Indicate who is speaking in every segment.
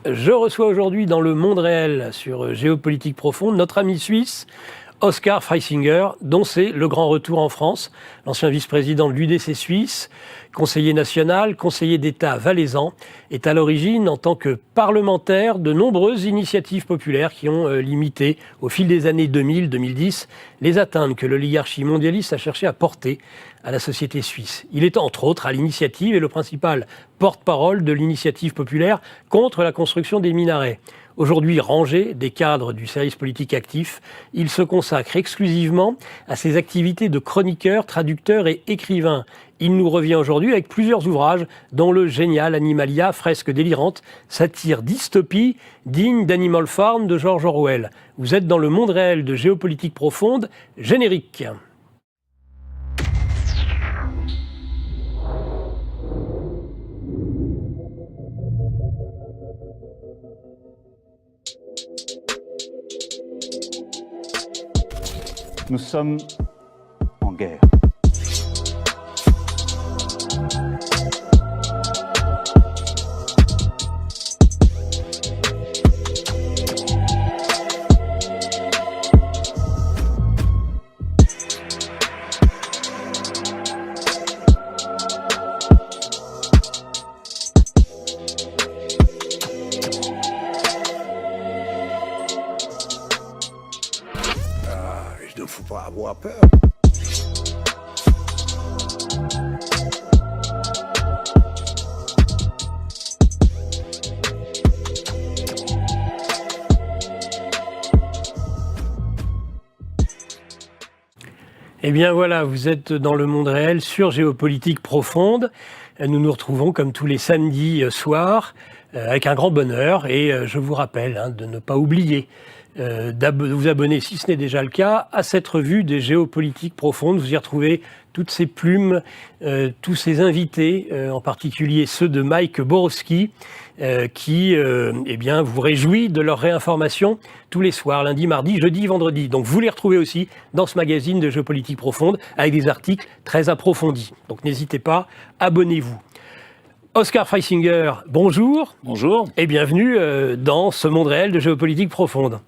Speaker 1: Je reçois aujourd'hui dans le monde réel sur Géopolitique Profonde notre ami suisse, Oskar Freisinger, dont c'est le grand retour en France, l'ancien vice-président de l'UDC suisse, conseiller national, conseiller d'État valaisan, est à l'origine, en tant que parlementaire, de nombreuses initiatives populaires qui ont limité, au fil des années 2000-2010, les atteintes que l'oligarchie mondialiste a cherché à porter à la société suisse. Il est entre autres à l'initiative et le principal porte-parole de l'initiative populaire contre la construction des minarets. Aujourd'hui rangé des cadres du service politique actif, il se consacre exclusivement à ses activités de chroniqueur, traducteur et écrivain. Il nous revient aujourd'hui avec plusieurs ouvrages, dont le génial Animalia, fresque délirante, satire dystopie, digne d'Animal Farm de George Orwell. Vous êtes dans le monde réel de Géopolitique Profonde, générique.
Speaker 2: Nous sommes en guerre.
Speaker 3: Il ne faut pas avoir peur.
Speaker 1: Eh bien voilà, vous êtes dans le monde réel sur Géopolitique Profonde. Nous nous retrouvons comme tous les samedis soirs avec un grand bonheur et je vous rappelle de ne pas oublier de vous abonner, si ce n'est déjà le cas, à cette revue des Géopolitiques Profondes. Vous y retrouvez toutes ces plumes, tous ces invités, en particulier ceux de Mike Borowski, qui vous réjouit de leur réinformation tous les soirs, lundi, mardi, jeudi, vendredi. Donc vous les retrouvez aussi dans ce magazine de Géopolitique Profonde, avec des articles très approfondis. Donc n'hésitez pas, abonnez-vous. Oskar Freisinger, bonjour.
Speaker 4: Bonjour.
Speaker 1: Et bienvenue dans ce monde réel de Géopolitique Profonde.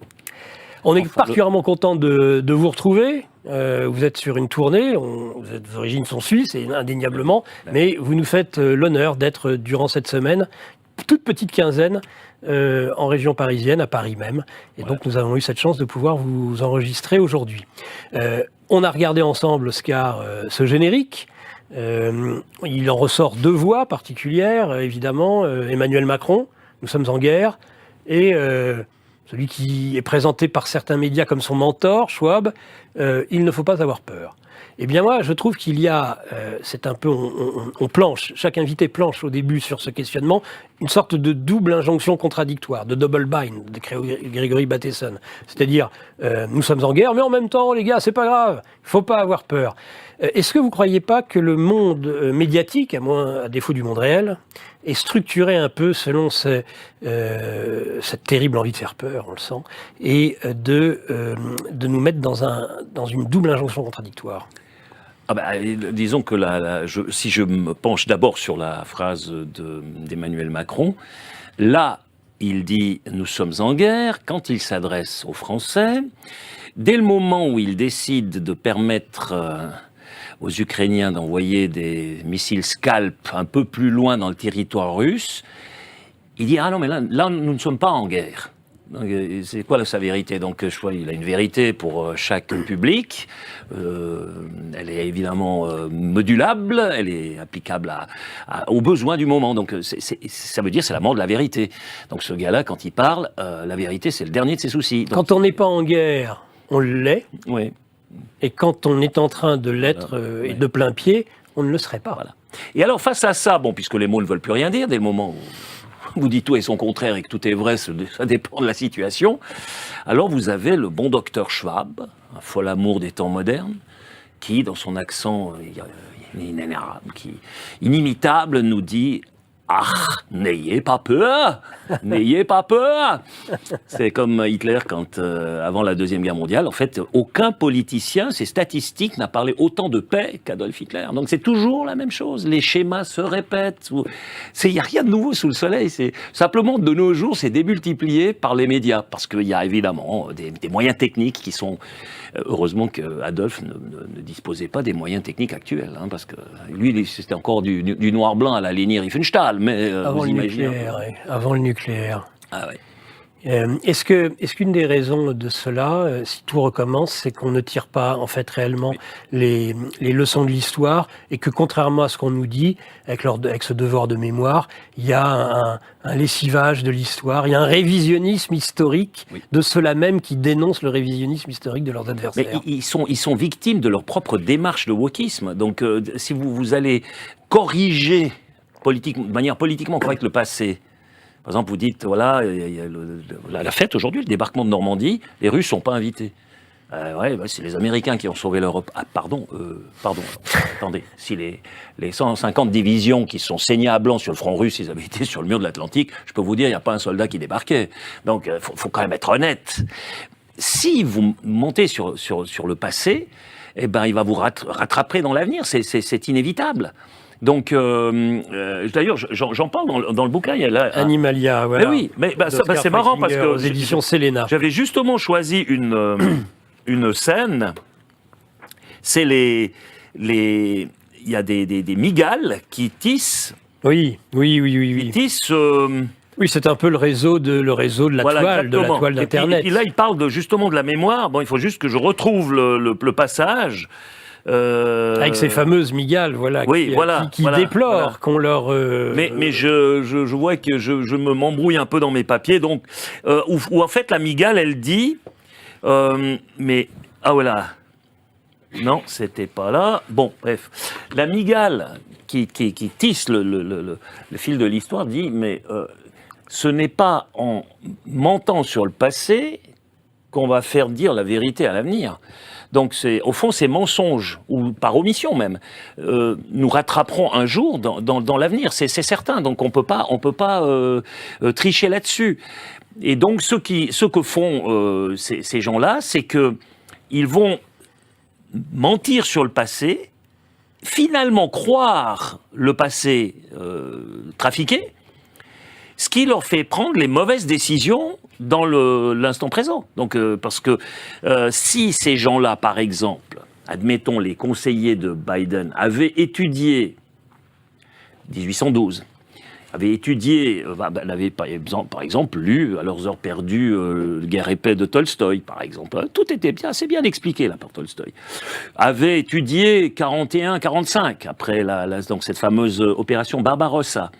Speaker 1: On est particulièrement content de vous retrouver. Vous êtes sur une tournée, vos origines sont suisses, et indéniablement, mais vous nous faites l'honneur d'être, durant cette semaine, toute petite quinzaine, en région parisienne, à Paris même. Et donc nous avons eu cette chance de pouvoir vous enregistrer aujourd'hui. On a regardé ensemble, Oskar, ce générique. Il en ressort deux voix particulières, évidemment, Emmanuel Macron, nous sommes en guerre, et celui qui est présenté par certains médias comme son mentor, Schwab, il ne faut pas avoir peur. Eh bien moi, je trouve qu'il y a, c'est un peu, on planche, chaque invité planche au début sur ce questionnement, une sorte de double injonction contradictoire, de double bind, de Gregory Bateson. C'est-à-dire, nous sommes en guerre, mais en même temps, les gars, c'est pas grave, il faut pas avoir peur. Est-ce que vous ne croyez pas que le monde médiatique, à défaut du monde réel, est structuré un peu selon cette terrible envie de faire peur, on le sent, et de nous mettre dans une double injonction contradictoire?
Speaker 4: Disons que si je me penche d'abord sur la phrase d'Emmanuel Macron, là, il dit « nous sommes en guerre » quand il s'adresse aux Français. Dès le moment où il décide de permettre aux Ukrainiens d'envoyer des missiles Scalp un peu plus loin dans le territoire russe, il dit « ah non, mais là nous ne sommes pas en guerre ». C'est quoi sa vérité? Donc, je crois qu'il a une vérité pour chaque public. Elle est évidemment modulable, elle est applicable aux besoins du moment. Donc, ça veut dire c'est la mort de la vérité. Donc, ce gars-là, quand il parle, la vérité, c'est le dernier de ses soucis. Donc,
Speaker 1: quand on n'est pas en guerre, on l'est.
Speaker 4: Oui.
Speaker 1: Et quand on est en train de l'être et de plein pied, on ne le serait pas.
Speaker 4: Voilà. Et alors, face à ça, puisque les mots ne veulent plus rien dire, dès le moment où vous dites tout et son contraire et que tout est vrai, ça dépend de la situation. Alors vous avez le bon docteur Schwab, un fol amour des temps modernes, qui, dans son accent inimitable, nous dit Ah, n'ayez pas peur, n'ayez pas peur. C'est comme Hitler quand, avant la Deuxième Guerre mondiale, en fait, aucun politicien, c'est statistique, n'a parlé autant de paix qu'Adolf Hitler. Donc c'est toujours la même chose. Les schémas se répètent. Il n'y a rien de nouveau sous le soleil. C'est simplement de nos jours, c'est démultiplié par les médias, parce qu'il y a évidemment des moyens techniques qui sont. Heureusement qu'Adolf ne disposait pas des moyens techniques actuels, hein, parce que lui, c'était encore du noir-blanc à la lignée Riefenstahl, mais
Speaker 1: avant
Speaker 4: vous
Speaker 1: le
Speaker 4: imaginez.
Speaker 1: nucléaire, avant le nucléaire.
Speaker 4: Ah ouais.
Speaker 1: Est-ce qu'une des raisons de cela, si tout recommence, c'est qu'on ne tire pas en fait réellement les leçons de l'histoire et que contrairement à ce qu'on nous dit, avec ce devoir de mémoire, il y a un lessivage de l'histoire, il y a un révisionnisme historique de ceux-là même qui dénoncent le révisionnisme historique de leurs adversaires.
Speaker 4: Mais ils sont victimes de leur propre démarche de wokisme. Donc si vous allez corriger de manière politiquement correcte le passé. Par exemple, vous dites, voilà, il y a la fête aujourd'hui, le débarquement de Normandie, les Russes ne sont pas invités. C'est les Américains qui ont sauvé l'Europe. Ah, pardon, attendez, si les 150 divisions qui sont saignées à blanc sur le front russe, ils avaient été sur le mur de l'Atlantique, je peux vous dire, il n'y a pas un soldat qui débarquait. Donc, faut quand même être honnête. Si vous montez sur le passé, eh ben, il va vous rattraper dans l'avenir, c'est inévitable. Donc, d'ailleurs, j'en parle dans le bouquin. Il y a là,
Speaker 1: Animalia, voilà.
Speaker 4: Mais oui, mais c'est marrant parce que
Speaker 1: aux éditions Selena.
Speaker 4: J'avais justement choisi une scène. C'est il y a des migales qui tissent.
Speaker 1: Oui.
Speaker 4: Qui tissent.
Speaker 1: Oui, c'est un peu le réseau de la toile, de la toile d'Internet.
Speaker 4: Et puis là, il parle justement de la mémoire. Bon, il faut juste que je retrouve le passage.
Speaker 1: Avec ces fameuses migales, qui déplorent qu'on leur.
Speaker 4: Mais je vois que je m'embrouille un peu dans mes papiers, donc où en fait la migale, elle dit, voilà, non, c'était pas là. Bon, bref, la migale qui tisse le fil de l'histoire dit, mais ce n'est pas en mentant sur le passé qu'on va faire dire la vérité à l'avenir. Donc, au fond, ces mensonges, ou par omission même, nous rattraperons un jour dans l'avenir, c'est certain. Donc, on peut pas tricher là-dessus. Et donc, ce que font ces gens-là, c'est que ils vont mentir sur le passé, finalement croire le passé trafiqué, ce qui leur fait prendre les mauvaises décisions dans l'instant présent. Donc, parce que si ces gens-là, par exemple, admettons les conseillers de Biden, avaient étudié 1812, avaient par exemple lu à leurs heures perdues Guerre et paix de Tolstoï, par exemple. Tout était assez bien expliqué là par Tolstoï. Avaient étudié 41-45 après donc cette fameuse opération Barbarossa.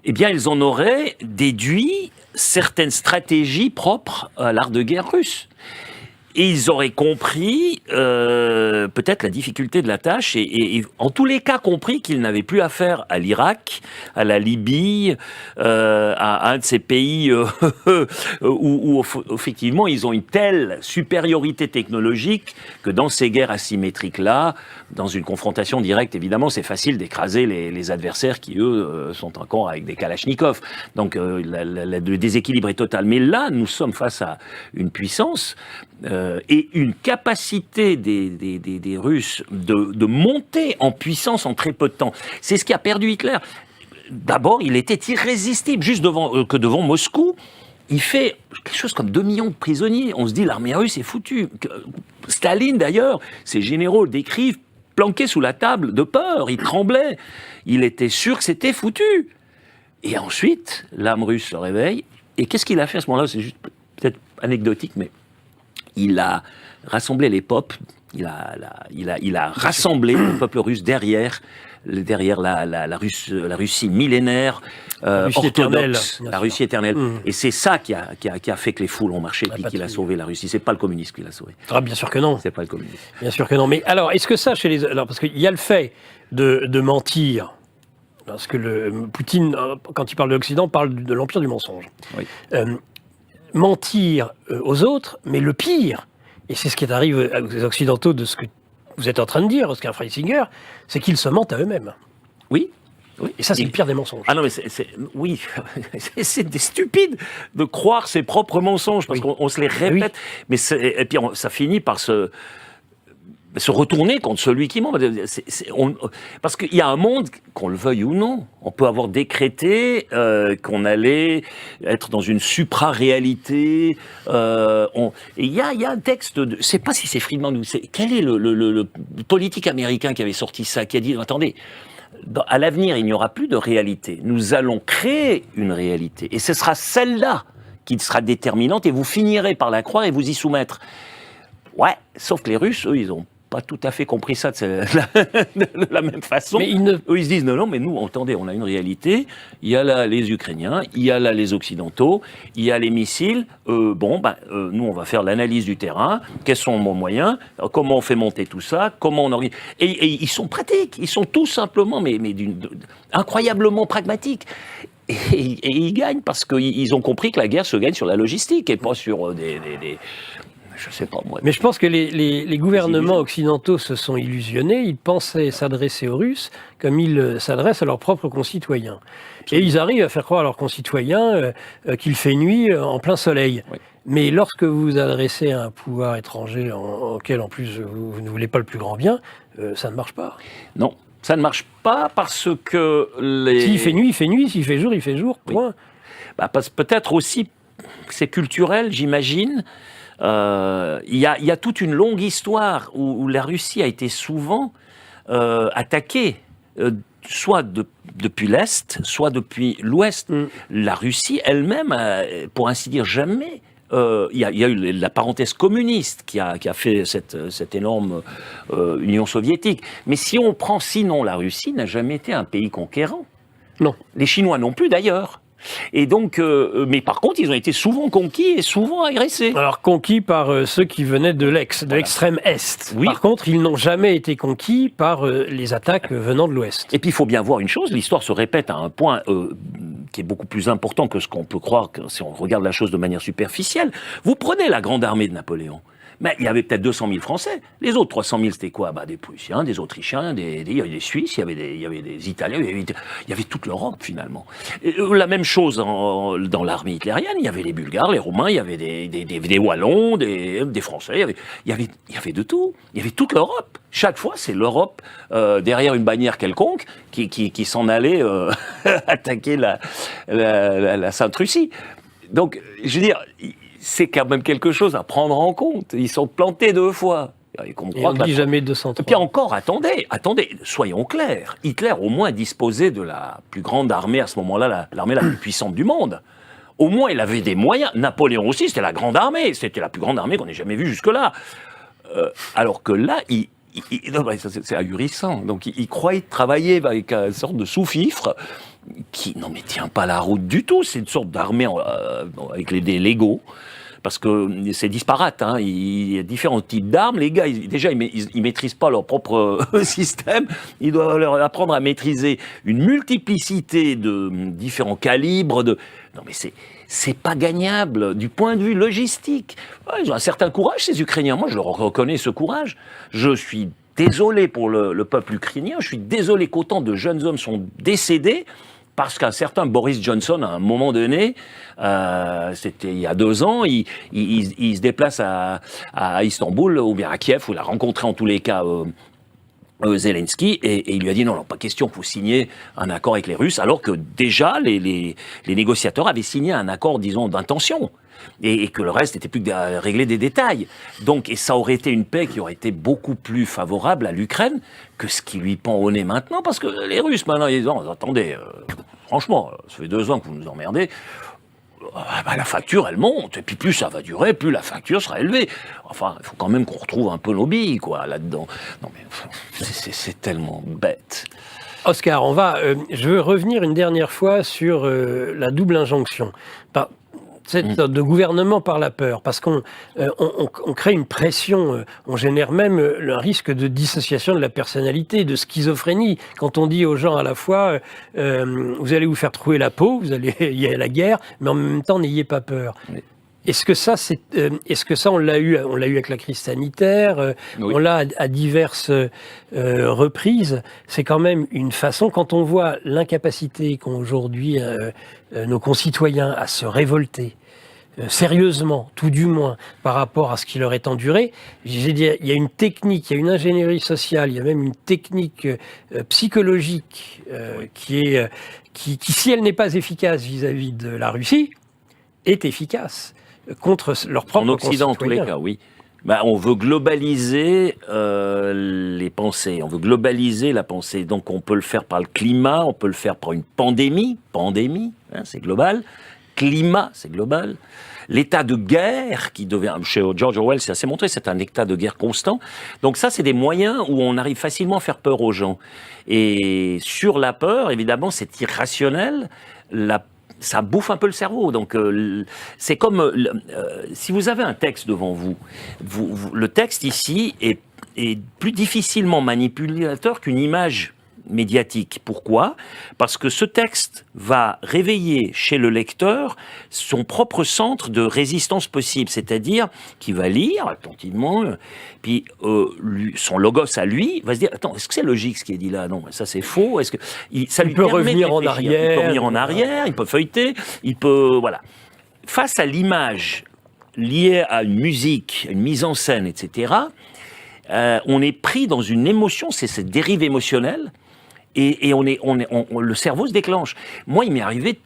Speaker 4: Eh bien, ils en auraient déduit certaines stratégies propres à l'art de guerre russe. Et ils auraient compris peut-être la difficulté de la tâche et en tous les cas compris qu'ils n'avaient plus affaire à l'Irak, à la Libye, à un de ces pays où effectivement ils ont une telle supériorité technologique que dans ces guerres asymétriques-là, dans une confrontation directe, évidemment, c'est facile d'écraser les adversaires qui, eux, sont encore avec des kalachnikovs. Donc le déséquilibre est total. Mais là, nous sommes face à une puissance et une capacité des Russes de monter en puissance en très peu de temps. C'est ce qui a perdu Hitler. D'abord, il était irrésistible. Juste devant Moscou, il fait quelque chose comme 2 millions de prisonniers. On se dit, l'armée russe est foutue. Staline, d'ailleurs, ses généraux décrivent planqués sous la table de peur. Il tremblait. Il était sûr que c'était foutu. Et ensuite, l'âme russe se réveille. Et qu'est-ce qu'il a fait à ce moment-là? C'est juste peut-être anecdotique, mais il a rassemblé les peuples, il a rassemblé le peuple russe derrière la Russie millénaire, orthodoxe, la Russie éternelle. Et c'est ça qui a fait que les foules ont marché et qu'il a sauvé la Russie. C'est pas le communisme qui l'a sauvé.
Speaker 1: Ah, bien sûr que non.
Speaker 4: C'est pas le communisme.
Speaker 1: Bien sûr que non. Mais alors, est-ce que ça, parce qu'il y a le fait de mentir, parce que Poutine, quand il parle de l'Occident, parle de l'empire du mensonge.
Speaker 4: Oui.
Speaker 1: Mentir aux autres, mais le pire, et c'est ce qui arrive aux Occidentaux de ce que vous êtes en train de dire, Oscar Freisinger, c'est qu'ils se mentent à eux-mêmes.
Speaker 4: Oui, Oui.
Speaker 1: Et ça, c'est le pire des mensonges.
Speaker 4: Ah non, mais oui, c'est stupide de croire ses propres mensonges, parce qu'on se les répète, mais et puis ça finit par se retourner contre celui qui ment. Parce qu'il y a un monde, qu'on le veuille ou non, on peut avoir décrété qu'on allait être dans une supra-réalité. Et il y a un texte, je ne sais pas si c'est Friedman ou quel est le politique américain qui avait sorti ça, qui a dit, attendez, à l'avenir, il n'y aura plus de réalité. Nous allons créer une réalité. Et ce sera celle-là qui sera déterminante, et vous finirez par la croire et vous y soumettre. Ouais, sauf que les Russes, eux, ils n'ont pas tout à fait compris ça de la même façon. Mais eux, ils se disent, non, mais nous, attendez, on a une réalité. Il y a là les Ukrainiens, il y a là les Occidentaux, il y a les missiles. Nous, on va faire l'analyse du terrain. Quels sont nos moyens? Comment on fait monter tout ça? Comment on organise? Et ils sont pratiques. Ils sont tout simplement, mais incroyablement pragmatiques. Et ils gagnent parce qu'ils ont compris que la guerre se gagne sur la logistique et pas sur je sais pas moi.
Speaker 1: Mais je pense que les gouvernements occidentaux se sont illusionnés. Ils pensaient s'adresser aux Russes comme ils s'adressent à leurs propres concitoyens. Absolument. Et ils arrivent à faire croire à leurs concitoyens qu'il fait nuit en plein soleil. Oui. Mais lorsque vous vous adressez à un pouvoir étranger auquel en plus vous ne voulez pas le plus grand bien, ça ne marche pas.
Speaker 4: Non. Ça ne marche pas parce que
Speaker 1: S'il fait nuit, il fait nuit. S'il fait jour, il fait jour. Point.
Speaker 4: Oui. Peut-être aussi, c'est culturel, j'imagine. Il y a toute une longue histoire où la Russie a été souvent attaquée, soit depuis l'Est, soit depuis l'Ouest. La Russie elle-même, pour ainsi dire, jamais... Il y a eu la parenthèse communiste qui a fait cette énorme Union soviétique. Mais si on prend, sinon, la Russie n'a jamais été un pays conquérant.
Speaker 1: Non.
Speaker 4: Les Chinois non plus, d'ailleurs. Et donc, mais par contre, ils ont été souvent conquis et souvent agressés.
Speaker 1: Alors, conquis par ceux qui venaient de l'extrême Est. Oui. Par contre, ils n'ont jamais été conquis par les attaques venant de l'Ouest.
Speaker 4: Et puis, il faut bien voir une chose, l'histoire se répète à un point qui est beaucoup plus important que ce qu'on peut croire si on regarde la chose de manière superficielle. Vous prenez la grande armée de Napoléon. Mais il y avait peut-être 200 000 Français. Les autres 300 000, c'était quoi? Des Prussiens, des Autrichiens, il y avait des Suisses, il y avait des Italiens, il y avait toute l'Europe, finalement. Et la même chose dans l'armée hitlérienne. Il y avait les Bulgares, les Roumains, il y avait des Wallons, des Français. Il y avait de tout. Il y avait toute l'Europe. Chaque fois, c'est l'Europe, derrière une bannière quelconque, qui s'en allait attaquer la Sainte-Russie. Donc, je veux dire... C'est quand même quelque chose à prendre en compte. Ils sont plantés 2 fois.
Speaker 1: Et on ne dit jamais 203.
Speaker 4: Et puis encore, attendez, soyons clairs. Hitler, au moins, disposait de la plus grande armée à ce moment-là, l'armée la plus puissante du monde. Au moins, il avait des moyens. Napoléon aussi, c'était la grande armée. C'était la plus grande armée qu'on ait jamais vue jusque-là. Alors que là, c'est ahurissant. Donc, il croyait travailler avec une sorte de sous-fifre qui, non mais tient pas la route du tout. C'est une sorte d'armée avec des Legos. Parce que c'est disparate, hein. Il y a différents types d'armes. Les gars, ils maîtrisent pas leur propre système. Ils doivent leur apprendre à maîtriser une multiplicité de différents calibres. Non, mais c'est pas gagnable du point de vue logistique. Ouais, ils ont un certain courage, ces Ukrainiens. Moi, je leur reconnais ce courage. Je suis désolé pour le peuple ukrainien. Je suis désolé qu'autant de jeunes hommes sont décédés. Parce qu'un certain Boris Johnson, à un moment donné, c'était il y a 2 ans, il se déplace à Istanbul, ou bien à Kiev, où il a rencontré en tous les cas Zelensky, et il lui a dit non, pas question, faut signer un accord avec les Russes, alors que déjà les négociateurs avaient signé un accord, disons, d'intention. Et que le reste n'était plus que de régler des détails. Donc, et ça aurait été une paix qui aurait été beaucoup plus favorable à l'Ukraine que ce qui lui pend au nez maintenant, parce que les Russes, maintenant, ils disent, attendez, franchement, ça fait 2 ans que vous nous emmerdez, la facture, elle monte, et puis plus ça va durer, plus la facture sera élevée. Enfin, il faut quand même qu'on retrouve un peu nos billes, quoi, là-dedans. Non, mais c'est tellement bête.
Speaker 1: Oscar, je veux revenir une dernière fois sur la double injonction. Cette sorte de gouvernement par la peur, parce qu'on crée une pression, on génère même un risque de dissociation de la personnalité, de schizophrénie. Quand on dit aux gens à la fois, vous allez vous faire trouer la peau, vous allez y aller à la guerre, mais en même temps, n'ayez pas peur. Oui. Est-ce que ça, on l'a eu avec la crise sanitaire,
Speaker 4: Oui.
Speaker 1: on l'a à diverses reprises. C'est quand même une façon, quand on voit l'incapacité qu'ont aujourd'hui nos concitoyens à se révolter, sérieusement, tout du moins, par rapport à ce qui leur est enduré. J'ai dit, il y a une technique, il y a une ingénierie sociale, il y a même une technique psychologique qui, si elle n'est pas efficace vis-à-vis de la Russie, est efficace contre leurs propres
Speaker 4: En Occident, en tous les cas, oui. On veut globaliser les pensées, on veut globaliser la pensée. Donc on peut le faire par le climat, on peut le faire par une pandémie, c'est global. Climat, c'est global. L'état de guerre qui devient, chez George Orwell, c'est assez montré, c'est un état de guerre constant. Donc ça, c'est des moyens où on arrive facilement à faire peur aux gens. Et sur la peur, évidemment, c'est irrationnel. Ça bouffe un peu le cerveau. Donc c'est comme si vous avez un texte devant vous, le texte ici est plus difficilement manipulateur qu'une image médiatique. Pourquoi ? Parce que ce texte va réveiller chez le lecteur son propre centre de résistance possible, c'est-à-dire qu'il va lire attentivement, puis son logos à lui va se dire « Attends, est-ce que c'est logique ce qui est dit là ? Non, ça c'est faux. Est-ce que ça lui
Speaker 1: peut
Speaker 4: permet
Speaker 1: revenir
Speaker 4: de
Speaker 1: en
Speaker 4: réfléchir.
Speaker 1: arrière.
Speaker 4: Il peut revenir en arrière, il peut feuilleter, il peut... Voilà. Face à l'image liée à une musique, une mise en scène, etc., on est pris dans une émotion, c'est cette dérive émotionnelle, et le cerveau se déclenche. Moi, il m'est arrivé de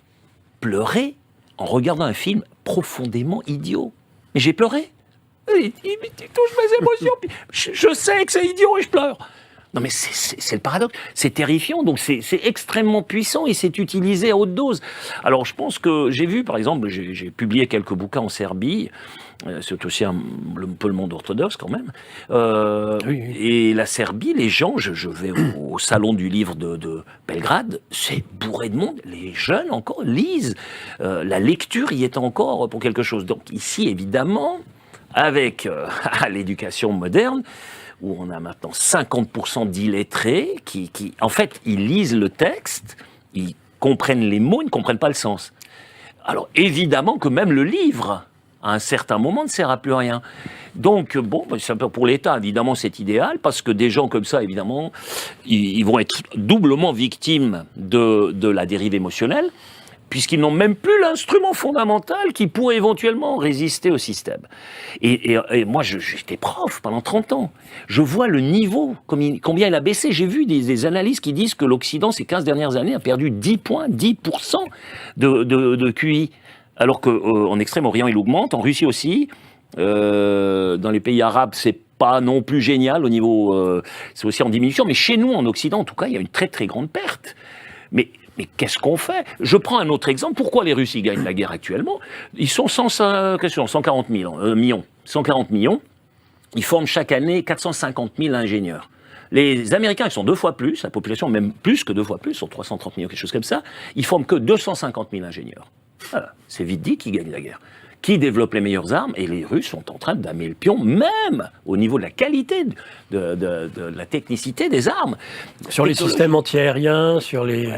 Speaker 4: pleurer en regardant un film profondément idiot. Mais j'ai pleuré. Il touche mes émotions. Puis je sais que c'est idiot et je pleure. Non mais c'est le paradoxe, c'est terrifiant, donc c'est extrêmement puissant et c'est utilisé à haute dose. Alors je pense que j'ai vu, par exemple, j'ai publié quelques bouquins en Serbie, c'est aussi un peu le monde orthodoxe quand même,
Speaker 1: Oui.
Speaker 4: Et la Serbie, les gens, je vais au salon du livre de Belgrade, c'est bourré de monde, les jeunes encore lisent, la lecture y est encore pour quelque chose. Donc ici, évidemment, avec l'éducation moderne, où on a maintenant 50% d'illettrés qui, en fait, ils lisent le texte, ils comprennent les mots, ils ne comprennent pas le sens. Alors, évidemment que même le livre, à un certain moment, ne sert à plus rien. Donc, bon, pour l'État, évidemment, c'est idéal, parce que des gens comme ça, évidemment, ils vont être doublement victimes de la dérive émotionnelle, puisqu'ils n'ont même plus l'instrument fondamental qui pourrait éventuellement résister au système. Et moi, j'étais prof pendant 30 ans. Je vois le niveau, combien il a baissé. J'ai vu des analyses qui disent que l'Occident, ces 15 dernières années, a perdu 10% de QI. Alors qu'en Extrême-Orient, il augmente, en Russie aussi. Dans les pays arabes, c'est pas non plus génial au niveau... c'est aussi en diminution. Mais chez nous, en Occident, en tout cas, il y a une très très grande perte. Mais qu'est-ce qu'on fait ? Je prends un autre exemple. Pourquoi les Russes gagnent la guerre actuellement ? Ils sont 140 millions. 140 millions. Ils forment chaque année 450 000 ingénieurs. Les Américains, ils sont 2 fois plus, la population même plus que 2 fois plus, sont 330 millions, quelque chose comme ça. Ils forment que 250 000 ingénieurs. Voilà. C'est vite dit qui gagne la guerre. Qui développe les meilleures armes ? Et les Russes sont en train d'amer le pion, même au niveau de la qualité, de la technicité des armes.
Speaker 1: Sur les systèmes antiaériens, sur les...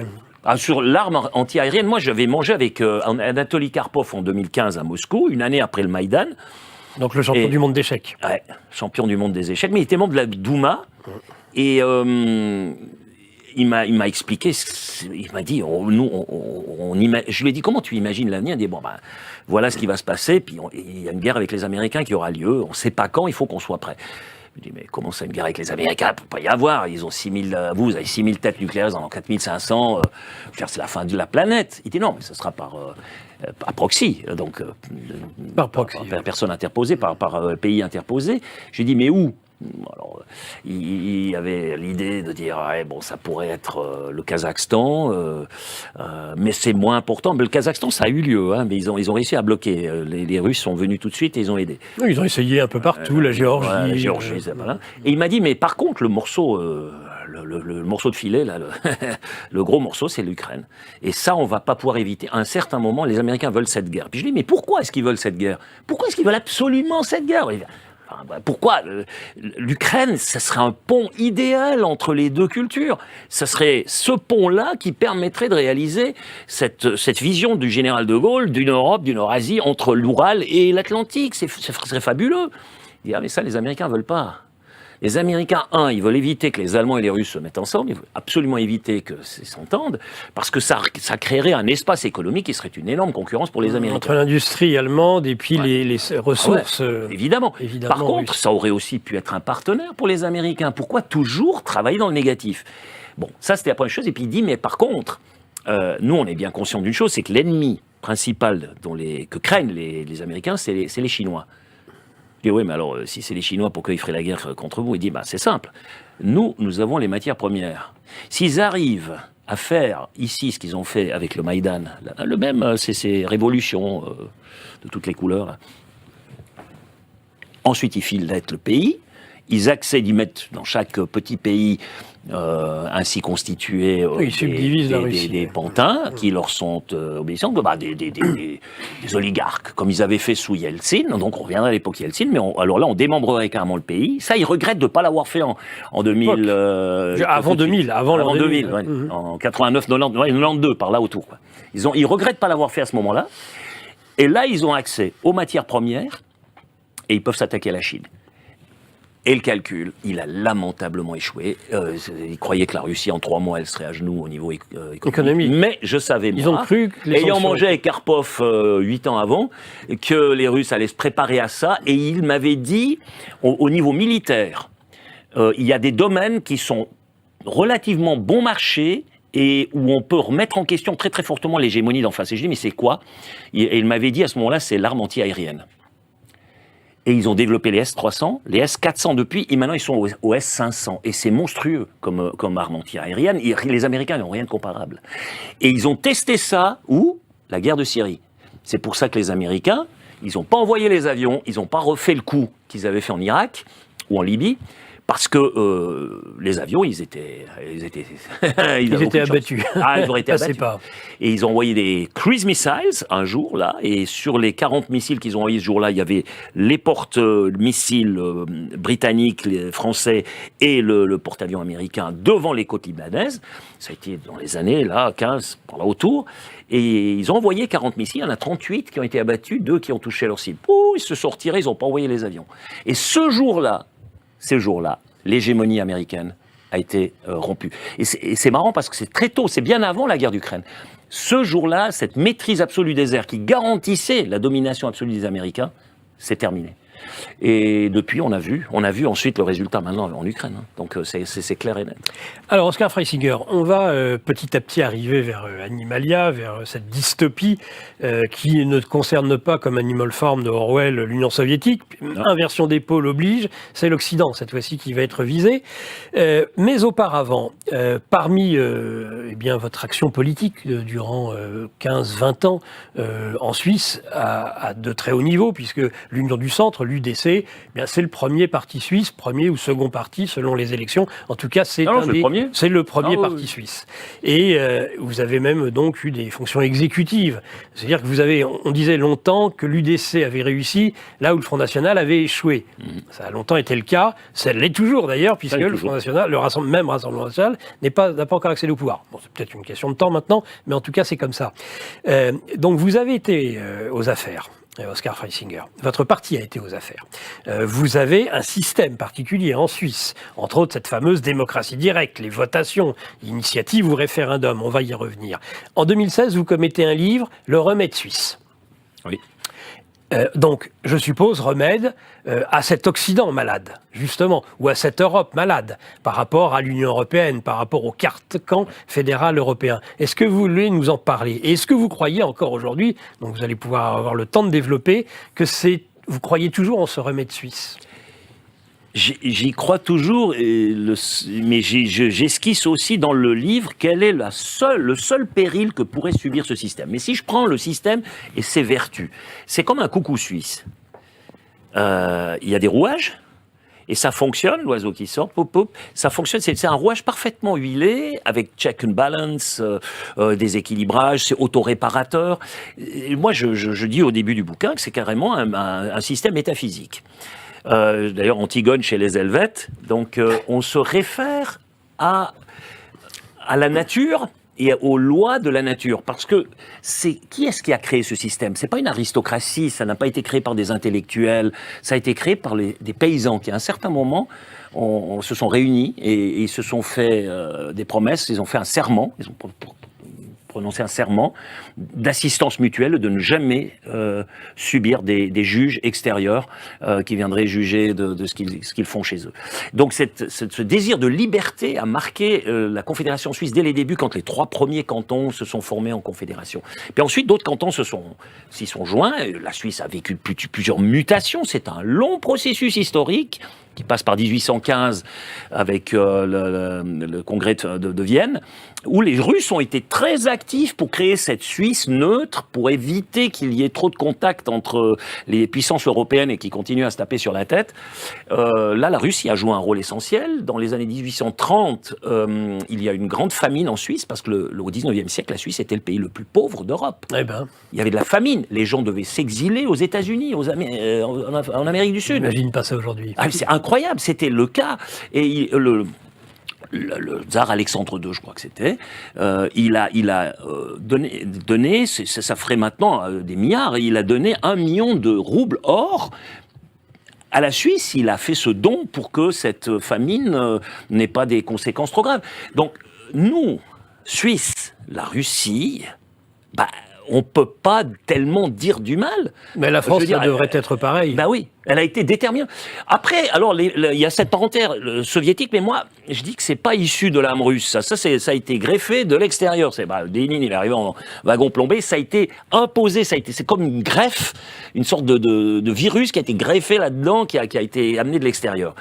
Speaker 4: Sur l'arme anti-aérienne, moi j'avais mangé avec Anatoly Karpov en 2015 à Moscou, une année après le Maïdan.
Speaker 1: Donc le champion du monde d'échecs.
Speaker 4: Ouais, champion du monde des échecs, mais il était membre de la Douma. Et il m'a expliqué, il m'a dit, je lui ai dit, comment tu imagines l'avenir ? Il dit, voilà ce qui va se passer, puis il y a une guerre avec les Américains qui aura lieu, on ne sait pas quand, il faut qu'on soit prêt. Je dis, mais comment ça, une guerre avec les Américains ? Il ne peut pas y avoir. Ils ont 6000, vous avez 6000 têtes nucléaires, ils en ont 4500. C'est la fin de la planète. Il dit, non, mais ce sera par proxy. Donc,
Speaker 1: Par proxy.
Speaker 4: Par personne interposée, par pays interposé. J'ai dit, mais où ? Alors, il y avait l'idée de dire, ça pourrait être le Kazakhstan, mais c'est moins important. Mais le Kazakhstan, ça a eu lieu, mais ils ont réussi à bloquer. Les Russes sont venus tout de suite et ils ont aidé.
Speaker 1: Oui, ils ont essayé un peu partout, la Géorgie.
Speaker 4: La Géorgie, voilà. Et il m'a dit, mais par contre, le morceau, le morceau de filet, là, le gros morceau, c'est l'Ukraine. Et ça, on va pas pouvoir éviter. À un certain moment, les Américains veulent cette guerre. Puis je dis, mais pourquoi est-ce qu'ils veulent cette guerre ? Pourquoi est-ce qu'ils veulent absolument cette guerre ? Enfin, pourquoi l'Ukraine, ça serait un pont idéal entre les deux cultures. Ça serait ce pont-là qui permettrait de réaliser cette vision du général de Gaulle d'une Europe, d'une Eurasie entre l'Oural et l'Atlantique. Ça serait fabuleux. Il dit, ah mais ça, les Américains ne veulent pas. Les Américains, ils veulent éviter que les Allemands et les Russes se mettent ensemble, ils veulent absolument éviter que s'entendent, parce que ça créerait un espace économique qui serait une énorme concurrence pour les Américains.
Speaker 1: Entre l'industrie allemande et puis les ressources.
Speaker 4: Évidemment. Par contre, ça aurait aussi pu être un partenaire pour les Américains. Pourquoi toujours travailler dans le négatif ? Bon, ça c'était la première chose. Et puis il dit, mais par contre, nous on est bien conscients d'une chose, c'est que l'ennemi principal que craignent les Américains, c'est les Chinois. Je dis, oui, mais alors, si c'est les Chinois, pourquoi ils feraient la guerre contre vous ? Il dit, c'est simple. Nous avons les matières premières. S'ils arrivent à faire ici ce qu'ils ont fait avec le Maïdan, le même, c'est ces révolutions de toutes les couleurs. Ensuite, ils filettent le pays. Ils accèdent, ils mettent dans chaque petit pays ainsi constitué des pantins qui leur sont obéissants, des oligarques, comme ils avaient fait sous Yeltsin. Donc on reviendrait à l'époque Yeltsin, mais alors là on démembrerait carrément le pays. Ça, ils regrettent de ne pas l'avoir fait en 2000.
Speaker 1: Avant 2000, avant 2000.
Speaker 4: Ouais, en 89, 92, par là autour. Quoi. Ils regrettent de ne pas l'avoir fait à ce moment-là. Et là, ils ont accès aux matières premières et ils peuvent s'attaquer à la Chine. Et le calcul, il a lamentablement échoué. Ils croyaient que la Russie, en 3 mois, elle serait à genoux au niveau économique. Mais je savais,
Speaker 1: ils ont cru que
Speaker 4: ayant mangé avec Karpov 8 ans avant, que les Russes allaient se préparer à ça. Et il m'avait dit, au niveau militaire, il y a des domaines qui sont relativement bon marché et où on peut remettre en question très très fortement l'hégémonie d'en face. Et je dis, mais c'est quoi ? Et il m'avait dit à ce moment-là, c'est l'arme anti-aérienne. Et ils ont développé les S-300, les S-400 depuis, et maintenant ils sont au S-500. Et c'est monstrueux comme arme anti-aérienne. Les Américains n'ont rien de comparable. Et ils ont testé ça, la guerre de Syrie. C'est pour ça que les Américains, ils n'ont pas envoyé les avions, ils n'ont pas refait le coup qu'ils avaient fait en Irak ou en Libye, parce que les avions, ils étaient
Speaker 1: abattus.
Speaker 4: Ils auraient été abattus. Et ils ont envoyé des cruise missiles un jour, là, et sur les 40 missiles qu'ils ont envoyés ce jour-là, il y avait les porte-missiles britanniques, les français et le porte-avions américain devant les côtes libanaises. Ça a été dans les années, là, 15, par là autour. Et ils ont envoyé 40 missiles, il y en a 38 qui ont été abattus, 2 qui ont touché leur cible. Ils se sont retirés, ils n'ont pas envoyé les avions. Et ce jour-là, l'hégémonie américaine a été rompue. Et c'est marrant parce que c'est très tôt, c'est bien avant la guerre d'Ukraine. Ce jour-là, cette maîtrise absolue des airs qui garantissait la domination absolue des Américains, c'est terminé. Et depuis, on a vu ensuite le résultat maintenant en Ukraine. Donc c'est clair et net.
Speaker 1: Alors Oscar Freisinger, on va petit à petit arriver vers Animalia, vers cette dystopie qui ne concerne pas comme Animal Farm de Orwell l'Union soviétique. Non. Inversion des pôles oblige, c'est l'Occident cette fois-ci qui va être visé. Mais auparavant, parmi votre action politique durant 15-20 ans en Suisse à de très haut niveau, puisque l'Union du Centre, l'UDC, c'est le premier parti suisse, premier ou second parti selon les élections. En tout cas, c'est le premier parti suisse. Et vous avez même donc eu des fonctions exécutives. C'est-à-dire que on disait longtemps que l'UDC avait réussi là où le Front National avait échoué. Ça a longtemps été le cas. Ça l'est toujours d'ailleurs, puisque le Front National, même Rassemblement National, n'a pas encore accédé au pouvoir. Bon, c'est peut-être une question de temps maintenant, mais en tout cas, c'est comme ça. Donc vous avez été aux affaires. Oscar Freisinger, votre parti a été aux affaires. Vous avez un système particulier en Suisse, entre autres cette fameuse démocratie directe, les votations, initiative ou référendum, on va y revenir. En 2016, vous commettez un livre, Le Remède suisse.
Speaker 4: Oui.
Speaker 1: Donc, je suppose, remède à cet Occident malade, justement, ou à cette Europe malade, par rapport à l'Union européenne, par rapport au carcan fédéral européen. Est-ce que vous voulez nous en parler ? Et est-ce que vous croyez encore aujourd'hui, donc vous allez pouvoir avoir le temps de développer, vous croyez toujours en ce remède suisse ?
Speaker 4: J'y crois toujours, mais j'esquisse aussi dans le livre quel est le seul péril que pourrait subir ce système. Mais si je prends le système et ses vertus, c'est comme un coucou suisse. Il y a des rouages, et ça fonctionne, l'oiseau qui sort, pop, pop, ça fonctionne, c'est un rouage parfaitement huilé, avec check and balance, des équilibrages, c'est autoréparateur. Et moi, je dis au début du bouquin que c'est carrément un système métaphysique. D'ailleurs, Antigone chez les Helvètes. Donc, on se réfère à la nature et aux lois de la nature. Parce que qui est-ce qui a créé ce système ? C'est pas une aristocratie, ça n'a pas été créé par des intellectuels, ça a été créé par des paysans qui, à un certain moment, se sont réunis et ils se sont fait des promesses, ils ont fait un serment, ils ont prononcé un serment d'assistance mutuelle, de ne jamais subir des juges extérieurs qui viendraient juger de ce qu'ils font chez eux. Donc ce désir de liberté a marqué la Confédération suisse dès les débuts, quand les 3 premiers cantons se sont formés en confédération. Puis ensuite, d'autres cantons s'y sont joints. La Suisse a vécu plusieurs mutations. C'est un long processus historique qui passe par 1815 avec le congrès de Vienne, où les Russes ont été très actifs pour créer cette Suisse neutre, pour éviter qu'il y ait trop de contact entre les puissances européennes et qui continuent à se taper sur la tête. Là, la Russie a joué un rôle essentiel. Dans les années 1830, il y a une grande famine en Suisse, parce que au 19e siècle, la Suisse était le pays le plus pauvre d'Europe.
Speaker 1: Eh ben. Il
Speaker 4: y avait de la famine. Les gens devaient s'exiler aux États-Unis, en Amérique du Sud.
Speaker 1: J'imagine pas ça aujourd'hui.
Speaker 4: C'est incroyable, c'était le cas. Et le tsar Alexandre II, je crois que c'était, il a donné, ça ferait maintenant des milliards, il a donné 1 million de roubles or à la Suisse. Il a fait ce don pour que cette famine n'ait pas des conséquences trop graves. Donc, nous, Suisses, la Russie, on peut pas tellement dire du mal.
Speaker 1: Mais la France, ça devrait être pareil.
Speaker 4: Oui, elle a été déterminante. Après, alors, il y a cette parenthèse soviétique, mais moi, je dis que c'est pas issu de l'âme russe. Ça a été greffé de l'extérieur. Lénine, il est arrivé en wagon plombé, ça a été imposé, c'est comme une greffe, une sorte de virus qui a été greffé là-dedans, qui a été amené de l'extérieur.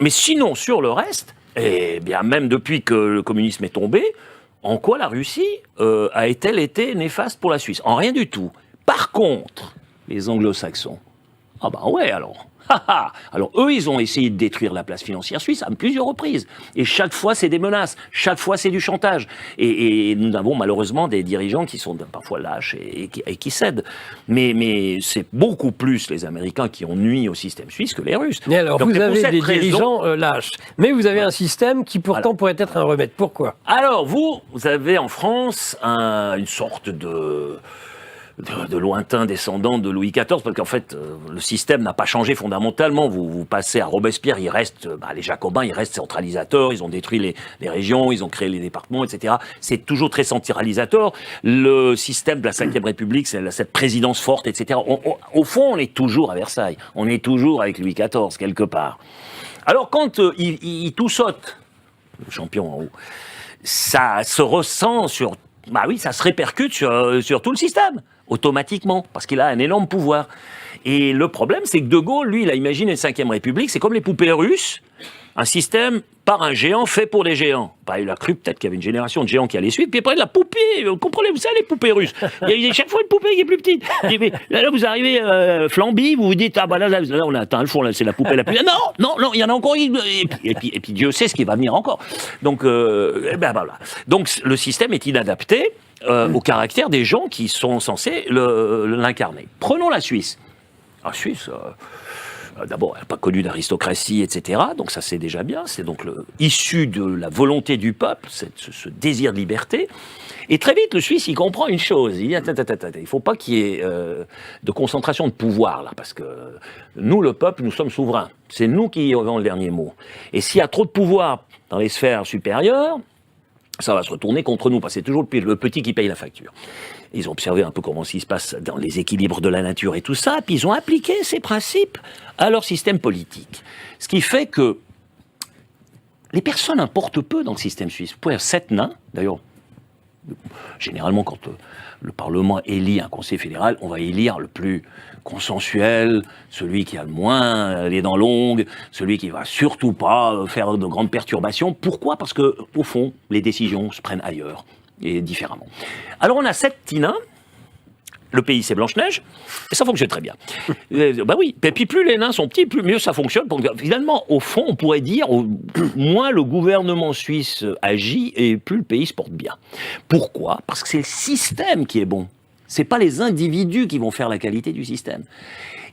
Speaker 4: Mais sinon, sur le reste, eh bien, même depuis que le communisme est tombé, en quoi la Russie a-t-elle été néfaste pour la Suisse ? En rien du tout. Par contre, les anglo-saxons, ouais alors. Alors eux, ils ont essayé de détruire la place financière suisse à plusieurs reprises. Et chaque fois, c'est des menaces. Chaque fois, c'est du chantage. Et nous avons malheureusement des dirigeants qui sont parfois lâches et qui cèdent. Mais c'est beaucoup plus les Américains qui ont nui au système suisse que les Russes.
Speaker 1: Mais alors, vous avez des dirigeants lâches. Mais vous avez un système qui pourtant pourrait être un remède. Pourquoi ?
Speaker 4: Alors, vous avez en France une sorte de lointains descendants de Louis XIV, parce qu'en fait, le système n'a pas changé fondamentalement. Vous passez à Robespierre, il reste, les Jacobins, ils restent centralisateurs, ils ont détruit les régions, ils ont créé les départements, etc. C'est toujours très centralisateur. Le système de la Ve République, c'est cette présidence forte, etc. Au fond, on est toujours à Versailles. On est toujours avec Louis XIV, quelque part. Alors, quand il tout saute, le champion en haut, ça se ressent ça se répercute sur tout le système, automatiquement, parce qu'il a un énorme pouvoir. Et le problème, c'est que De Gaulle, lui, il a imaginé la Ve République, c'est comme les poupées russes, un système par un géant fait pour les géants. Il a cru peut-être qu'il y avait une génération de géants qui allait suivre, puis après, la poupée, vous comprenez, vous savez, les poupées russes. Il y a chaque fois une poupée qui est plus petite. Là, vous arrivez Flamby, vous vous dites, là, on a atteint le fond, là, c'est la poupée la plus... Non, il y en a encore une. Et puis Dieu sait ce qui va venir encore. Donc, voilà. Donc, le système est inadapté au caractère des gens qui sont censés l'incarner. Prenons la Suisse. La Suisse... D'abord, elle n'a pas connu d'aristocratie, etc. Donc ça, c'est déjà bien. C'est donc issu de la volonté du peuple, ce désir de liberté. Et très vite, le Suisse, il comprend une chose. Il dit, il ne faut pas qu'il y ait de concentration de pouvoir, là, parce que nous, le peuple, nous sommes souverains. C'est nous qui avons le dernier mot. Et s'il y a trop de pouvoir dans les sphères supérieures, ça va se retourner contre nous, parce que c'est toujours le petit qui paye la facture. Ils ont observé un peu comment ce qui se passe dans les équilibres de la nature et tout ça, puis ils ont appliqué ces principes à leur système politique. Ce qui fait que les personnes importent peu dans le système suisse. Vous pouvez avoir 7 nains, d'ailleurs, généralement quand le Parlement élit un conseil fédéral, on va élire le plus consensuel, celui qui a le moins les dents longues, celui qui va surtout pas faire de grandes perturbations. Pourquoi ? Parce que, au fond, les décisions se prennent ailleurs et différemment. Alors on a 7 petits nains, le pays c'est Blanche-Neige, et ça fonctionne très bien. Oui, et puis plus les nains sont petits, plus mieux ça fonctionne. Finalement, au fond, on pourrait dire, moins le gouvernement suisse agit et plus le pays se porte bien. Pourquoi ? Parce que c'est le système qui est bon. C'est pas les individus qui vont faire la qualité du système.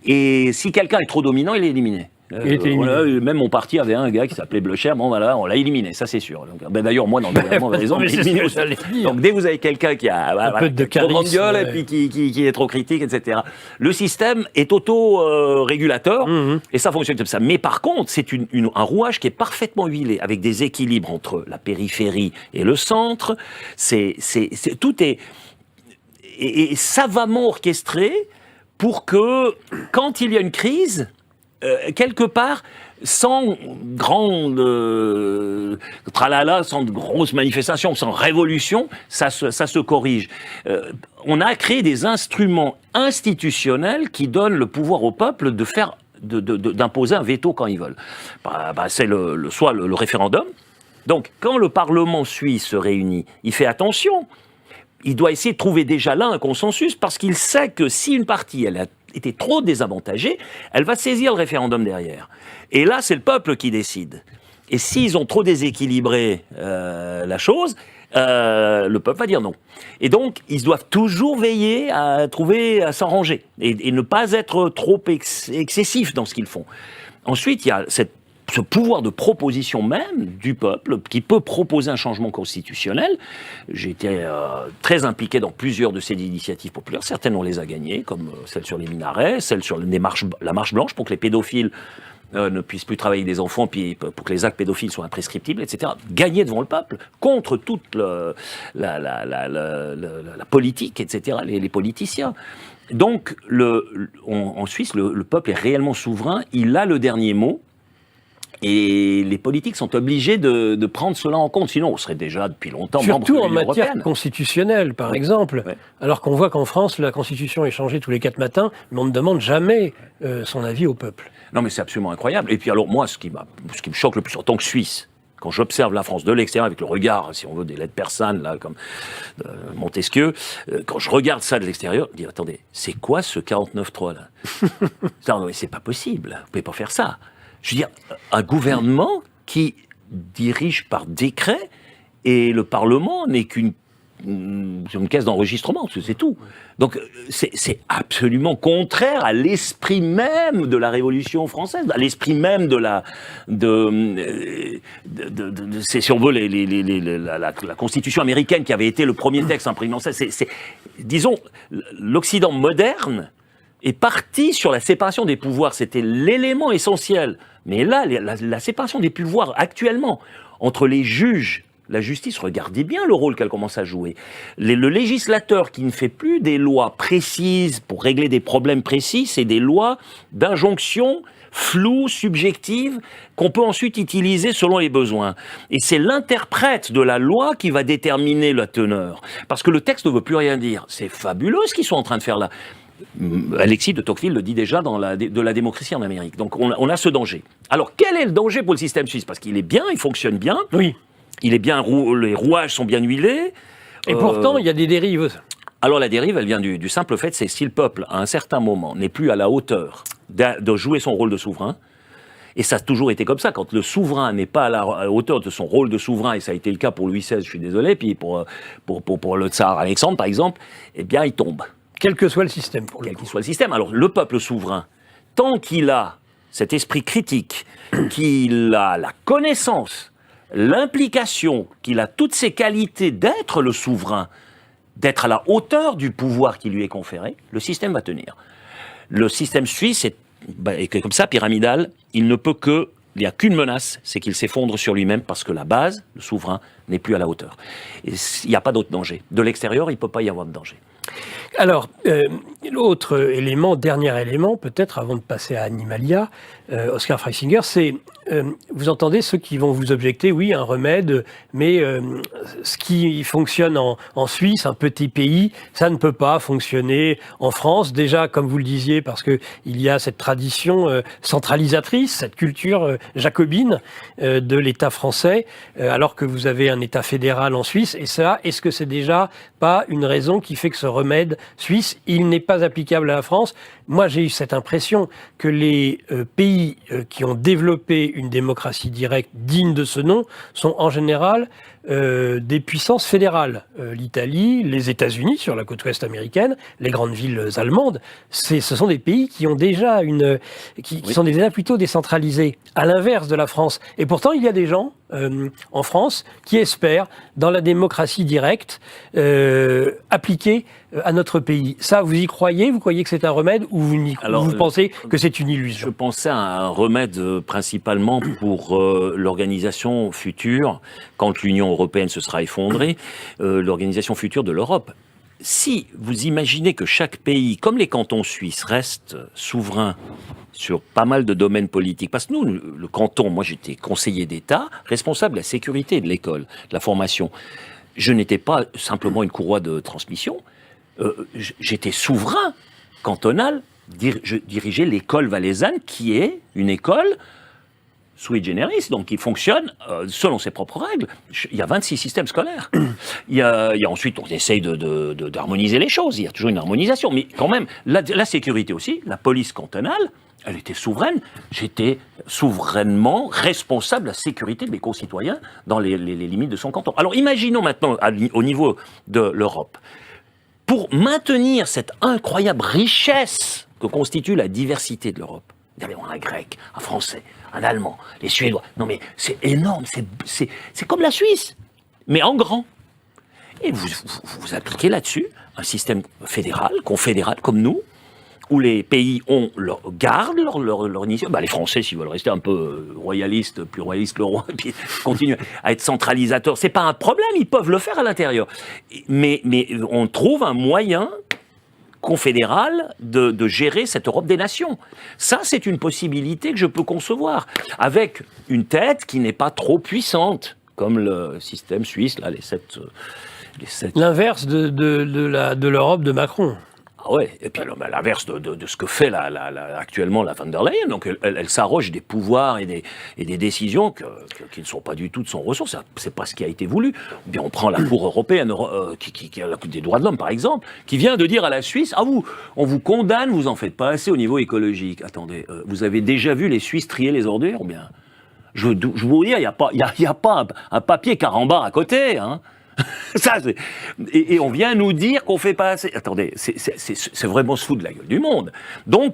Speaker 4: Et si quelqu'un est trop dominant, il est éliminé.
Speaker 1: Il était éliminé.
Speaker 4: Même mon parti avait un gars qui s'appelait Bleucher. Bon, voilà, on l'a éliminé, ça c'est sûr. Donc, d'ailleurs, moi, dans le gouvernement, on avait raison de l'éliminer aussi. Donc, dès que vous avez quelqu'un qui a
Speaker 1: peu de
Speaker 4: trop grande
Speaker 1: charisme,
Speaker 4: gueule et puis qui est trop critique, etc. Le système est auto-régulateur et ça fonctionne comme ça. Mais par contre, c'est un rouage qui est parfaitement huilé, avec des équilibres entre la périphérie et le centre. Tout est savamment orchestré pour que, quand il y a une crise, quelque part, sans grande tralala, sans de grosses manifestations, sans révolution, ça se corrige. On a créé des instruments institutionnels qui donnent le pouvoir au peuple d'imposer un veto quand ils veulent. C'est soit le référendum. Donc, quand le Parlement suisse se réunit, il fait attention. Il doit essayer de trouver déjà là un consensus, parce qu'il sait que si une partie elle a été trop désavantagée, elle va saisir le référendum derrière. Et là, c'est le peuple qui décide. Et s'ils ont trop déséquilibré la chose, le peuple va dire non. Et donc, ils doivent toujours veiller à s'en ranger et ne pas être trop excessifs dans ce qu'ils font. Ensuite, il y a ce pouvoir de proposition même du peuple qui peut proposer un changement constitutionnel. J'ai été très impliqué dans plusieurs de ces initiatives populaires. Certaines, on les a gagnées, comme celle sur les minarets, celle sur la marche blanche, pour que les pédophiles ne puissent plus travailler avec des enfants, puis pour que les actes pédophiles soient imprescriptibles, etc. Gagner devant le peuple, contre toute la politique, etc., les politiciens. Donc, en Suisse, le peuple est réellement souverain, il a le dernier mot. Et les politiques sont obligés de prendre cela en compte, sinon on serait déjà depuis longtemps membre de
Speaker 1: l'Union
Speaker 4: l'Union européenne.
Speaker 1: Surtout en matière constitutionnelle, par exemple. Ouais. Alors qu'on voit qu'en France, la Constitution est changée tous les 4 matins, mais on ne demande jamais son avis au peuple.
Speaker 4: Non, mais c'est absolument incroyable. Et puis alors moi, ce qui me choque le plus en tant que Suisse, quand j'observe la France de l'extérieur avec le regard, si on veut, des lettres persanes, là, comme Montesquieu, quand je regarde ça de l'extérieur, je dis, attendez, c'est quoi ce 49.3 là? Non, mais c'est pas possible, vous pouvez pas faire ça. Je veux dire, un gouvernement qui dirige par décret et le Parlement n'est qu'une caisse d'enregistrement, c'est tout. Donc c'est absolument contraire à l'esprit même de la Révolution française, à l'esprit même c'est, si on veut, la Constitution américaine qui avait été le premier texte imprimé. Disons, l'Occident moderne est parti sur la séparation des pouvoirs. C'était l'élément essentiel. Mais là, la séparation des pouvoirs actuellement entre les juges, la justice, regardez bien le rôle qu'elle commence à jouer. Le législateur qui ne fait plus des lois précises pour régler des problèmes précis, c'est des lois d'injonction floues, subjectives, qu'on peut ensuite utiliser selon les besoins. Et c'est l'interprète de la loi qui va déterminer la teneur. Parce que le texte ne veut plus rien dire. C'est fabuleux ce qu'ils sont en train de faire là. Alexis de Tocqueville le dit déjà de la démocratie en Amérique. Donc on a ce danger. Alors quel est le danger pour le système suisse? Parce qu'il est bien, il fonctionne bien.
Speaker 1: Oui.
Speaker 4: Il est bien, les rouages sont bien huilés.
Speaker 1: Et pourtant, il y a des dérives.
Speaker 4: Alors la dérive, elle vient du simple fait, c'est si le peuple, à un certain moment, n'est plus à la hauteur de jouer son rôle de souverain, et ça a toujours été comme ça, quand le souverain n'est pas à la hauteur de son rôle de souverain, et ça a été le cas pour Louis XVI, je suis désolé, puis pour le tsar Alexandre, par exemple, eh bien, il tombe.
Speaker 1: Quel que soit le système.
Speaker 4: Quel qu'il soit le système. Alors, le peuple souverain, tant qu'il a cet esprit critique, qu'il a la connaissance, l'implication, qu'il a toutes ces qualités d'être le souverain, d'être à la hauteur du pouvoir qui lui est conféré, le système va tenir. Le système suisse est comme ça, pyramidal, il n'y a qu'une menace, c'est qu'il s'effondre sur lui-même parce que la base, le souverain, n'est plus à la hauteur. Et il n'y a pas d'autre danger. De l'extérieur, il ne peut pas y avoir de danger.
Speaker 1: Alors, l'autre élément, dernier élément, peut-être avant de passer à Animalia, Oscar Freisinger, c'est, vous entendez ceux qui vont vous objecter, oui, un remède, mais ce qui fonctionne en Suisse, un petit pays, ça ne peut pas fonctionner en France. Déjà, comme vous le disiez, parce qu'il y a cette tradition centralisatrice, cette culture jacobine de l'État français, alors que vous avez un État fédéral en Suisse. Et ça, est-ce que c'est déjà pas une raison qui fait que ce remède suisse, il n'est pas applicable à la France? moi j'ai eu cette impression que les pays qui ont développé une démocratie directe digne de ce nom sont en général des puissances fédérales. L'Italie, les États-Unis sur la côte ouest américaine, les grandes villes allemandes, ce sont des pays qui ont déjà qui sont déjà plutôt décentralisés, à l'inverse de la France. Et pourtant, il y a des gens en France qui espèrent dans la démocratie directe appliquée à notre pays. Ça, vous y croyez? Vous croyez que c'est un remède ou vous pensez que c'est une illusion?
Speaker 4: Je pensais à un remède principalement pour l'organisation future, quand l'Union européenne se sera effondrée, l'organisation future de l'Europe. Si vous imaginez que chaque pays, comme les cantons suisses, reste souverain sur pas mal de domaines politiques, parce que nous, le canton, moi j'étais conseiller d'État, responsable de la sécurité de l'école, de la formation. Je n'étais pas simplement une courroie de transmission, j'étais souverain cantonal, je dirigeais l'école valaisanne, qui est une école sui generis, donc qui fonctionne selon ses propres règles. Il y a 26 systèmes scolaires. Il y a ensuite, on essaye d'harmoniser les choses, il y a toujours une harmonisation, mais quand même, la sécurité aussi, la police cantonale, elle était souveraine. J'étais souverainement responsable de la sécurité de mes concitoyens dans les limites de son canton. Alors imaginons maintenant, au niveau de l'Europe, pour maintenir cette incroyable richesse que constitue la diversité de l'Europe. Vous avez un Grec, un Français, un Allemand, les Suédois. Non mais c'est énorme, c'est comme la Suisse, mais en grand. Et vous appliquez là-dessus un système fédéral, confédéral comme nous, où les pays gardent leur initiative. Les Français, s'ils veulent rester un peu royalistes, plus royalistes que le roi, et puis continuer à être centralisateurs, c'est pas un problème, ils peuvent le faire à l'intérieur. Mais on trouve un moyen confédéral de gérer cette Europe des nations. Ça, c'est une possibilité que je peux concevoir, avec une tête qui n'est pas trop puissante, comme le système suisse, là, les sept...
Speaker 1: L'inverse de l'Europe de Macron.
Speaker 4: Ah ouais, et puis l'inverse de ce que fait actuellement la von der Leyen. Donc elle s'arroge des pouvoirs et des décisions qui ne sont pas du tout de son ressort. C'est pas ce qui a été voulu. Ou bien on prend la Cour européenne qui a la Cour des droits de l'homme, par exemple, qui vient de dire à la Suisse, on vous condamne, vous en faites pas assez au niveau écologique. Attendez, vous avez déjà vu les Suisses trier les ordures? Ou bien, je vous dis, il y a pas un papier carambar à côté, hein. Ça, et on vient nous dire qu'on fait pas assez. Attendez, c'est vraiment se foutre de la gueule du monde. Donc,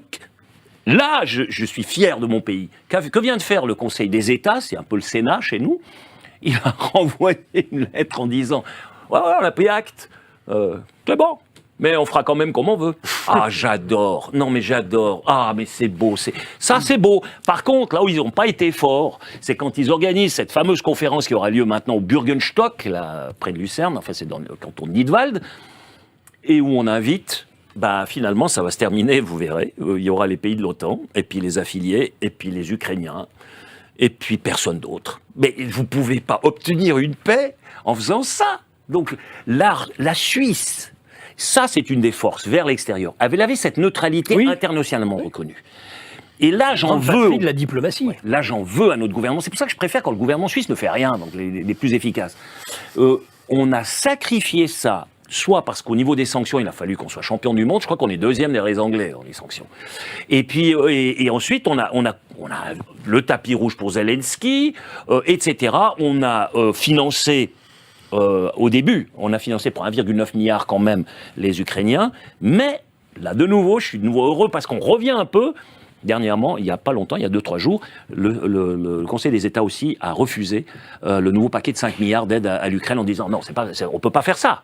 Speaker 4: là, je suis fier de mon pays. Que vient de faire le Conseil des États, c'est un peu le Sénat chez nous, il a renvoyé une lettre en disant « Ouais, on a pris acte, c'est bon, mais on fera quand même comme on veut. » Ah, j'adore. Non, mais j'adore. Ah, mais c'est beau. Ça, c'est beau. Par contre, là où ils n'ont pas été forts, c'est quand ils organisent cette fameuse conférence qui aura lieu maintenant au Bürgenstock, là, près de Lucerne, enfin, c'est dans le canton de Nidwald, et où on invite, finalement, ça va se terminer, vous verrez. Il y aura les pays de l'OTAN, et puis les affiliés, et puis les Ukrainiens, et puis personne d'autre. Mais vous ne pouvez pas obtenir une paix en faisant ça. Donc, la Suisse... Ça, c'est une des forces vers l'extérieur. Elle avait cette neutralité internationalement reconnue. Et là, j'en veux...
Speaker 1: de la diplomatie.
Speaker 4: Ouais, là, j'en veux à notre gouvernement. C'est pour ça que je préfère quand le gouvernement suisse ne fait rien, donc les plus efficaces. On a sacrifié ça, soit parce qu'au niveau des sanctions, il a fallu qu'on soit champion du monde. Je crois qu'on est deuxième derrière les Anglais dans les sanctions. Et puis, et ensuite, on a le tapis rouge pour Zelensky, etc. On a financé... au début, on a financé pour 1,9 milliard quand même les Ukrainiens, mais là de nouveau, je suis de nouveau heureux parce qu'on revient un peu. Dernièrement, il n'y a pas longtemps, il y a 2-3 jours, le Conseil des États aussi a refusé le nouveau paquet de 5 milliards d'aide à l'Ukraine en disant non, on ne peut pas faire ça.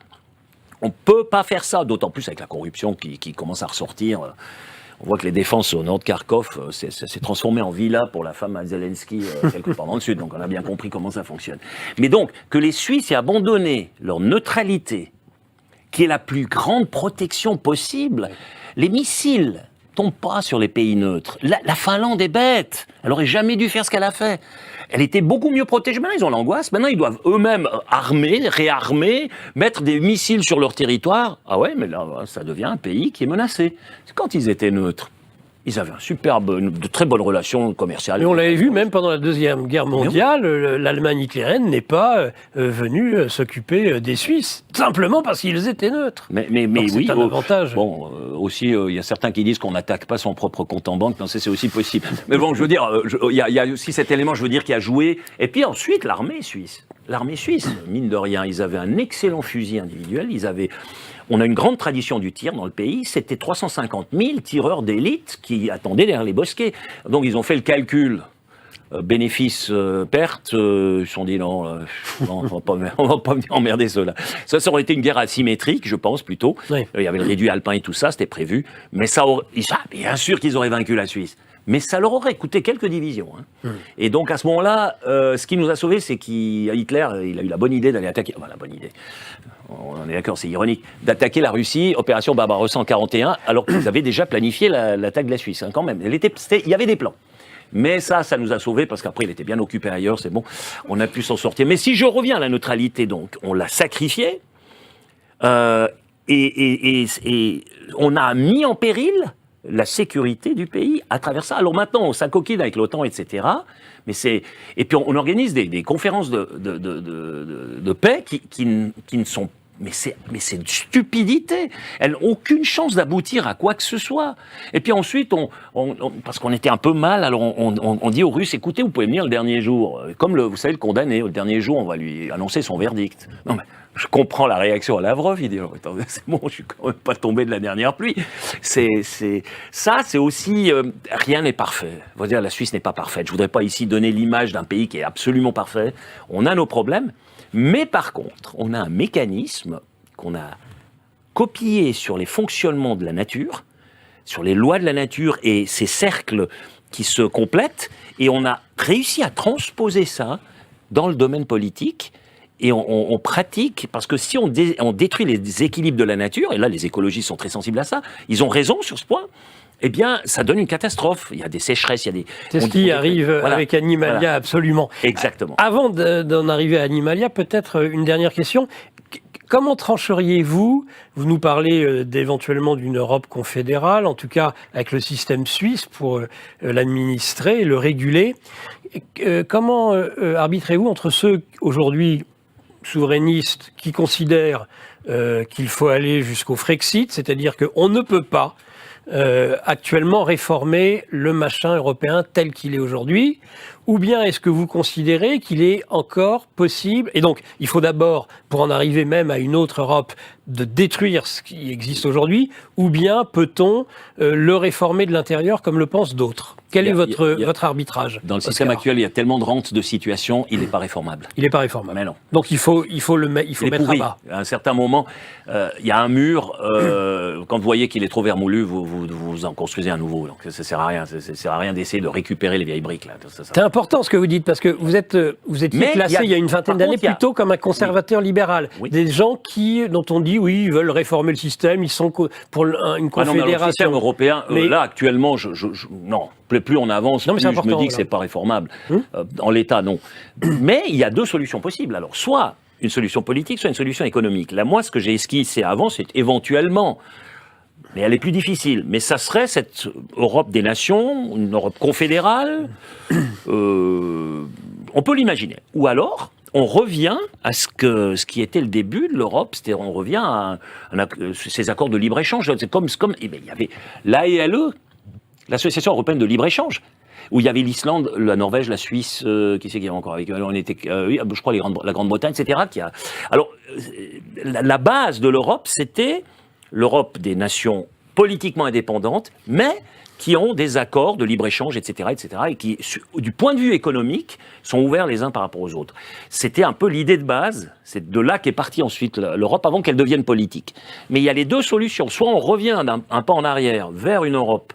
Speaker 4: On ne peut pas faire ça, d'autant plus avec la corruption qui commence à ressortir. On voit que les défenses au nord de Kharkov, c'est transformé en villa pour la femme à Zelensky quelque part dans le sud. Donc on a bien compris comment ça fonctionne. Mais donc, que les Suisses aient abandonné leur neutralité, qui est la plus grande protection possible, les missiles tombent pas sur les pays neutres. La Finlande est bête. Elle aurait jamais dû faire ce qu'elle a fait. Elle était beaucoup mieux protégée. Maintenant, ils ont l'angoisse. Maintenant, ils doivent eux-mêmes réarmer, mettre des missiles sur leur territoire. Ah ouais, mais là, ça devient un pays qui est menacé. C'est quand ils étaient neutres. Ils avaient de très bonnes relations commerciales.
Speaker 1: Mais on l'avait vu même pendant la Deuxième Guerre mondiale, l'Allemagne hitlérienne n'est pas venue s'occuper des Suisses, simplement parce qu'ils étaient neutres.
Speaker 4: Mais
Speaker 1: donc
Speaker 4: oui,
Speaker 1: c'est un avantage.
Speaker 4: Bon, aussi, il y a certains qui disent qu'on n'attaque pas son propre compte en banque. Non, c'est aussi possible. Mais bon, je veux dire, il y a aussi cet élément, je veux dire, qui a joué. Et puis ensuite, l'armée suisse. L'armée suisse, mine de rien, ils avaient un excellent fusil individuel. On a une grande tradition du tir dans le pays. C'était 350 000 tireurs d'élite qui attendaient derrière les bosquets. Donc ils ont fait le calcul. Bénéfice-perte, ils se sont dit non, on va pas venir emmerder ceux-là. Ça aurait été une guerre asymétrique, je pense, plutôt.
Speaker 1: Oui.
Speaker 4: Il y avait le réduit alpin et tout ça, c'était prévu. Mais bien sûr qu'ils auraient vaincu la Suisse. Mais ça leur aurait coûté quelques divisions. Et donc, à ce moment-là, ce qui nous a sauvés, c'est qu'Hitler, il a eu la bonne idée d'aller attaquer... Enfin, la bonne idée. On est d'accord, c'est ironique. D'attaquer la Russie, opération Barbarossa en 41, alors qu'ils avaient déjà planifié l'attaque de la Suisse, quand même. Il y avait des plans. Mais ça nous a sauvés, parce qu'après, il était bien occupé ailleurs, c'est bon, on a pu s'en sortir. Mais si je reviens à la neutralité, donc, on l'a sacrifiée, et on a mis en péril la sécurité du pays à travers ça. Alors maintenant, on s'acoquine avec l'OTAN, etc. Et puis on organise des conférences de paix qui ne sont... Mais c'est une stupidité. Elles n'ont aucune chance d'aboutir à quoi que ce soit. Et puis ensuite, parce qu'on était un peu mal, alors on dit aux Russes, écoutez, vous pouvez venir le dernier jour. Comme vous savez, le condamné, le dernier jour, on va lui annoncer son verdict. Non mais, je comprends la réaction à Lavrov, il dit, attendez, c'est bon, je suis quand même pas tombé de la dernière pluie. C'est aussi, rien n'est parfait. Je veux dire, la Suisse n'est pas parfaite. Je voudrais pas ici donner l'image d'un pays qui est absolument parfait. On a nos problèmes. Mais par contre, on a un mécanisme qu'on a copié sur les fonctionnements de la nature, sur les lois de la nature et ces cercles qui se complètent, et on a réussi à transposer ça dans le domaine politique, et on pratique, parce que si on détruit les équilibres de la nature, et là les écologistes sont très sensibles à ça, ils ont raison sur ce point, eh bien, ça donne une catastrophe. Il y a des sécheresses, il y a des...
Speaker 1: C'est ce qui arrive avec Animalia, absolument.
Speaker 4: Exactement.
Speaker 1: Avant d'en arriver à Animalia, peut-être une dernière question. Comment trancheriez-vous, vous nous parlez d'éventuellement d'une Europe confédérale, en tout cas avec le système suisse pour l'administrer, le réguler. Comment arbitrez-vous entre ceux aujourd'hui souverainistes qui considèrent qu'il faut aller jusqu'au Frexit, c'est-à-dire qu'on ne peut pas actuellement réformer le machin européen tel qu'il est aujourd'hui, ou bien est-ce que vous considérez qu'il est encore possible, et donc il faut d'abord, pour en arriver même à une autre Europe, de détruire ce qui existe aujourd'hui, ou bien peut-on le réformer de l'intérieur comme le pensent d'autres? Quel est votre arbitrage?
Speaker 4: Dans le système actuel, il y a tellement de rentes de situation, il n'est pas réformable.
Speaker 1: Il n'est pas réformable.
Speaker 4: Mais non.
Speaker 1: Donc il faut mettre à bas.
Speaker 4: À un certain moment, il y a un mur, quand vous voyez qu'il est trop vermoulu, vous en construisez un nouveau. Donc ça sert à rien. Ça sert à rien d'essayer de récupérer les vieilles briques. Là.
Speaker 1: C'est important ce que vous dites, parce que vous étiez classé il y a une vingtaine d'années plutôt comme un conservateur libéral. Oui. Des gens dont on dit, oui, ils veulent réformer le système, ils sont pour une confédération.
Speaker 4: Non, le système européen, là, actuellement, non. Plus on avance, plus je me dis que c'est pas réformable. En l'état, non. Mais il y a deux solutions possibles. Alors, soit une solution politique, soit une solution économique. Là, moi, ce que j'ai esquissé avant, c'est éventuellement, mais elle est plus difficile, mais ça serait cette Europe des nations, une Europe confédérale, on peut l'imaginer. Ou alors, on revient à ce qui était le début de l'Europe, c'est-à-dire on revient à ces accords de libre-échange. C'est comme il y avait l'AELE, l'Association européenne de libre-échange, où il y avait l'Islande, la Norvège, la Suisse, qui c'est qui est encore avec eux? On était, je crois, la Grande-Bretagne, etc. Alors, la base de l'Europe, c'était l'Europe des nations politiquement indépendantes, mais qui ont des accords de libre-échange, etc., et qui, du point de vue économique, sont ouverts les uns par rapport aux autres. C'était un peu l'idée de base, c'est de là qu'est partie ensuite l'Europe, avant qu'elle devienne politique. Mais il y a les deux solutions. Soit on revient un pas en arrière vers une Europe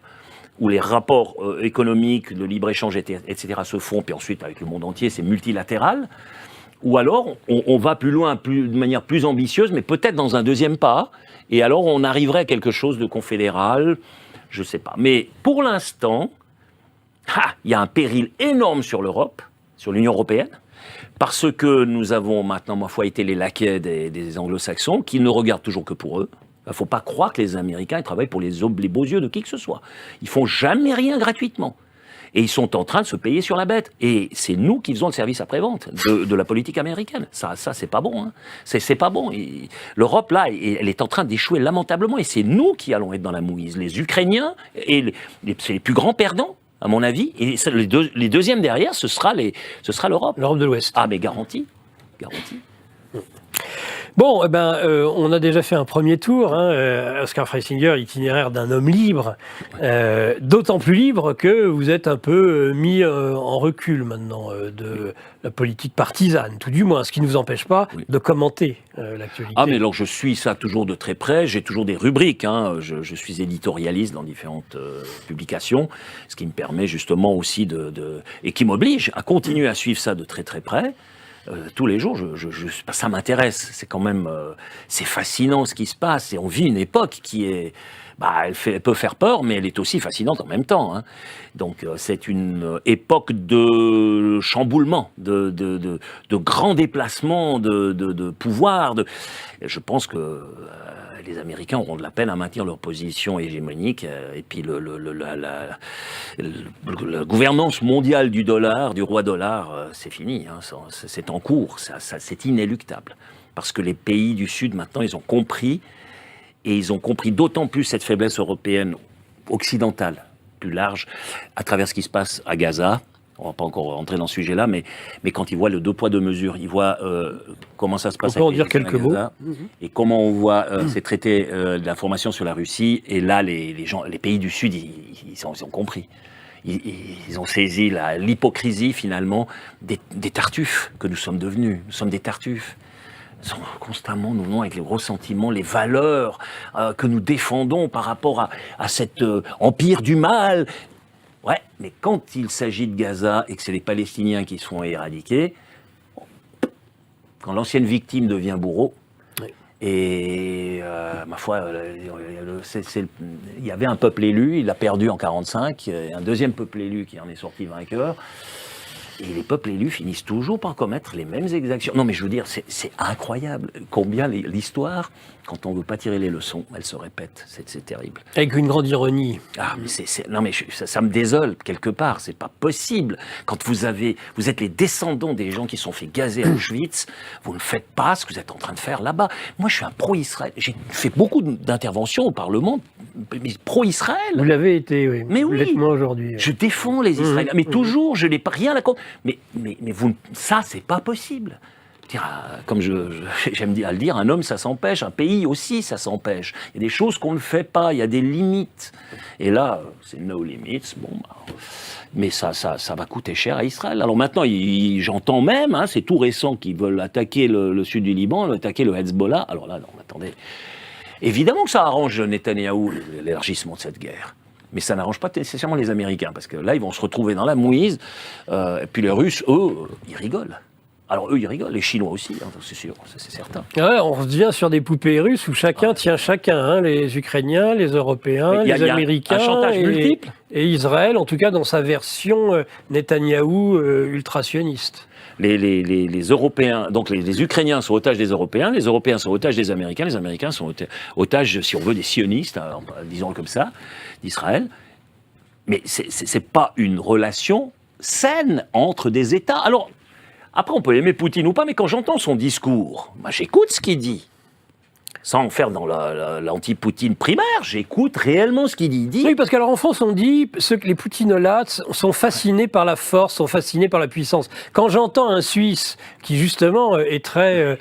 Speaker 4: où les rapports économiques, de libre-échange, etc. se font, puis ensuite, avec le monde entier, c'est multilatéral. Ou alors, on va plus loin, de manière plus ambitieuse, mais peut-être dans un deuxième pas, et alors on arriverait à quelque chose de confédéral, je ne sais pas. Mais pour l'instant, il y a un péril énorme sur l'Europe, sur l'Union européenne, parce que nous avons maintenant, ma foi, été les laquais des anglo-saxons, qui ne regardent toujours que pour eux. Il ne faut pas croire que les Américains ils travaillent pour les beaux yeux de qui que ce soit. Ils font jamais rien gratuitement. Et ils sont en train de se payer sur la bête. Et c'est nous qui faisons le service après-vente de la politique américaine. Ça c'est pas bon. Hein. C'est pas bon. L'Europe, là, elle est en train d'échouer lamentablement. Et c'est nous qui allons être dans la mouise. Les Ukrainiens, c'est les plus grands perdants, à mon avis. Et les deuxièmes derrière, ce sera l'Europe.
Speaker 1: L'Europe de l'Ouest.
Speaker 4: Ah, mais garanti. Garanti.
Speaker 1: Bon, on a déjà fait un premier tour. Oscar Freisinger, itinéraire d'un homme libre, d'autant plus libre que vous êtes un peu mis en recul maintenant de la politique partisane, tout du moins, ce qui ne vous empêche pas de commenter l'actualité.
Speaker 4: Ah, mais alors je suis ça toujours de très près, j'ai toujours des rubriques, je suis éditorialiste dans différentes publications, ce qui me permet justement aussi et qui m'oblige à continuer à suivre ça de très très près. Tous les jours, ça m'intéresse. C'est quand même, c'est fascinant ce qui se passe. Et on vit une époque qui est, elle peut faire peur, mais elle est aussi fascinante en même temps. Hein. Donc c'est une époque de chamboulement, de grands déplacements, de pouvoir. Je pense que les Américains auront de la peine à maintenir leur position hégémonique, et puis la gouvernance mondiale du dollar, du roi dollar, c'est fini, hein, c'est en cours, c'est inéluctable. Parce que les pays du Sud, maintenant, ils ont compris, et ils ont compris d'autant plus cette faiblesse européenne, occidentale, plus large, à travers ce qui se passe à Gaza. On ne va pas encore rentrer dans ce sujet-là, mais quand ils voient le 2 poids 2 mesures, ils voient comment ça se passe.
Speaker 1: On peut en dire quelques mots.
Speaker 4: Et comment on voit ces traités d'information sur la Russie. Et là, les pays du Sud, ils ont compris. Ils ont saisi l'hypocrisie, finalement, des tartuffes que nous sommes devenus. Nous sommes des tartuffes. Constamment, nous venons avec les ressentiments, les valeurs que nous défendons par rapport à cet empire du mal. Ouais, mais quand il s'agit de Gaza et que c'est les Palestiniens qui sont éradiqués, quand l'ancienne victime devient bourreau, et ma foi, il y avait un peuple élu, il l'a perdu en 1945, un deuxième peuple élu qui en est sorti vainqueur, et les peuples élus finissent toujours par commettre les mêmes exactions. Non mais je veux dire, c'est incroyable combien l'histoire, quand on ne veut pas tirer les leçons, elle se répète, c'est terrible.
Speaker 1: Avec une grande ironie.
Speaker 4: Ah, mais non mais ça me désole quelque part, c'est pas possible. Quand vous êtes les descendants des gens qui sont fait gazer à Auschwitz, vous ne faites pas ce que vous êtes en train de faire là-bas. Moi je suis un pro-Israël, j'ai fait beaucoup d'interventions au Parlement, mais pro-Israël.
Speaker 1: Vous l'avez été, oui.
Speaker 4: Mais oui,
Speaker 1: complètement aujourd'hui.
Speaker 4: Je défends les Israéliens, mais toujours, je n'ai pas rien à contre. Mais ça, c'est pas possible. Comme j'aime à le dire, un homme, ça s'empêche, un pays aussi, ça s'empêche. Il y a des choses qu'on ne fait pas, il y a des limites. Et là, c'est no limits, mais ça va coûter cher à Israël. Alors maintenant, j'entends même, c'est tout récent, qu'ils veulent attaquer le sud du Liban, attaquer le Hezbollah. Alors là, non, attendez. Évidemment que ça arrange Netanyahou, l'élargissement de cette guerre. Mais ça n'arrange pas nécessairement les Américains, parce que là, ils vont se retrouver dans la mouise, et puis les Russes, eux, ils rigolent. Alors eux, ils rigolent, les Chinois aussi, c'est sûr, c'est certain.
Speaker 1: Ouais, on revient sur des poupées russes où chacun tient chacun, les Ukrainiens, les Européens, les Américains,
Speaker 4: un chantage multiple.
Speaker 1: Et Israël, en tout cas dans sa version Netanyahou ultra-sioniste.
Speaker 4: Les Européens, donc les Ukrainiens sont otages des Européens, les Européens sont otages des Américains, les Américains sont otages, si on veut, des sionistes, disons-le comme ça, d'Israël. Mais c'est pas une relation saine entre des États. Alors, après, on peut aimer Poutine ou pas, mais quand j'entends son discours, j'écoute ce qu'il dit. Sans faire dans l'anti-Poutine primaire, j'écoute réellement ce qu'il dit.
Speaker 1: Oui, parce qu'alors en France, on dit que les poutinolates sont fascinés par la force, sont fascinés par la puissance. Quand j'entends un Suisse qui, justement, est très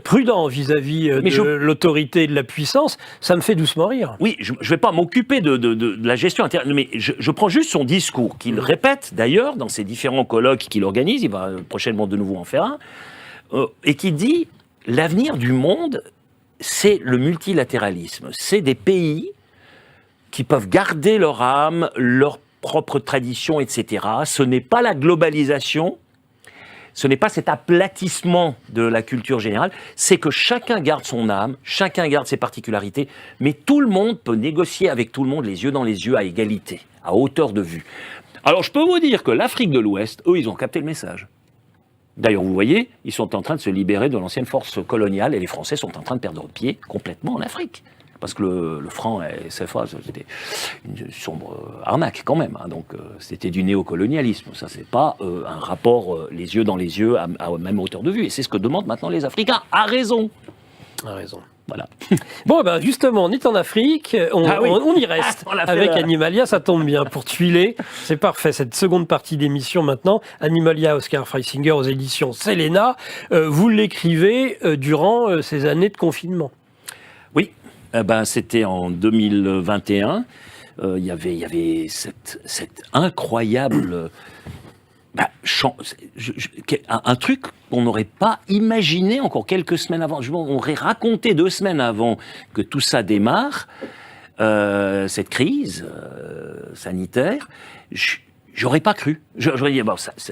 Speaker 1: prudent vis-à-vis de l'autorité et de la puissance, ça me fait doucement rire.
Speaker 4: Oui, je ne vais pas m'occuper de la gestion interne, mais je prends juste son discours, qu'il répète d'ailleurs dans ses différents colloques qu'il organise, il va prochainement de nouveau en faire un, et qui dit « L'avenir du monde, c'est le multilatéralisme. C'est des pays qui peuvent garder leur âme, leur propre tradition, etc. Ce n'est pas la globalisation, ce n'est pas cet aplatissement de la culture générale, c'est que chacun garde son âme, chacun garde ses particularités, mais tout le monde peut négocier avec tout le monde les yeux dans les yeux à égalité, à hauteur de vue. » Alors je peux vous dire que l'Afrique de l'Ouest, eux, ils ont capté le message. D'ailleurs, vous voyez, ils sont en train de se libérer de l'ancienne force coloniale et les Français sont en train de perdre pied complètement en Afrique. Parce que le franc et CFA, c'était une sombre arnaque quand même. Hein. Donc, c'était du néocolonialisme. Ça, c'est pas un rapport les yeux dans les yeux à même hauteur de vue. Et c'est ce que demandent maintenant les Africains. À raison.
Speaker 1: A raison.
Speaker 4: Voilà.
Speaker 1: Bon, ben justement, on est en Afrique, on y reste.
Speaker 4: On l'a fait,
Speaker 1: Avec Animalia, ça tombe bien. Pour tuiler, c'est parfait. Cette seconde partie d'émission maintenant, Animalia, Oscar Freisinger aux éditions Selena. Vous l'écrivez durant ces années de confinement.
Speaker 4: Oui, c'était en 2021. Il y avait cette incroyable... un truc qu'on n'aurait pas imaginé encore quelques semaines avant. On aurait raconté 2 semaines avant que tout ça démarre, cette crise sanitaire. J'aurais pas cru. J'aurais dit,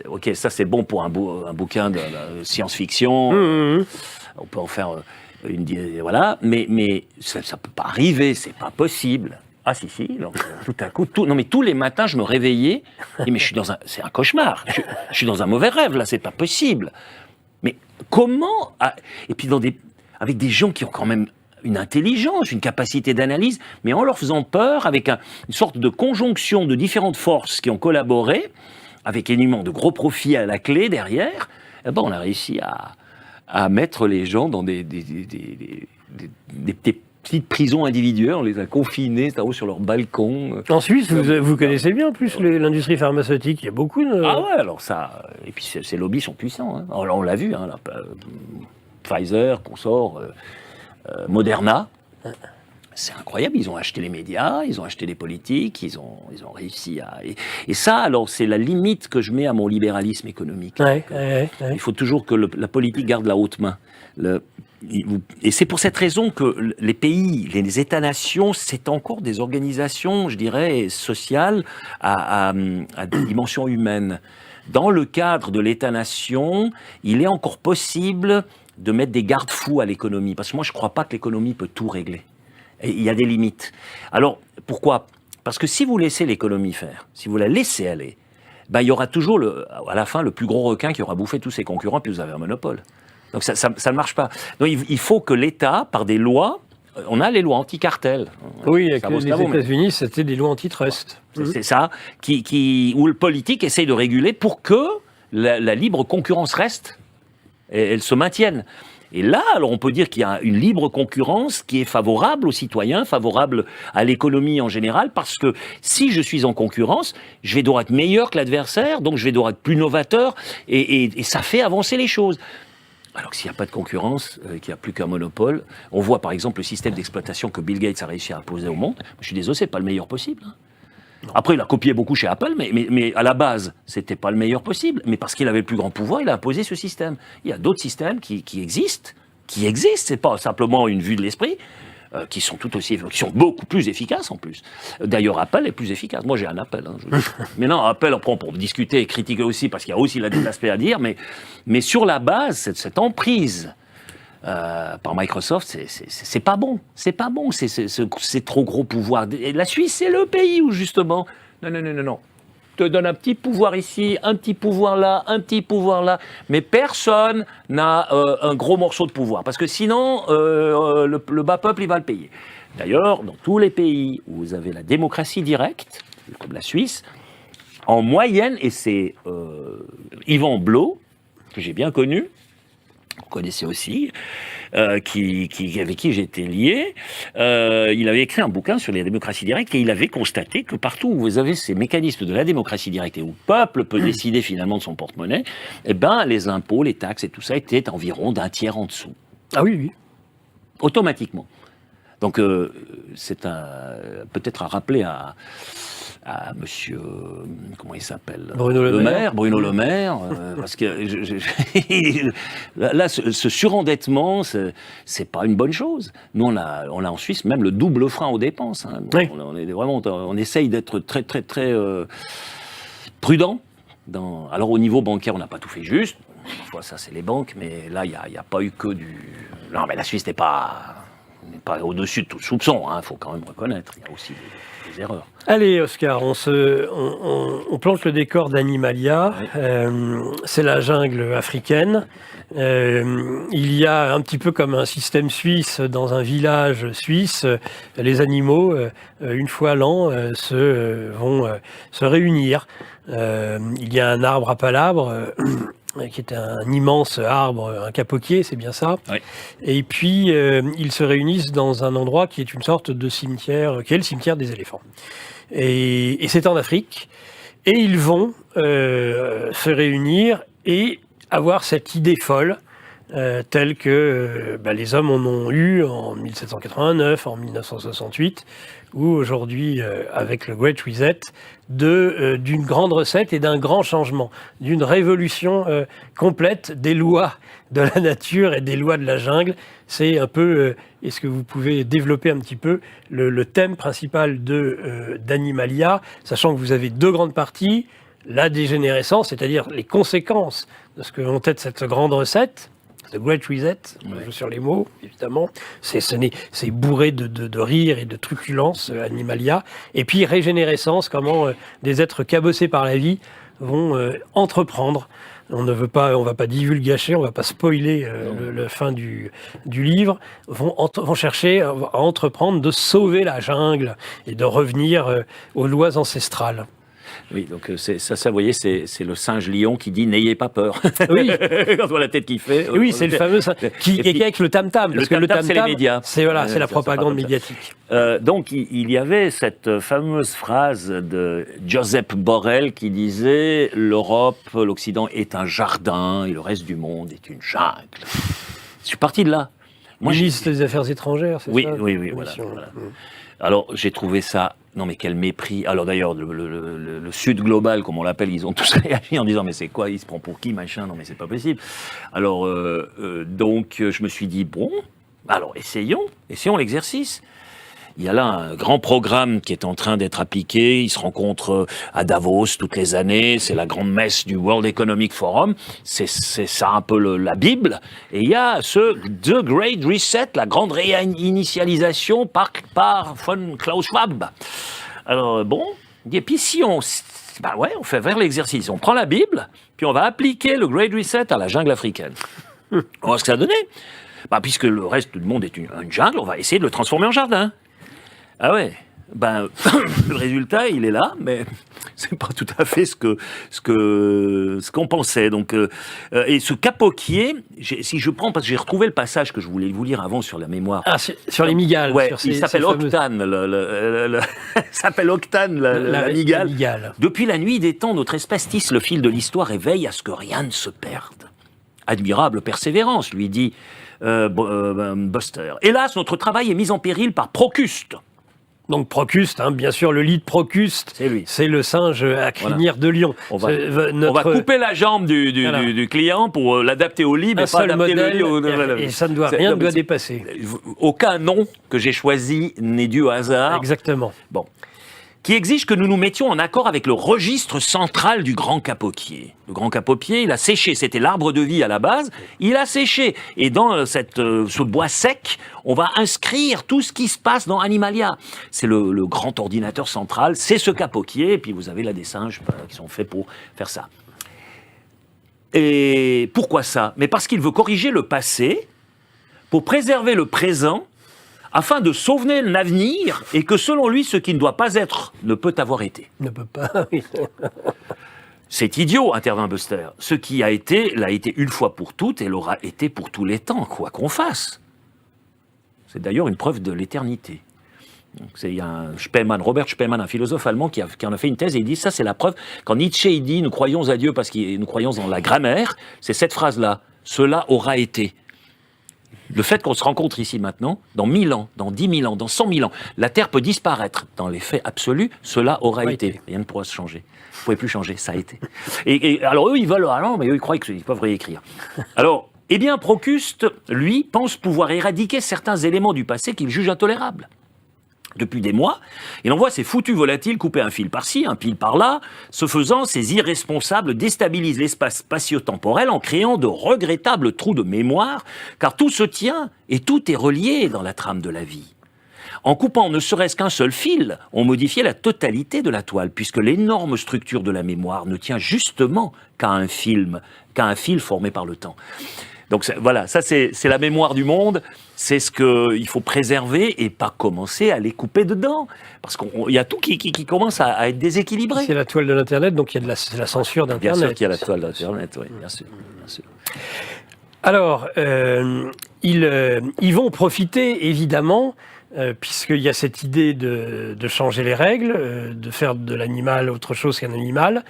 Speaker 4: ok, ça c'est bon pour un bouquin de science-fiction. On peut en faire voilà, mais ça peut pas arriver, c'est pas possible. Ah si, donc, tout à coup, tous les matins, je me réveillais, mais c'est un cauchemar, je suis dans un mauvais rêve, là, c'est pas possible. Mais comment, et puis avec des gens qui ont quand même une intelligence, une capacité d'analyse, mais en leur faisant peur, avec une sorte de conjonction de différentes forces qui ont collaboré, avec énormément de gros profits à la clé derrière, on a réussi à mettre les gens dans des petites prisons individuelles, on les a confinés là-haut sur leur balcon.
Speaker 1: En Suisse, vous connaissez bien en plus l'industrie pharmaceutique, il y a beaucoup de...
Speaker 4: Ah ouais, alors ça... Et puis ces lobbies sont puissants. Hein. Alors, on l'a vu, hein, là, Pfizer, consort, Moderna. C'est incroyable, ils ont acheté les médias, ils ont acheté les politiques, ils ont réussi à... Et ça, alors, c'est la limite que je mets à mon libéralisme économique.
Speaker 1: Ouais.
Speaker 4: Il faut toujours que la politique garde la haute main. Et c'est pour cette raison que les pays, les États-nations, c'est encore des organisations, je dirais, sociales à dimension humaine. Dans le cadre de l'État-nation, il est encore possible de mettre des garde-fous à l'économie. Parce que moi, je ne crois pas que l'économie peut tout régler. Et il y a des limites. Alors, pourquoi ? Parce que si vous laissez l'économie faire, si vous la laissez aller, il y aura toujours, à la fin, le plus gros requin qui aura bouffé tous ses concurrents, puis vous avez un monopole. Donc ça ne marche pas. Donc il faut que l'État, par des lois, on a les lois anti-cartel.
Speaker 1: Oui, avec les États-Unis, c'était des lois antitrust.
Speaker 4: C'est ça, où le politique essaye de réguler pour que la libre concurrence reste et elle se maintienne. Et là, alors on peut dire qu'il y a une libre concurrence qui est favorable aux citoyens, favorable à l'économie en général, parce que si je suis en concurrence, je vais devoir être meilleur que l'adversaire, donc je vais devoir être plus novateur, et ça fait avancer les choses. Alors que s'il n'y a pas de concurrence, qu'il n'y a plus qu'un monopole, on voit par exemple le système d'exploitation que Bill Gates a réussi à imposer au monde. Je suis désolé, c'est pas le meilleur possible. Hein. Après, il a copié beaucoup chez Apple, mais à la base, c'était pas le meilleur possible. Mais parce qu'il avait le plus grand pouvoir, il a imposé ce système. Il y a d'autres systèmes qui existent. C'est pas simplement une vue de l'esprit. Qui sont qui sont beaucoup plus efficaces en plus. D'ailleurs, Apple est plus efficace. Moi, j'ai un Apple. Hein, mais non, Apple, après, on peut discuter et critiquer aussi, parce qu'il y a aussi des aspects à dire, mais sur la base, cette emprise par Microsoft, c'est pas bon. C'est pas bon, c'est trop gros pouvoir. Et la Suisse, c'est le pays où, justement, non. Te donne un petit pouvoir ici, un petit pouvoir là, un petit pouvoir là, mais personne n'a un gros morceau de pouvoir, parce que sinon, le bas peuple, il va le payer. D'ailleurs, dans tous les pays où vous avez la démocratie directe, comme la Suisse, en moyenne, et c'est Yvan Blot, que j'ai bien connu, vous connaissez aussi, avec qui j'étais lié, il avait écrit un bouquin sur les démocraties directes et il avait constaté que partout où vous avez ces mécanismes de la démocratie directe et où le peuple peut décider finalement de son porte-monnaie, les impôts, les taxes et tout ça étaient environ d'un tiers en dessous.
Speaker 1: Ah oui.
Speaker 4: Automatiquement. Donc c'est peut-être à rappeler à monsieur, comment il s'appelle ?
Speaker 1: Bruno Le Maire.
Speaker 4: Bruno Le Maire, parce que là, ce surendettement, c'est pas une bonne chose. Nous, on a en Suisse même le double frein aux dépenses. Hein.
Speaker 1: Oui.
Speaker 4: On essaye d'être très, très, très prudent. Alors, au niveau bancaire, on n'a pas tout fait juste. Parfois, ça, c'est les banques, mais là, il n'y a pas eu que du... Non, mais la Suisse n'est pas... on n'est pas au-dessus de tout soupçon, il faut quand même reconnaître, il y a aussi des erreurs.
Speaker 1: Allez, Oscar, on plante le décor d'Animalia.
Speaker 4: Oui.
Speaker 1: C'est la jungle africaine. Il y a un petit peu comme un système suisse dans un village suisse. Les animaux, une fois l'an, vont se réunir. Il y a un arbre à palabre. Qui est un immense arbre, un capoquier, c'est bien ça.
Speaker 4: Oui.
Speaker 1: Et puis, ils se réunissent dans un endroit qui est une sorte de cimetière, qui est le cimetière des éléphants. Et c'est en Afrique. Et ils vont se réunir et avoir cette idée folle, telle que les hommes en ont eu en 1789, en 1968, ou aujourd'hui, avec le Great Reset, d'une grande recette et d'un grand changement, d'une révolution complète des lois de la nature et des lois de la jungle. C'est un peu, est-ce que vous pouvez développer un petit peu le thème principal d'Animalia, sachant que vous avez deux grandes parties, la dégénérescence, c'est-à-dire les conséquences de ce que vont être cette grande recette, The Great Reset, on joue sur les mots, évidemment. C'est bourré de rire et de truculence, Animalia. Et puis, régénérescence, comment des êtres cabossés par la vie vont entreprendre. On va pas divulgacher, on va pas spoiler le fin du livre. Vont chercher à entreprendre de sauver la jungle et de revenir aux lois ancestrales.
Speaker 4: Oui, donc ça, vous voyez, c'est le singe lion qui dit « n'ayez pas peur ».
Speaker 1: Oui.
Speaker 4: Quand on voit la tête qu'il fait.
Speaker 1: Oui, c'est le fameux qui est avec le tam-tam. Parce que le tam-tam,
Speaker 4: c'est les médias.
Speaker 1: C'est la propagande médiatique.
Speaker 4: Donc, il y avait cette fameuse phrase de Joseph Borrell qui disait « l'Europe, l'Occident est un jardin et le reste du monde est une jungle ». Je suis parti de là.
Speaker 1: Ministre des Affaires étrangères, c'est ça?
Speaker 4: Oui, voilà. Alors, j'ai trouvé ça... Non, mais quel mépris. Alors d'ailleurs, le Sud global, comme on l'appelle, ils ont tous réagi en disant « mais c'est quoi, il se prend pour qui, machin, non mais c'est pas possible ». Alors, donc, je me suis dit « bon, alors essayons l'exercice ». Il y a là un grand programme qui est en train d'être appliqué. Ils se rencontrent à Davos toutes les années. C'est la grande messe du World Economic Forum. C'est ça un peu la Bible. Et il y a The Great Reset, la grande réinitialisation par von Klaus Schwab. Alors bon, et puis si on fait vers l'exercice. On prend la Bible, puis on va appliquer le Great Reset à la jungle africaine. On voit ce que ça a donné. Puisque le reste du monde est une jungle, on va essayer de le transformer en jardin. Ah ouais, le résultat, il est là, mais c'est pas tout à fait ce qu'on pensait. Donc, et ce capoquier, si je prends, parce que j'ai retrouvé le passage que je voulais vous lire avant sur la mémoire.
Speaker 1: Ah, sur les migales.
Speaker 4: Ouais, il s'appelle Octane, s'appelle Octane, la migale. Depuis la nuit des temps, notre espèce tisse le fil de l'histoire et veille à ce que rien ne se perde. Admirable persévérance, lui dit Buster. Hélas, notre travail est mis en péril par Procuste.
Speaker 1: Donc Procuste, bien sûr, le lit de Procuste, c'est le singe à crinière de lion.
Speaker 4: On va couper la jambe du client pour l'adapter au lit, mais pas adapter le lit
Speaker 1: et ça ne doit dépasser.
Speaker 4: Aucun nom que j'ai choisi n'est dû au hasard.
Speaker 1: Exactement.
Speaker 4: Bon. Qui exige que nous nous mettions en accord avec le registre central du grand capoquier. Le grand capoquier, il a séché, c'était l'arbre de vie à la base, il a séché. Et dans ce bois sec, on va inscrire tout ce qui se passe dans Animalia. C'est le grand ordinateur central, c'est ce capoquier, et puis vous avez là des singes qui sont faits pour faire ça. Et pourquoi ça? Mais parce qu'il veut corriger le passé, pour préserver le présent, afin de sauver l'avenir, et que selon lui, ce qui ne doit pas être ne peut avoir été.
Speaker 1: Ne peut pas, oui.
Speaker 4: C'est idiot, intervint Buster. Ce qui a été, l'a été une fois pour toutes, et l'aura été pour tous les temps, quoi qu'on fasse. C'est d'ailleurs une preuve de l'éternité. Il y a Robert Spemann, un philosophe allemand, qui en a fait une thèse, et il dit, ça c'est la preuve, quand Nietzsche il dit, nous croyons à Dieu parce que nous croyons dans la grammaire, c'est cette phrase-là, cela aura été. Le fait qu'on se rencontre ici maintenant, dans 1000 ans, dans 10 000 ans, dans 100 000 ans, la Terre peut disparaître. Dans les faits absolus, cela aura été. Rien ne pourra se changer. Vous ne pouvez plus changer, ça a été. Et alors eux, ils veulent, mais eux, ils croient qu'ils peuvent réécrire. Alors, eh bien, Procuste, lui, pense pouvoir éradiquer certains éléments du passé qu'il juge intolérables. depuis des mois, il envoie ces foutus volatiles couper un fil par-ci, un fil par-là. Ce faisant, ces irresponsables déstabilisent l'espace spatio-temporel en créant de regrettables trous de mémoire, car tout se tient et tout est relié dans la trame de la vie. En coupant ne serait-ce qu'un seul fil, on modifiait la totalité de la toile, puisque l'énorme structure de la mémoire ne tient justement qu'à un fil formé par le temps. Donc voilà, ça c'est la mémoire du monde, c'est ce qu'il faut préserver et pas commencer à les couper dedans. Parce qu'il y a tout qui commence à être déséquilibré.
Speaker 1: C'est la toile de l'Internet, donc il y a de la censure d'Internet.
Speaker 4: Bien sûr qu'il y a la toile d'Internet, oui, bien sûr. Bien sûr.
Speaker 1: Alors, ils vont profiter, évidemment, puisqu'il y a cette idée de changer les règles, de faire de l'animal autre chose qu'un animal,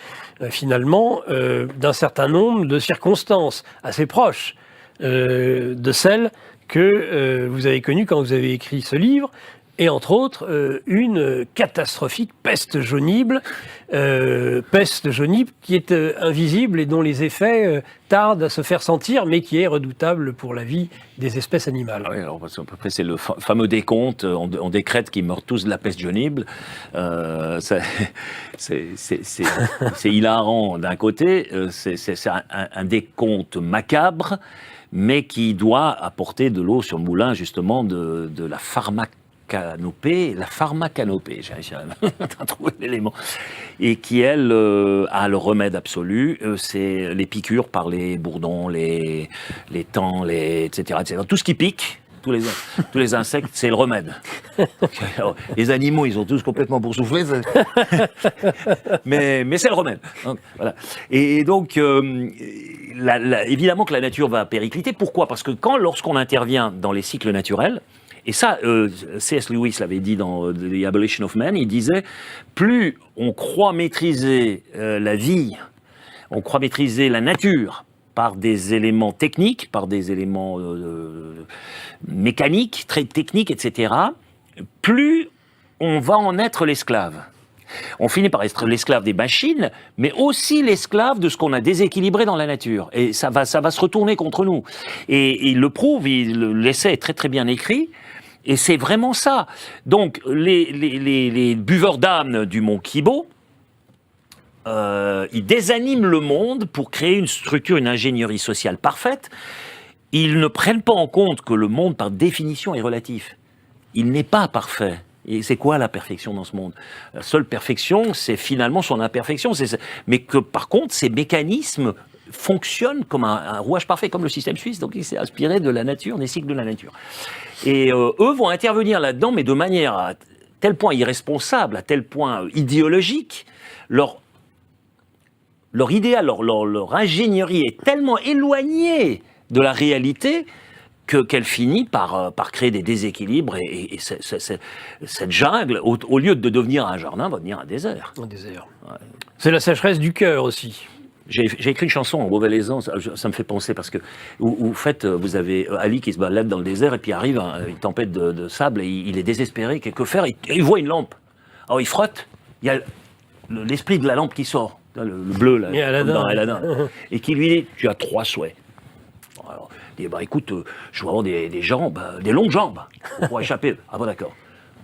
Speaker 1: finalement, d'un certain nombre de circonstances assez proches de celles que vous avez connues quand vous avez écrit ce livre, et entre autres, une catastrophique peste jaunible qui est invisible et dont les effets tardent à se faire sentir, mais qui est redoutable pour la vie des espèces animales.
Speaker 4: Ah oui, alors, à peu près, c'est le fameux décompte, on décrète qu'ils meurent tous de la peste jaunible. C'est hilarant d'un côté, c'est un décompte macabre, mais qui doit apporter de l'eau sur le moulin, justement, de la pharmacanopée, j'ai réussi à trouver l'élément, et qui, elle, a le remède absolu, c'est les piqûres par les bourdons, les taons, etc., etc. Tout ce qui pique, tous les insectes, c'est le remède. Alors, les animaux, ils sont tous complètement boursouflés, mais c'est le remède. Donc, voilà. Et donc, évidemment que la nature va péricliter. Pourquoi ? Parce que lorsqu'on intervient dans les cycles naturels, et ça, C.S. Lewis l'avait dit dans The Abolition of Man, il disait, plus on croit maîtriser la vie, on croit maîtriser la nature par des éléments techniques, par des éléments mécaniques, très techniques, etc., plus on va en être l'esclave. On finit par être l'esclave des machines, mais aussi l'esclave de ce qu'on a déséquilibré dans la nature. Et ça va se retourner contre nous. Et il le prouve, l'essai est très très bien écrit, et c'est vraiment ça. Donc, les buveurs d'âme du mont Kibo, ils désaniment le monde pour créer une structure, une ingénierie sociale parfaite. Ils ne prennent pas en compte que le monde, par définition, est relatif. Il n'est pas parfait. Et c'est quoi la perfection dans ce monde ? La seule perfection, c'est finalement son imperfection. Mais que, par contre, ces mécanismes fonctionnent comme un rouage parfait, comme le système suisse. Donc, il s'est inspiré de la nature, des cycles de la nature. Et eux vont intervenir là-dedans, mais de manière à tel point irresponsable, à tel point idéologique. Leur idéal, leur ingénierie est tellement éloignée de la réalité qu'elle finit par créer des déséquilibres et cette jungle, au lieu de devenir un jardin, va devenir un désert.
Speaker 1: Un désert.
Speaker 4: Ouais.
Speaker 1: C'est la sécheresse du cœur aussi.
Speaker 4: J'ai écrit une chanson en Beauvalaisan, ça me fait penser, parce que vous avez Ali qui se balade dans le désert et puis arrive une tempête de sable et il est désespéré, que faire ? Il voit une lampe. Alors il frotte, il y a l'esprit de la lampe qui sort, le bleu là, dans Aladdin, et qui lui dit, tu as 3 souhaits. Alors, il dit, écoute, je veux avoir des jambes, des longues jambes, pour échapper. Ah bon, d'accord.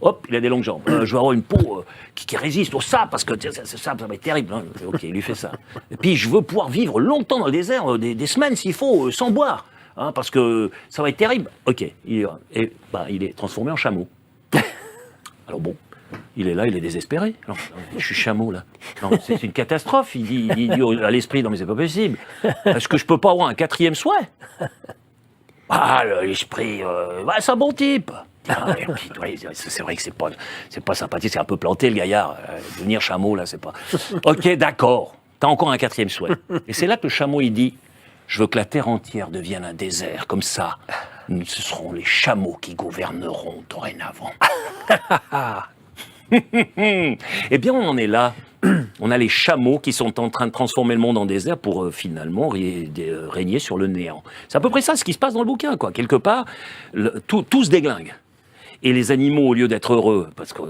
Speaker 4: Hop, il a des longues jambes. Je veux avoir une peau qui résiste au sable, parce que ce sable, ça va être terrible. Hein. Ok, il lui fait ça. Et puis, je veux pouvoir vivre longtemps dans le désert, des semaines s'il faut, sans boire, hein, parce que ça va être terrible. Ok, il est transformé en chameau. Alors bon, il est là, il est désespéré. Non, je suis chameau, là. Non, c'est une catastrophe. Il dit à l'esprit, non mais c'est pas possible. Est-ce que je peux pas avoir un 4e souhait ? Ah, l'esprit, c'est un bon type. Ah, et puis, ouais, c'est vrai que c'est pas sympathique, c'est un peu planté le gaillard. Devenir chameau, là, c'est pas... Ok, d'accord, t'as encore un 4e souhait. Et c'est là que le chameau, il dit, je veux que la terre entière devienne un désert, comme ça, ce seront les chameaux qui gouverneront dorénavant. Eh bien, on en est là. On a les chameaux qui sont en train de transformer le monde en désert pour finalement régner sur le néant. C'est à peu près ça ce qui se passe dans le bouquin, quoi. Quelque part, tout se déglingue. Et les animaux, au lieu d'être heureux, parce que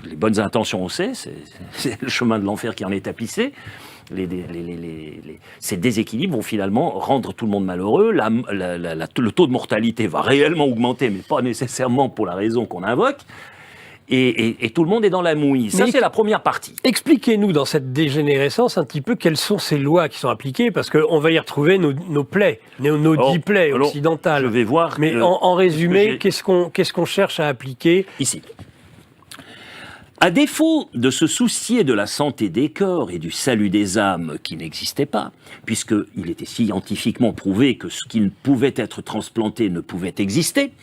Speaker 4: les bonnes intentions, on sait, c'est le chemin de l'enfer qui en est tapissé, ces déséquilibres vont finalement rendre tout le monde malheureux. Le taux de mortalité va réellement augmenter, mais pas nécessairement pour la raison qu'on invoque. et tout le monde est dans la mouise. Ça, c'est la première partie.
Speaker 1: Expliquez-nous dans cette dégénérescence un petit peu quelles sont ces lois qui sont appliquées, parce qu'on va y retrouver nos plaies, nos 10 plaies occidentales.
Speaker 4: Je vais voir.
Speaker 1: Mais en résumé, qu'est-ce qu'on cherche à appliquer
Speaker 4: ici? À défaut de se soucier de la santé des corps et du salut des âmes qui n'existait pas, puisqu'il était scientifiquement prouvé que ce qui ne pouvait être transplanté ne pouvait exister,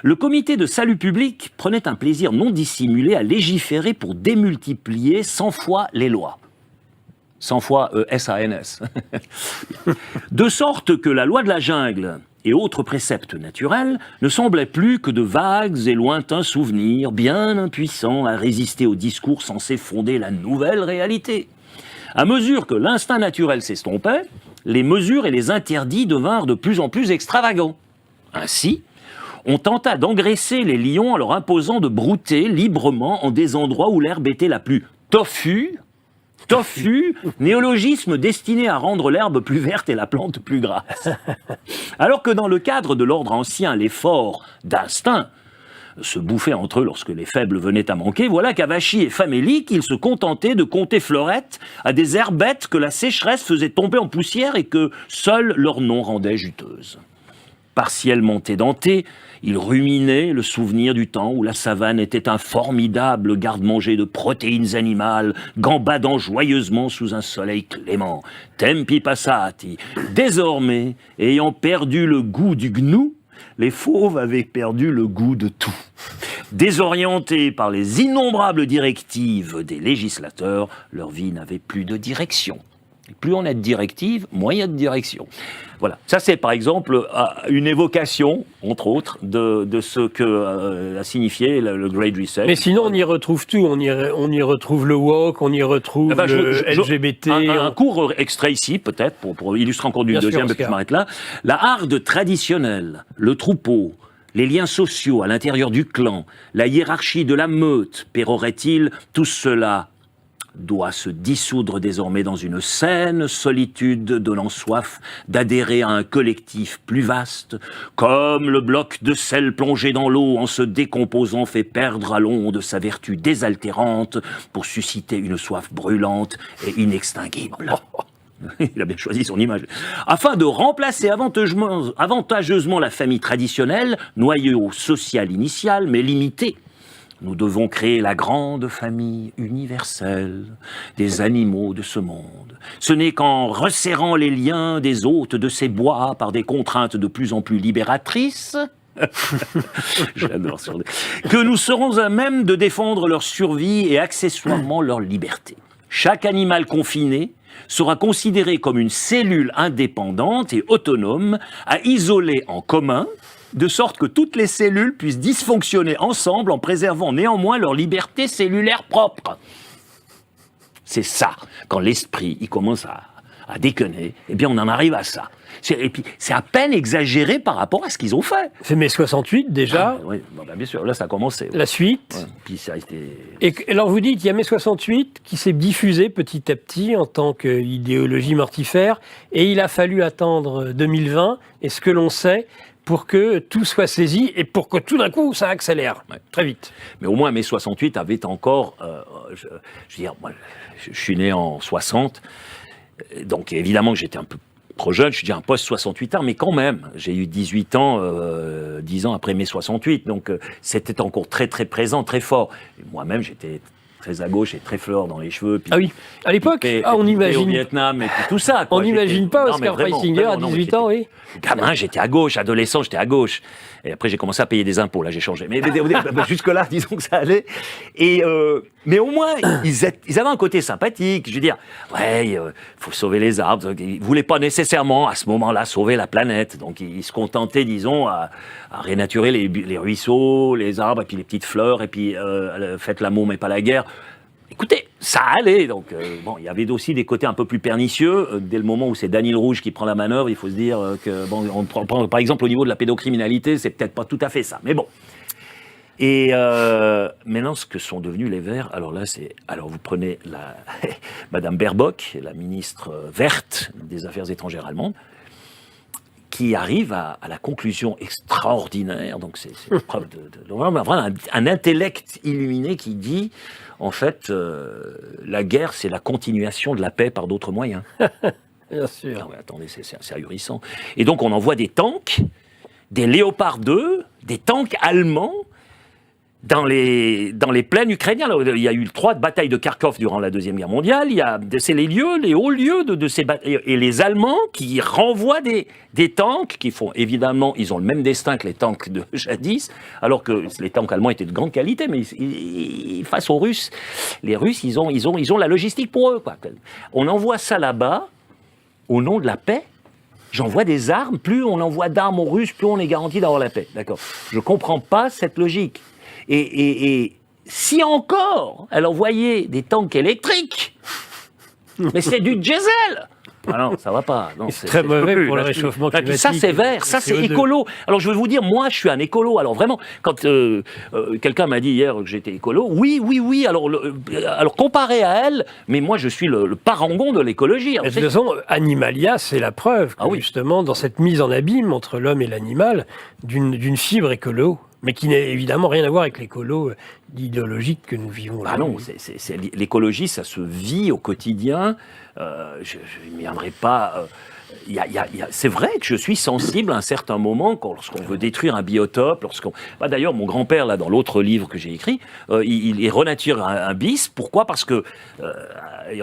Speaker 4: le comité de salut public prenait un plaisir non dissimulé à légiférer pour démultiplier 100 fois les lois. 100 fois S-A-N-S. De sorte que la loi de la jungle et autres préceptes naturels ne semblaient plus que de vagues et lointains souvenirs, bien impuissants à résister aux discours censés fonder la nouvelle réalité. À mesure que l'instinct naturel s'estompait, les mesures et les interdits devinrent de plus en plus extravagants. Ainsi, on tenta d'engraisser les lions en leur imposant de brouter librement en des endroits où l'herbe était la plus toffue, néologisme destiné à rendre l'herbe plus verte et la plante plus grasse. Alors que dans le cadre de l'ordre ancien, les forts d'instinct se bouffaient entre eux lorsque les faibles venaient à manquer, voilà qu'Avachi et faméliques, ils se contentaient de compter fleurettes à des herbettes que la sécheresse faisait tomber en poussière et que seul leur nom rendait juteuses. Partiellement édentés, ils ruminaient le souvenir du temps où la savane était un formidable garde-manger de protéines animales, gambadant joyeusement sous un soleil clément. Tempi passati. Désormais, ayant perdu le goût du gnou, les fauves avaient perdu le goût de tout. Désorientés par les innombrables directives des législateurs, leur vie n'avait plus de direction. Et plus on a de directives, moins il y a de direction. Voilà. Ça, c'est par exemple une évocation, entre autres, de ce que a signifié le Great Reset.
Speaker 1: Mais sinon, on y retrouve tout. On y retrouve le woke, on y retrouve le LGBT.
Speaker 4: Un court extrait ici, peut-être, pour illustrer encore d'une deuxième, et puis je m'arrête là. La harde traditionnelle, le troupeau, les liens sociaux à l'intérieur du clan, la hiérarchie de la meute, pérorait-il, tout cela doit se dissoudre désormais dans une saine solitude donnant soif d'adhérer à un collectif plus vaste, comme le bloc de sel plongé dans l'eau en se décomposant fait perdre à l'onde sa vertu désaltérante pour susciter une soif brûlante et inextinguible. Il a bien choisi son image. Afin de remplacer avantageusement la famille traditionnelle, noyau social initial mais limité, nous devons créer la grande famille universelle des animaux de ce monde. Ce n'est qu'en resserrant les liens des hôtes de ces bois par des contraintes de plus en plus libératrices j'adore que nous serons à même de défendre leur survie et accessoirement leur liberté. Chaque animal confiné sera considéré comme une cellule indépendante et autonome à isoler en commun, de sorte que toutes les cellules puissent dysfonctionner ensemble en préservant néanmoins leur liberté cellulaire propre. C'est ça, quand l'esprit il commence à déconner, eh bien on en arrive à ça. Et puis c'est à peine exagéré par rapport à ce qu'ils ont fait.
Speaker 1: C'est mai 68 déjà.
Speaker 4: Oui, bien sûr, là ça a commencé.
Speaker 1: La suite.
Speaker 4: Ouais, puis ça a été...
Speaker 1: Et alors vous dites, il y a mai 68 qui s'est diffusé petit à petit en tant qu'idéologie mortifère, et il a fallu attendre 2020, et ce que l'on sait, pour que tout soit saisi et pour que tout d'un coup ça accélère très vite.
Speaker 4: Mais au moins mai 68 avait encore, je veux dire, moi, je suis né en 60, donc évidemment que j'étais un peu trop jeune, je suis déjà un post-68 ans, mais quand même, j'ai eu 18 ans, 10 ans après mai 68, donc c'était encore très très présent, très fort. Et moi-même, j'étais très à gauche et très fleur dans les cheveux. Puis,
Speaker 1: ah oui, à l'époque, on imagine.
Speaker 4: Au Vietnam et puis tout ça. Quoi.
Speaker 1: On n'imagine pas Oscar Freisinger à 18 ans, oui.
Speaker 4: Gamin, j'étais à gauche, adolescent, j'étais à gauche. Et après, j'ai commencé à payer des impôts, là, j'ai changé. Mais jusque-là, disons que ça allait. Et, mais au moins, ils avaient un côté sympathique. Je veux dire, ouais, faut sauver les arbres. Ils ne voulaient pas nécessairement, à ce moment-là, sauver la planète. Donc, ils se contentaient, disons, à rénaturer les ruisseaux, les arbres, et puis les petites fleurs, et puis faites l'amour, mais pas la guerre. Écoutez, ça allait, donc bon, il y avait aussi des côtés un peu plus pernicieux. Dès le moment où c'est Dany Rouge qui prend la manœuvre, il faut se dire que, bon, on prend, par exemple, au niveau de la pédocriminalité, c'est peut-être pas tout à fait ça, mais bon. Et maintenant, ce que sont devenus les Verts, alors là, alors vous prenez Madame Baerbock, la ministre verte des Affaires étrangères allemandes, qui arrive à la conclusion extraordinaire, donc c'est une preuve vraiment un intellect illuminé qui dit, en fait, la guerre, c'est la continuation de la paix par d'autres moyens.
Speaker 1: Bien sûr.
Speaker 4: Ah ouais, attendez, c'est ahurissant. Et donc, on envoie des tanks, des Léopard 2, des tanks allemands, dans les plaines ukrainiennes. Alors, il y a eu 3 batailles de Kharkov durant la Deuxième Guerre mondiale. C'est les hauts lieux de ces batailles. Et les Allemands qui renvoient des tanks qui font, évidemment, ils ont le même destin que les tanks de jadis, alors que les tanks allemands étaient de grande qualité, mais face aux Russes, les Russes, ils ont la logistique pour eux, quoi. On envoie ça là-bas au nom de la paix. J'envoie des armes, plus on envoie d'armes aux Russes, plus on est garanti d'avoir la paix. D'accord. Je ne comprends pas cette logique. Et si encore elle envoyait des tanks électriques, mais c'est du diesel. Ah non, ça va pas. Non,
Speaker 1: c'est très mauvais pour le réchauffement climatique.
Speaker 4: Ça, c'est vert, ça, c'est écolo. Alors, je vais vous dire, moi, je suis un écolo. Alors, vraiment, quand quelqu'un m'a dit hier que j'étais écolo, oui. Alors, comparé à elle, mais moi, je suis le parangon de l'écologie.
Speaker 1: De toute façon, Animalia, c'est la preuve que, justement, dans cette mise en abîme entre l'homme et l'animal, d'une fibre écolo. Mais qui n'a évidemment rien à voir avec l'écolo idéologique que nous vivons.
Speaker 4: Ah non, l'écologie, ça se vit au quotidien. Je n'y viendrai pas. C'est vrai que je suis sensible à un certain moment lorsqu'on veut détruire un biotope, d'ailleurs, mon grand-père, là, dans l'autre livre que j'ai écrit, il renature un bis. Pourquoi ? Parce que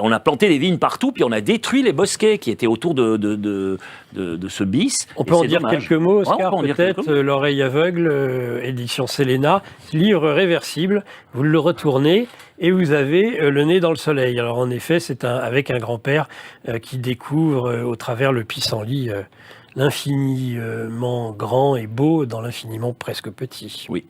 Speaker 4: on a planté des vignes partout, puis on a détruit les bosquets qui étaient autour de ce bis.
Speaker 1: On peut en dire quelques mots, Oscar, peut-être. L'oreille aveugle, édition Séléna, livre réversible. Vous le retournez et vous avez le nez dans le soleil. Alors en effet, c'est avec un grand-père qui découvre au travers le pissenlit l'infiniment grand et beau dans l'infiniment presque petit.
Speaker 4: Oui.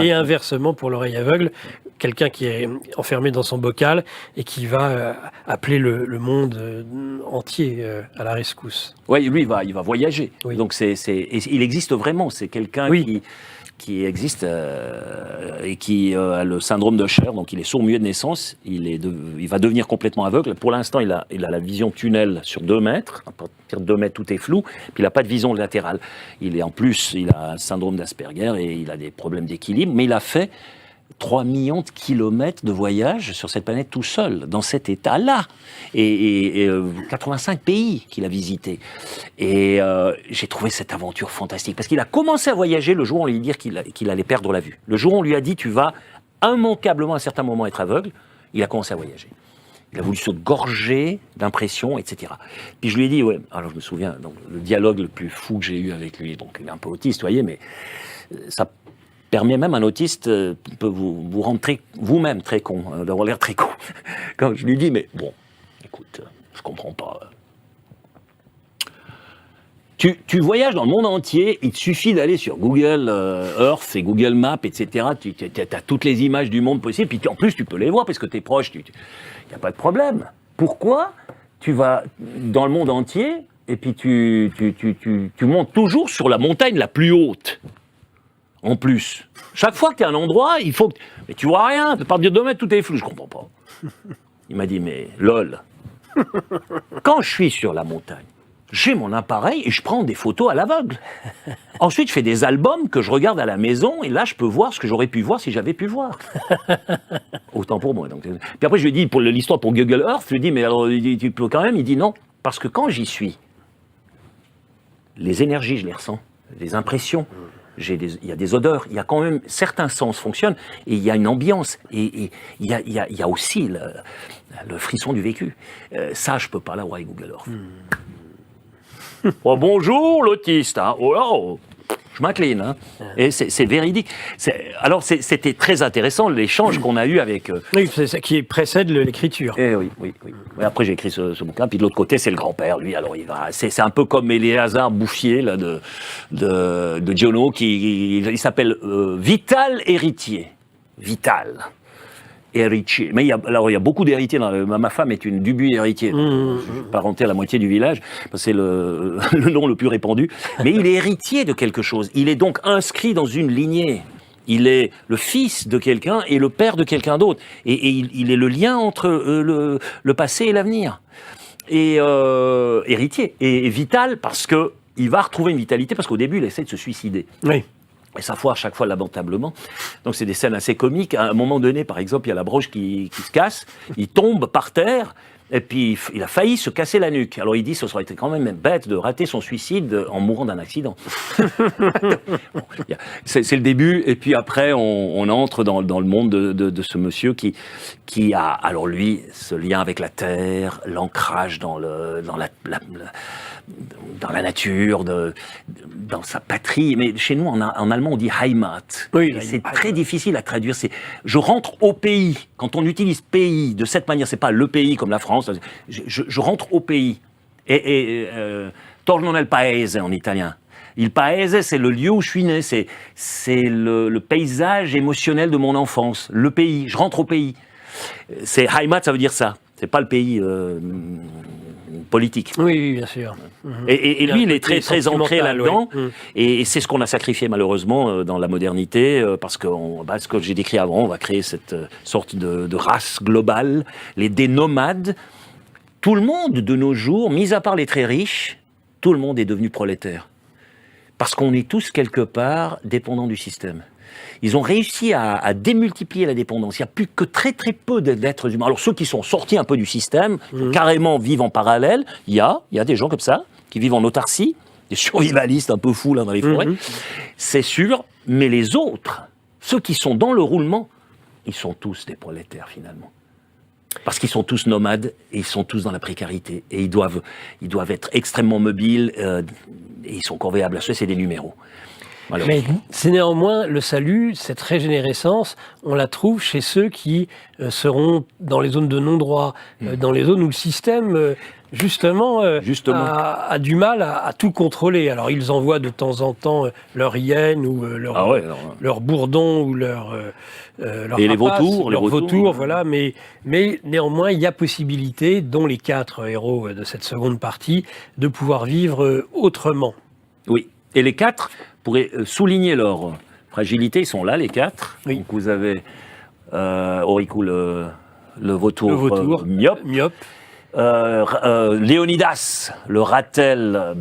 Speaker 1: Et inversement, pour l'oreille aveugle, quelqu'un qui est enfermé dans son bocal et qui va appeler le monde entier à la rescousse.
Speaker 4: Oui, lui, il va voyager.
Speaker 1: Oui.
Speaker 4: Donc, il existe vraiment. C'est quelqu'un qui existe et qui a le syndrome de Usher, donc il est sourd-muet de naissance, il va devenir complètement aveugle. Pour l'instant, il a la vision tunnel sur 2 mètres. À partir de 2 mètres, tout est flou. Puis il n'a pas de vision latérale. Il a un syndrome d'Asperger et il a des problèmes d'équilibre. Mais il a fait 3 millions de kilomètres de voyage sur cette planète tout seul, dans cet état-là. Et 85 pays qu'il a visités. Et j'ai trouvé cette aventure fantastique. Parce qu'il a commencé à voyager le jour où on lui dit qu'il allait perdre la vue. Le jour où on lui a dit, tu vas immanquablement à un certain moment être aveugle, il a commencé à voyager. Il a voulu se gorger d'impressions, etc. Puis je lui ai dit, alors je me souviens, donc, le dialogue le plus fou que j'ai eu avec lui, donc il est un peu autiste, vous voyez, mais ça permet même un autiste peut vous rendre vous-même très con, d'avoir l'air très con. Quand je lui dis, mais bon, écoute, je comprends pas. Tu voyages dans le monde entier, il te suffit d'aller sur Google Earth et Google Maps, etc. Tu as toutes les images du monde possible, puis en plus tu peux les voir parce que tu es proche, il n'y a pas de problème. Pourquoi tu vas dans le monde entier et puis tu montes toujours sur la montagne la plus haute? En plus, chaque fois que tu es à un endroit, il faut que... Mais tu vois rien, à partir de 2 mètres, tout est flou, je comprends pas. Il m'a dit, mais lol, quand je suis sur la montagne, j'ai mon appareil et je prends des photos à l'aveugle. Ensuite, je fais des albums que je regarde à la maison et là, je peux voir ce que j'aurais pu voir si j'avais pu voir. Autant pour moi. Donc. Puis après, je lui dis, pour l'histoire pour Google Earth, je lui dis, mais alors, tu peux quand même? Il dit non, parce que quand j'y suis, les énergies, je les ressens, les impressions, il y a des odeurs, il y a quand même certains sens fonctionnent et il y a une ambiance et il y a aussi le frisson du vécu. Ça, je peux pas l'avoir avec Google Earth. Oh, bonjour l'autiste, hein. Oh, je m'incline. Hein. Et c'est véridique. Alors c'était très intéressant l'échange qu'on a eu avec.
Speaker 1: Oui, c'est ça qui précède l'écriture.
Speaker 4: Eh oui. Après j'ai écrit ce bouquin, puis de l'autre côté c'est le grand-père, lui. Alors il va, c'est un peu comme Éléazar Bouffier là de Giono, il s'appelle Vital Héritier. Vital. Héritier. Mais il y a beaucoup d'héritiers. Ma femme est une Dubuis héritier. Je suis parenté à la moitié du village. C'est le nom le plus répandu. Mais il est héritier de quelque chose. Il est donc inscrit dans une lignée. Il est le fils de quelqu'un et le père de quelqu'un d'autre. Et il est le lien entre le passé et l'avenir. Et héritier. Et vital parce que il va retrouver une vitalité parce qu'au début, il essaie de se suicider.
Speaker 1: Oui.
Speaker 4: Et ça foire chaque fois lamentablement. Donc c'est des scènes assez comiques. À un moment donné, par exemple, il y a la broche qui se casse, il tombe par terre, et puis il a failli se casser la nuque. Alors il dit, ce serait été quand même bête de rater son suicide en mourant d'un accident. Bon, c'est le début, et puis après on entre dans le monde de ce monsieur qui a, alors lui, ce lien avec la terre, l'ancrage dans la nature, dans sa patrie. Mais chez nous, en allemand, on dit Heimat.
Speaker 1: Oui,
Speaker 4: c'est très difficile à traduire. Je rentre au pays. Quand on utilise pays de cette manière, c'est pas le pays comme la France. Je rentre au pays. Torno nel paese en italien. Il paese, c'est le lieu où je suis né. C'est le paysage émotionnel de mon enfance. Le pays. Je rentre au pays. C'est Heimat, ça veut dire ça. C'est pas le pays politique.
Speaker 1: Oui, bien sûr.
Speaker 4: Et lui, il est très, très ancré là-dedans.
Speaker 1: Oui.
Speaker 4: Et c'est ce qu'on a sacrifié malheureusement dans la modernité, parce que ce que j'ai décrit avant, on va créer cette sorte de race globale, les dénomades. Tout le monde de nos jours, mis à part les très riches, tout le monde est devenu prolétaire. Parce qu'on est tous quelque part dépendants du système. Ils ont réussi à démultiplier la dépendance. Il n'y a plus que très très peu d'êtres humains. Alors ceux qui sont sortis un peu du système, carrément vivent en parallèle, il y a des gens comme ça, qui vivent en autarcie, des survivalistes un peu fous là dans les forêts, c'est sûr, mais les autres, ceux qui sont dans le roulement, ils sont tous des prolétaires finalement. Parce qu'ils sont tous nomades et ils sont tous dans la précarité. Et ils doivent être extrêmement mobiles et ils sont corvéables à ceux, c'est des numéros. Alors,
Speaker 1: mais c'est néanmoins le salut, cette régénérescence, on la trouve chez ceux qui seront dans les zones de non-droit, dans les zones où le système, justement. A du mal à tout contrôler. Alors ils envoient de temps en temps leurs hyènes ou leurs bourdons ou leurs
Speaker 4: et les vautours,
Speaker 1: voilà. Mais néanmoins, il y a possibilité, dont les 4 héros de cette seconde partie, de pouvoir vivre autrement.
Speaker 4: Oui, et les 4... pour souligner leur fragilité, ils sont là, les 4.
Speaker 1: Oui.
Speaker 4: Donc vous avez Auricou, le vautour myope. Léonidas, le ratel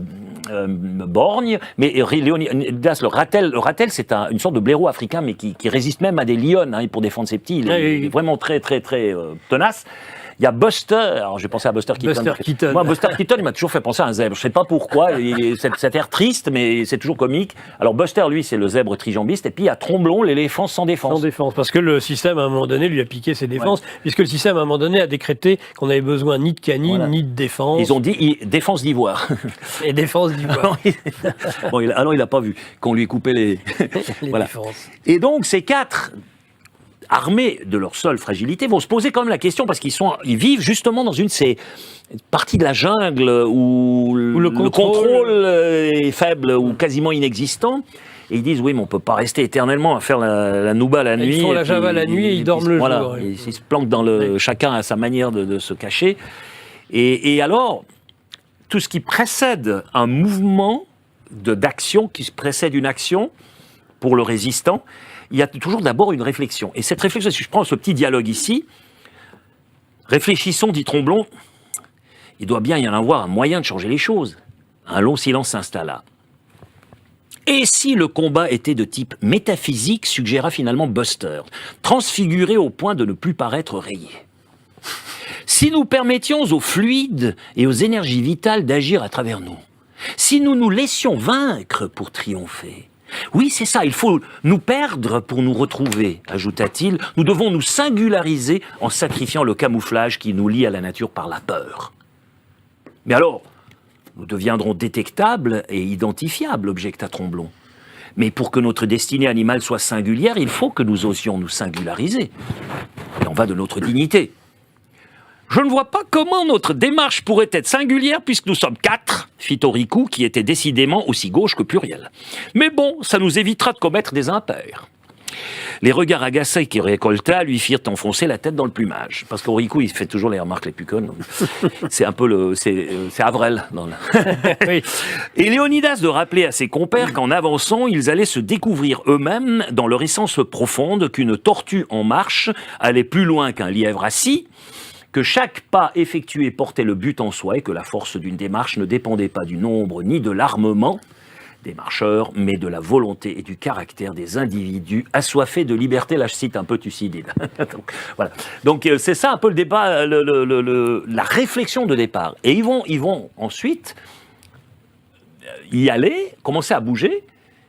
Speaker 4: borgne. Mais Léonidas, le ratel, c'est une sorte de blaireau africain, mais qui résiste même à des lionnes pour défendre ses petits. Il est vraiment très, très, très tenace. Il y a Buster, alors j'ai pensé à Buster Keaton. Moi, Buster Keaton, il m'a toujours fait penser à un zèbre. Je ne sais pas pourquoi, cet air triste, mais c'est toujours comique. Alors Buster, lui, c'est le zèbre trijambiste, et puis il y a Tromblon, l'éléphant sans défense.
Speaker 1: Sans défense, parce que le système, à un moment donné, lui a piqué ses défenses, puisque le système, à un moment donné, a décrété qu'on n'avait besoin ni de canine, ni de défense.
Speaker 4: Ils ont dit défense d'ivoire.
Speaker 1: Et défense d'ivoire.
Speaker 4: Alors il n'a pas vu qu'on lui coupait les
Speaker 1: défenses.
Speaker 4: Et donc, ces 4... armés de leur seule fragilité, vont se poser quand même la question, parce qu'ils vivent justement dans une de ces parties de la jungle où le contrôle est faible ou quasiment inexistant. Et ils disent, oui, mais on ne peut pas rester éternellement à faire la nouba la nuit.
Speaker 1: Ils font la java la nuit et ils dorment le jour.
Speaker 4: Ils se planquent chacun à sa manière de se cacher. Et alors, tout ce qui précède un mouvement d'action, qui précède une action pour le résistant, il y a toujours d'abord une réflexion. Et cette réflexion, si je prends ce petit dialogue ici, réfléchissons, dit Tromblon, il doit bien y en avoir un moyen de changer les choses. Un long silence s'installa. Et si le combat était de type métaphysique, suggéra finalement Buster, transfiguré au point de ne plus paraître rayé. Si nous permettions aux fluides et aux énergies vitales d'agir à travers nous, si nous nous laissions vaincre pour triompher, oui, c'est ça, il faut nous perdre pour nous retrouver, ajouta-t-il. Nous devons nous singulariser en sacrifiant le camouflage qui nous lie à la nature par la peur. Mais alors, nous deviendrons détectables et identifiables, objecta Tromblon. Mais pour que notre destinée animale soit singulière, il faut que nous osions nous singulariser. Il en va de notre dignité. Je ne vois pas comment notre démarche pourrait être singulière puisque nous sommes 4, fit Auricou, qui était décidément aussi gauche que pluriel. Mais bon, ça nous évitera de commettre des impairs. Les regards agacés qu'il récolta lui firent enfoncer la tête dans le plumage. Parce qu'Auricou, il fait toujours les remarques les plus connes. C'est un peu c'est Avrel.
Speaker 1: Oui.
Speaker 4: Et Léonidas de rappeler à ses compères qu'en avançant, ils allaient se découvrir eux-mêmes dans leur essence profonde, qu'une tortue en marche allait plus loin qu'un lièvre assis, que chaque pas effectué portait le but en soi et que la force d'une démarche ne dépendait pas du nombre ni de l'armement des marcheurs, mais de la volonté et du caractère des individus assoiffés de liberté. Là, je cite un peu Thucydide. Donc, voilà. Donc, c'est ça un peu le débat, la réflexion de départ. Et ils vont ensuite y aller, commencer à bouger,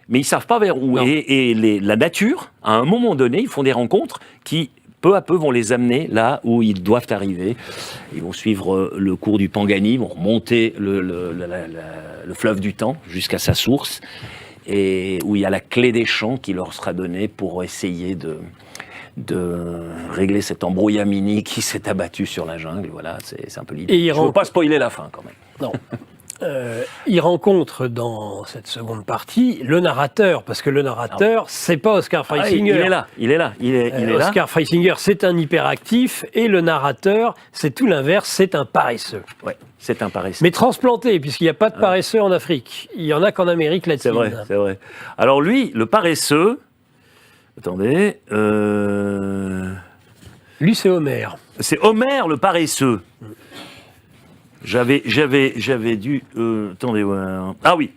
Speaker 4: mais ils ne savent pas vers où. Et la nature, à un moment donné, ils font des rencontres qui, peu à peu, vont les amener là où ils doivent arriver. Ils vont suivre le cours du Pangani, vont remonter le fleuve du temps jusqu'à sa source, et où il y a la clé des champs qui leur sera donnée pour essayer de régler cet embrouillamini qui s'est abattu sur la jungle. Voilà, c'est un peu l'idée. Je ne veux pas spoiler la fin, quand même.
Speaker 1: Non. Il rencontre dans cette seconde partie le narrateur, parce que le narrateur, c'est pas Oscar Freisinger.
Speaker 4: Il est là.
Speaker 1: Oscar Freisinger, c'est un hyperactif, et le narrateur, c'est tout l'inverse, c'est un paresseux.
Speaker 4: Ouais, c'est un paresseux.
Speaker 1: Mais transplanté, puisqu'il n'y a pas de paresseux en Afrique. Il y en a qu'en Amérique latine.
Speaker 4: C'est vrai. Alors lui, le paresseux, attendez,
Speaker 1: lui, c'est Homère.
Speaker 4: C'est Homère le paresseux. J'avais dû... attendez, ah oui.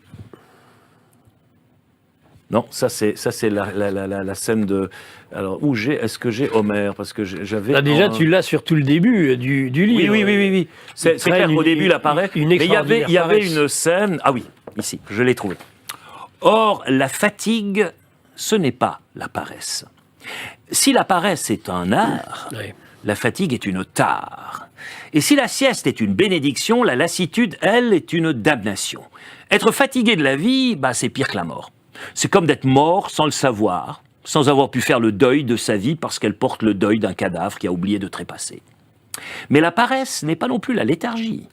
Speaker 4: Non, ça c'est la scène de... Alors, est-ce que j'ai Homère? Parce que j'avais...
Speaker 1: Là, déjà, tu l'as sur tout le début du livre.
Speaker 4: Oui. C'est clair qu'au début, il apparaît. Mais il y avait une scène... Ah oui, ici, je l'ai trouvé. Or, la fatigue, ce n'est pas la paresse. Si la paresse est un art, la fatigue est une tare. Et si la sieste est une bénédiction, la lassitude, elle, est une damnation. Être fatigué de la vie, c'est pire que la mort. C'est comme d'être mort sans le savoir, sans avoir pu faire le deuil de sa vie parce qu'elle porte le deuil d'un cadavre qui a oublié de trépasser. Mais la paresse n'est pas non plus la léthargie.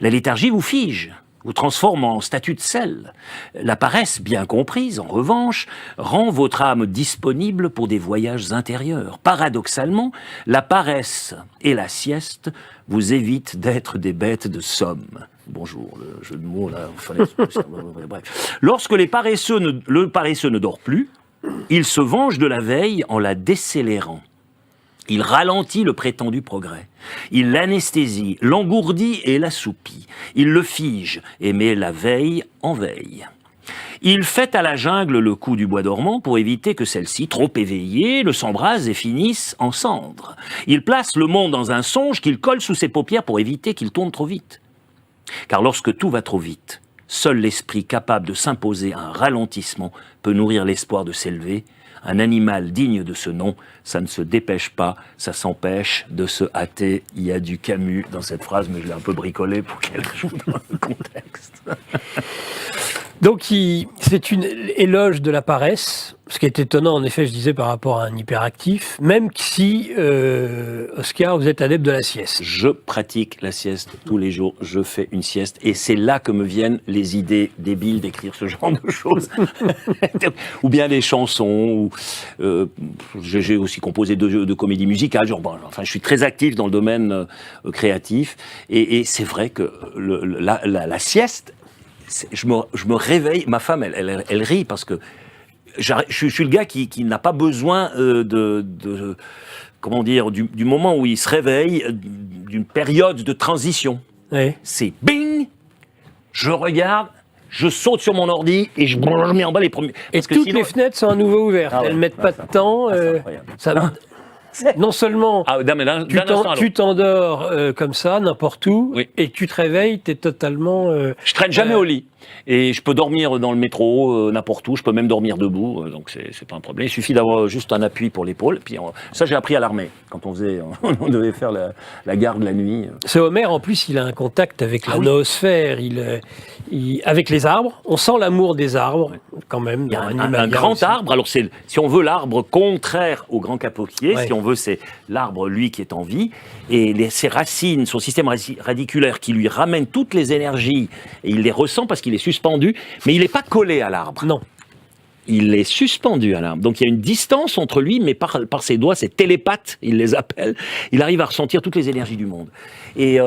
Speaker 4: La léthargie vous fige, vous transforme en statue de sel. La paresse, bien comprise, en revanche, rend votre âme disponible pour des voyages intérieurs. Paradoxalement, la paresse et la sieste vous évitent d'être des bêtes de somme. Bonjour, le jeu de mots, là, bref. Lorsque le paresseux ne dort plus, il se venge de la veille en la décélérant. Il ralentit le prétendu progrès. Il l'anesthésie, l'engourdit et l'assoupit. Il le fige et met la veille en veille. Il fait à la jungle le coup du bois dormant pour éviter que celle-ci, trop éveillée, ne s'embrase et finisse en cendres. Il place le monde dans un songe qu'il colle sous ses paupières pour éviter qu'il tourne trop vite. Car lorsque tout va trop vite, seul l'esprit capable de s'imposer un ralentissement peut nourrir l'espoir de s'élever. Un animal digne de ce nom, ça ne se dépêche pas, ça s'empêche de se hâter. Il y a du Camus dans cette phrase, mais je l'ai un peu bricolée pour qu'elle joue dans le contexte.
Speaker 1: Donc, c'est une éloge de la paresse, ce qui est étonnant, en effet, je disais, par rapport à un hyperactif, même si, Oscar, vous êtes adepte de la sieste.
Speaker 4: Je pratique la sieste tous les jours, je fais une sieste, et c'est là que me viennent les idées débiles d'écrire ce genre de choses. Ou bien des chansons, ou j'ai aussi composé de comédies musicales, je suis très actif dans le domaine créatif, et c'est vrai que la sieste, je me réveille, ma femme, elle rit parce que je suis le gars qui n'a pas besoin comment dire, du moment où il se réveille, d'une période de transition.
Speaker 1: Oui.
Speaker 4: C'est bing, je regarde, je saute sur mon ordi et je mets en bas les premiers.
Speaker 1: Et toutes les fenêtres sont à nouveau ouvertes. Elles ne mettent pas de temps. Non seulement tu t'endors comme ça, n'importe où, et tu te réveilles, tu es totalement...
Speaker 4: Je traîne jamais au lit. Et je peux dormir dans le métro, n'importe où, je peux même dormir debout, donc c'est pas un problème. Il suffit d'avoir juste un appui pour l'épaule. Puis ça, j'ai appris à l'armée, quand on devait faire la garde la nuit.
Speaker 1: C'est Homère, en plus, il a un contact avec la noosphère, avec les arbres. On sent l'amour des arbres, quand même.
Speaker 4: Il y a un grand arbre, alors si on veut l'arbre contraire au grand capotier, si on veut, c'est l'arbre, lui, qui est en vie, et ses racines, son système radiculaire qui lui ramène toutes les énergies, et il les ressent parce qu'il est suspendu, mais il n'est pas collé à l'arbre.
Speaker 1: Non.
Speaker 4: Il est suspendu à l'arbre. Donc il y a une distance entre lui, mais par ses doigts, ses télépathes, il les appelle, il arrive à ressentir toutes les énergies du monde et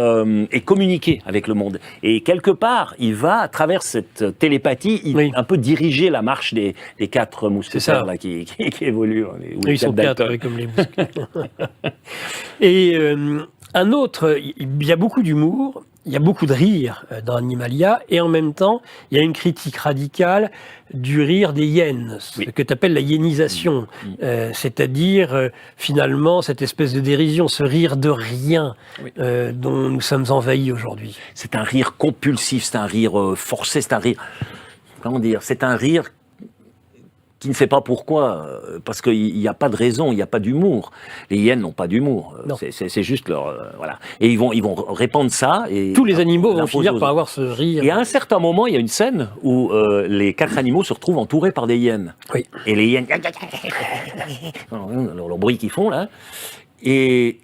Speaker 4: communiquer avec le monde. Et quelque part, il va, à travers cette télépathie, un peu diriger la marche des quatre mousquetaires là, qui évoluent.
Speaker 1: Ils sont quatre, comme les mousquetaires. Et Un autre, il y a beaucoup d'humour, il y a beaucoup de rire dans Animalia, et en même temps, il y a une critique radicale du rire des hyènes, ce que tu appelles la hyénisation, c'est-à-dire finalement cette espèce de dérision, ce rire de rien dont nous sommes envahis aujourd'hui.
Speaker 4: C'est un rire compulsif, c'est un rire forcé, c'est un rire... Comment dire ? C'est un rire qui ne sait pas pourquoi, parce qu'il n'y a pas de raison, il n'y a pas d'humour. Les hyènes n'ont pas d'humour, c'est juste leur... voilà. Et ils vont répandre ça. Et
Speaker 1: tous les animaux vont finir par avoir ce rire.
Speaker 4: Et à un certain moment, il y a une scène où les 4 animaux se retrouvent entourés par des hyènes.
Speaker 1: Oui.
Speaker 4: Et les hyènes... leur bruit qu'ils font, là. Et...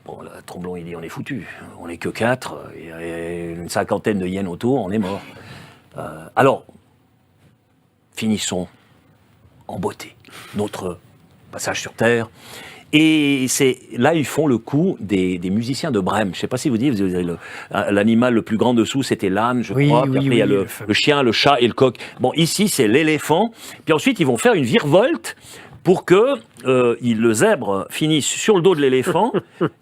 Speaker 4: Bon, là, Tromblon, il dit, on est foutus. On n'est que 4, il y a une 50aine de hyènes autour, on est mort. Alors, finissons en beauté notre passage sur Terre. Et là, ils font le coup des musiciens de Brême. Je ne sais pas si vous dites, l'animal le plus grand dessous, c'était l'âne, je crois. Puis après, il y a le chien, le chat et le coq. Bon, ici, c'est l'éléphant. Puis ensuite, ils vont faire une virevolte pour que le zèbre finisse sur le dos de l'éléphant.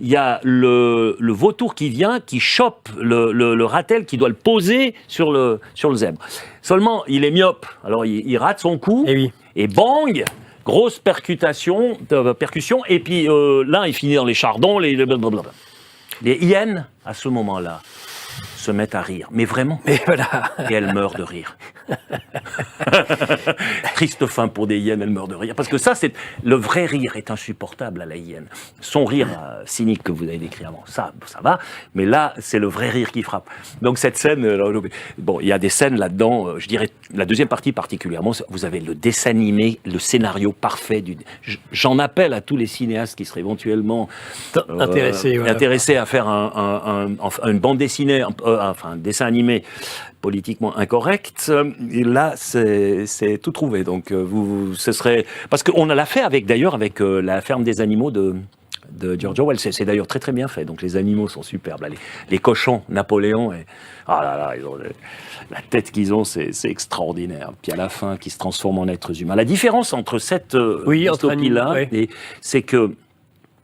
Speaker 4: Il y a le vautour qui vient, qui chope le ratel, qui doit le poser sur le zèbre. Seulement, il est myope. Alors, il rate son coup. Et bang, grosse percussion. Et puis, l'un, il finit dans les chardons. Les hyènes, à ce moment-là, se mettent à rire. Mais vraiment.
Speaker 1: Mais voilà.
Speaker 4: Et elles meurent de rire. Triste fin pour des hyènes, elles meurent de rire. Parce que ça, le vrai rire est insupportable à la hyène. Son rire cynique que vous avez décrit avant, ça va. Mais là, c'est le vrai rire qui frappe. Donc cette scène, bon, il y a des scènes là-dedans, je dirais, la deuxième partie particulièrement, vous avez le dessin animé, le scénario parfait. J'en appelle à tous les cinéastes qui seraient éventuellement intéressés à faire une bande dessinée, un dessin animé politiquement incorrect, et là c'est tout trouvé. Donc ce serait parce qu'on l'a fait avec la ferme des animaux de George Orwell. C'est d'ailleurs très très bien fait. Donc les animaux sont superbes. Là, les cochons, Napoléon, ils ont la tête qu'ils ont, c'est extraordinaire. Puis à la fin, qui se transforment en êtres humains. La différence entre cette dystopie-là, c'est que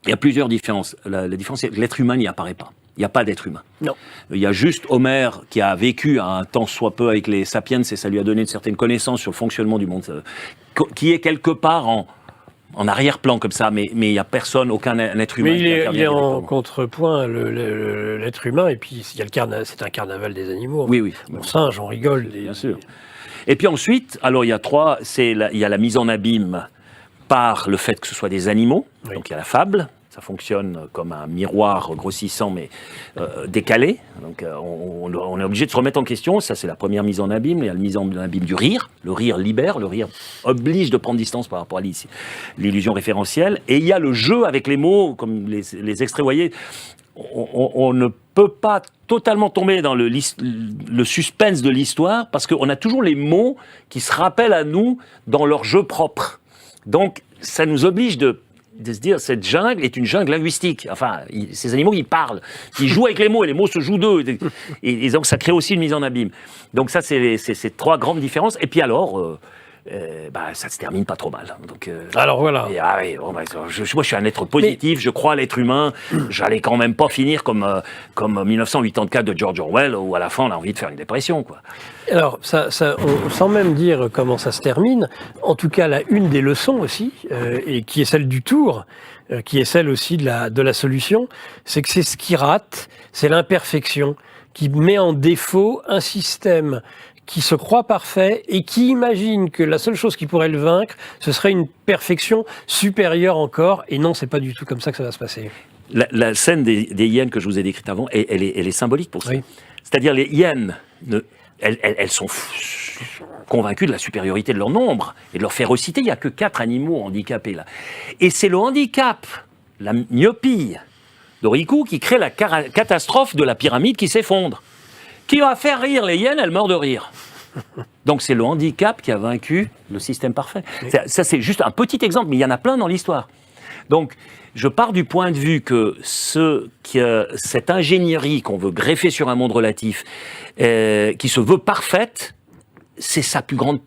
Speaker 4: il y a plusieurs différences. La différence, c'est que l'être humain n'y apparaît pas. Il n'y a pas d'être humain.
Speaker 1: Non.
Speaker 4: Il y a juste Homère qui a vécu un temps soit peu avec les sapiens, et ça lui a donné une certaine connaissance sur le fonctionnement du monde, qui est quelque part en arrière-plan comme ça, mais il n'y a personne, aucun être humain.
Speaker 1: Mais il est en contrepoint, l'être humain, et puis il y a c'est un carnaval des animaux.
Speaker 4: Oui.
Speaker 1: Mon singe, on rigole.
Speaker 4: Bien sûr. Et puis ensuite, alors il y a 3, il y a la mise en abîme par le fait que ce soit des animaux, donc il y a la fable. Ça fonctionne comme un miroir grossissant, mais décalé. Donc on est obligé de se remettre en question. Ça, c'est la première mise en abîme. Il y a la mise en abîme du rire. Le rire libère, le rire oblige de prendre distance par rapport à l'illusion référentielle. Et il y a le jeu avec les mots, comme les extraits, vous voyez. On ne peut pas totalement tomber dans le suspense de l'histoire, parce qu'on a toujours les mots qui se rappellent à nous dans leur jeu propre. Donc, ça nous oblige de se dire, cette jungle est une jungle linguistique. Enfin, ces animaux, ils parlent. Ils jouent avec les mots, et les mots se jouent d'eux. Et donc, ça crée aussi une mise en abîme. Donc ça, c'est ces 3 grandes différences. Et puis alors, ça se termine pas trop mal. Donc,
Speaker 1: alors voilà.
Speaker 4: Moi, je suis un être positif, je crois à l'être humain. J'allais quand même pas finir comme 1984 de George Orwell, où à la fin, on a envie de faire une dépression, quoi.
Speaker 1: Alors, sans même dire comment ça se termine, en tout cas, une des leçons aussi, et qui est celle du tour, qui est celle aussi de la solution, c'est que c'est ce qui rate, c'est l'imperfection, qui met en défaut un système qui se croit parfait et qui imagine que la seule chose qui pourrait le vaincre, ce serait une perfection supérieure encore. Et non, c'est pas du tout comme ça que ça va se passer.
Speaker 4: La scène des hyènes que je vous ai décrite avant, elle est symbolique pour ça. Oui. C'est-à-dire les hyènes, elles sont convaincues de la supériorité de leur nombre et de leur férocité. Il n'y a que 4 animaux handicapés là. Et c'est le handicap, la myopie d'Oriku qui crée la catastrophe de la pyramide qui s'effondre. Qui va faire rire les hyènes, elles meurent de rire. Donc c'est le handicap qui a vaincu le système parfait. Ça c'est juste un petit exemple, mais il y en a plein dans l'histoire. Donc je pars du point de vue que cette ingénierie qu'on veut greffer sur un monde relatif, qui se veut parfaite, c'est sa plus grande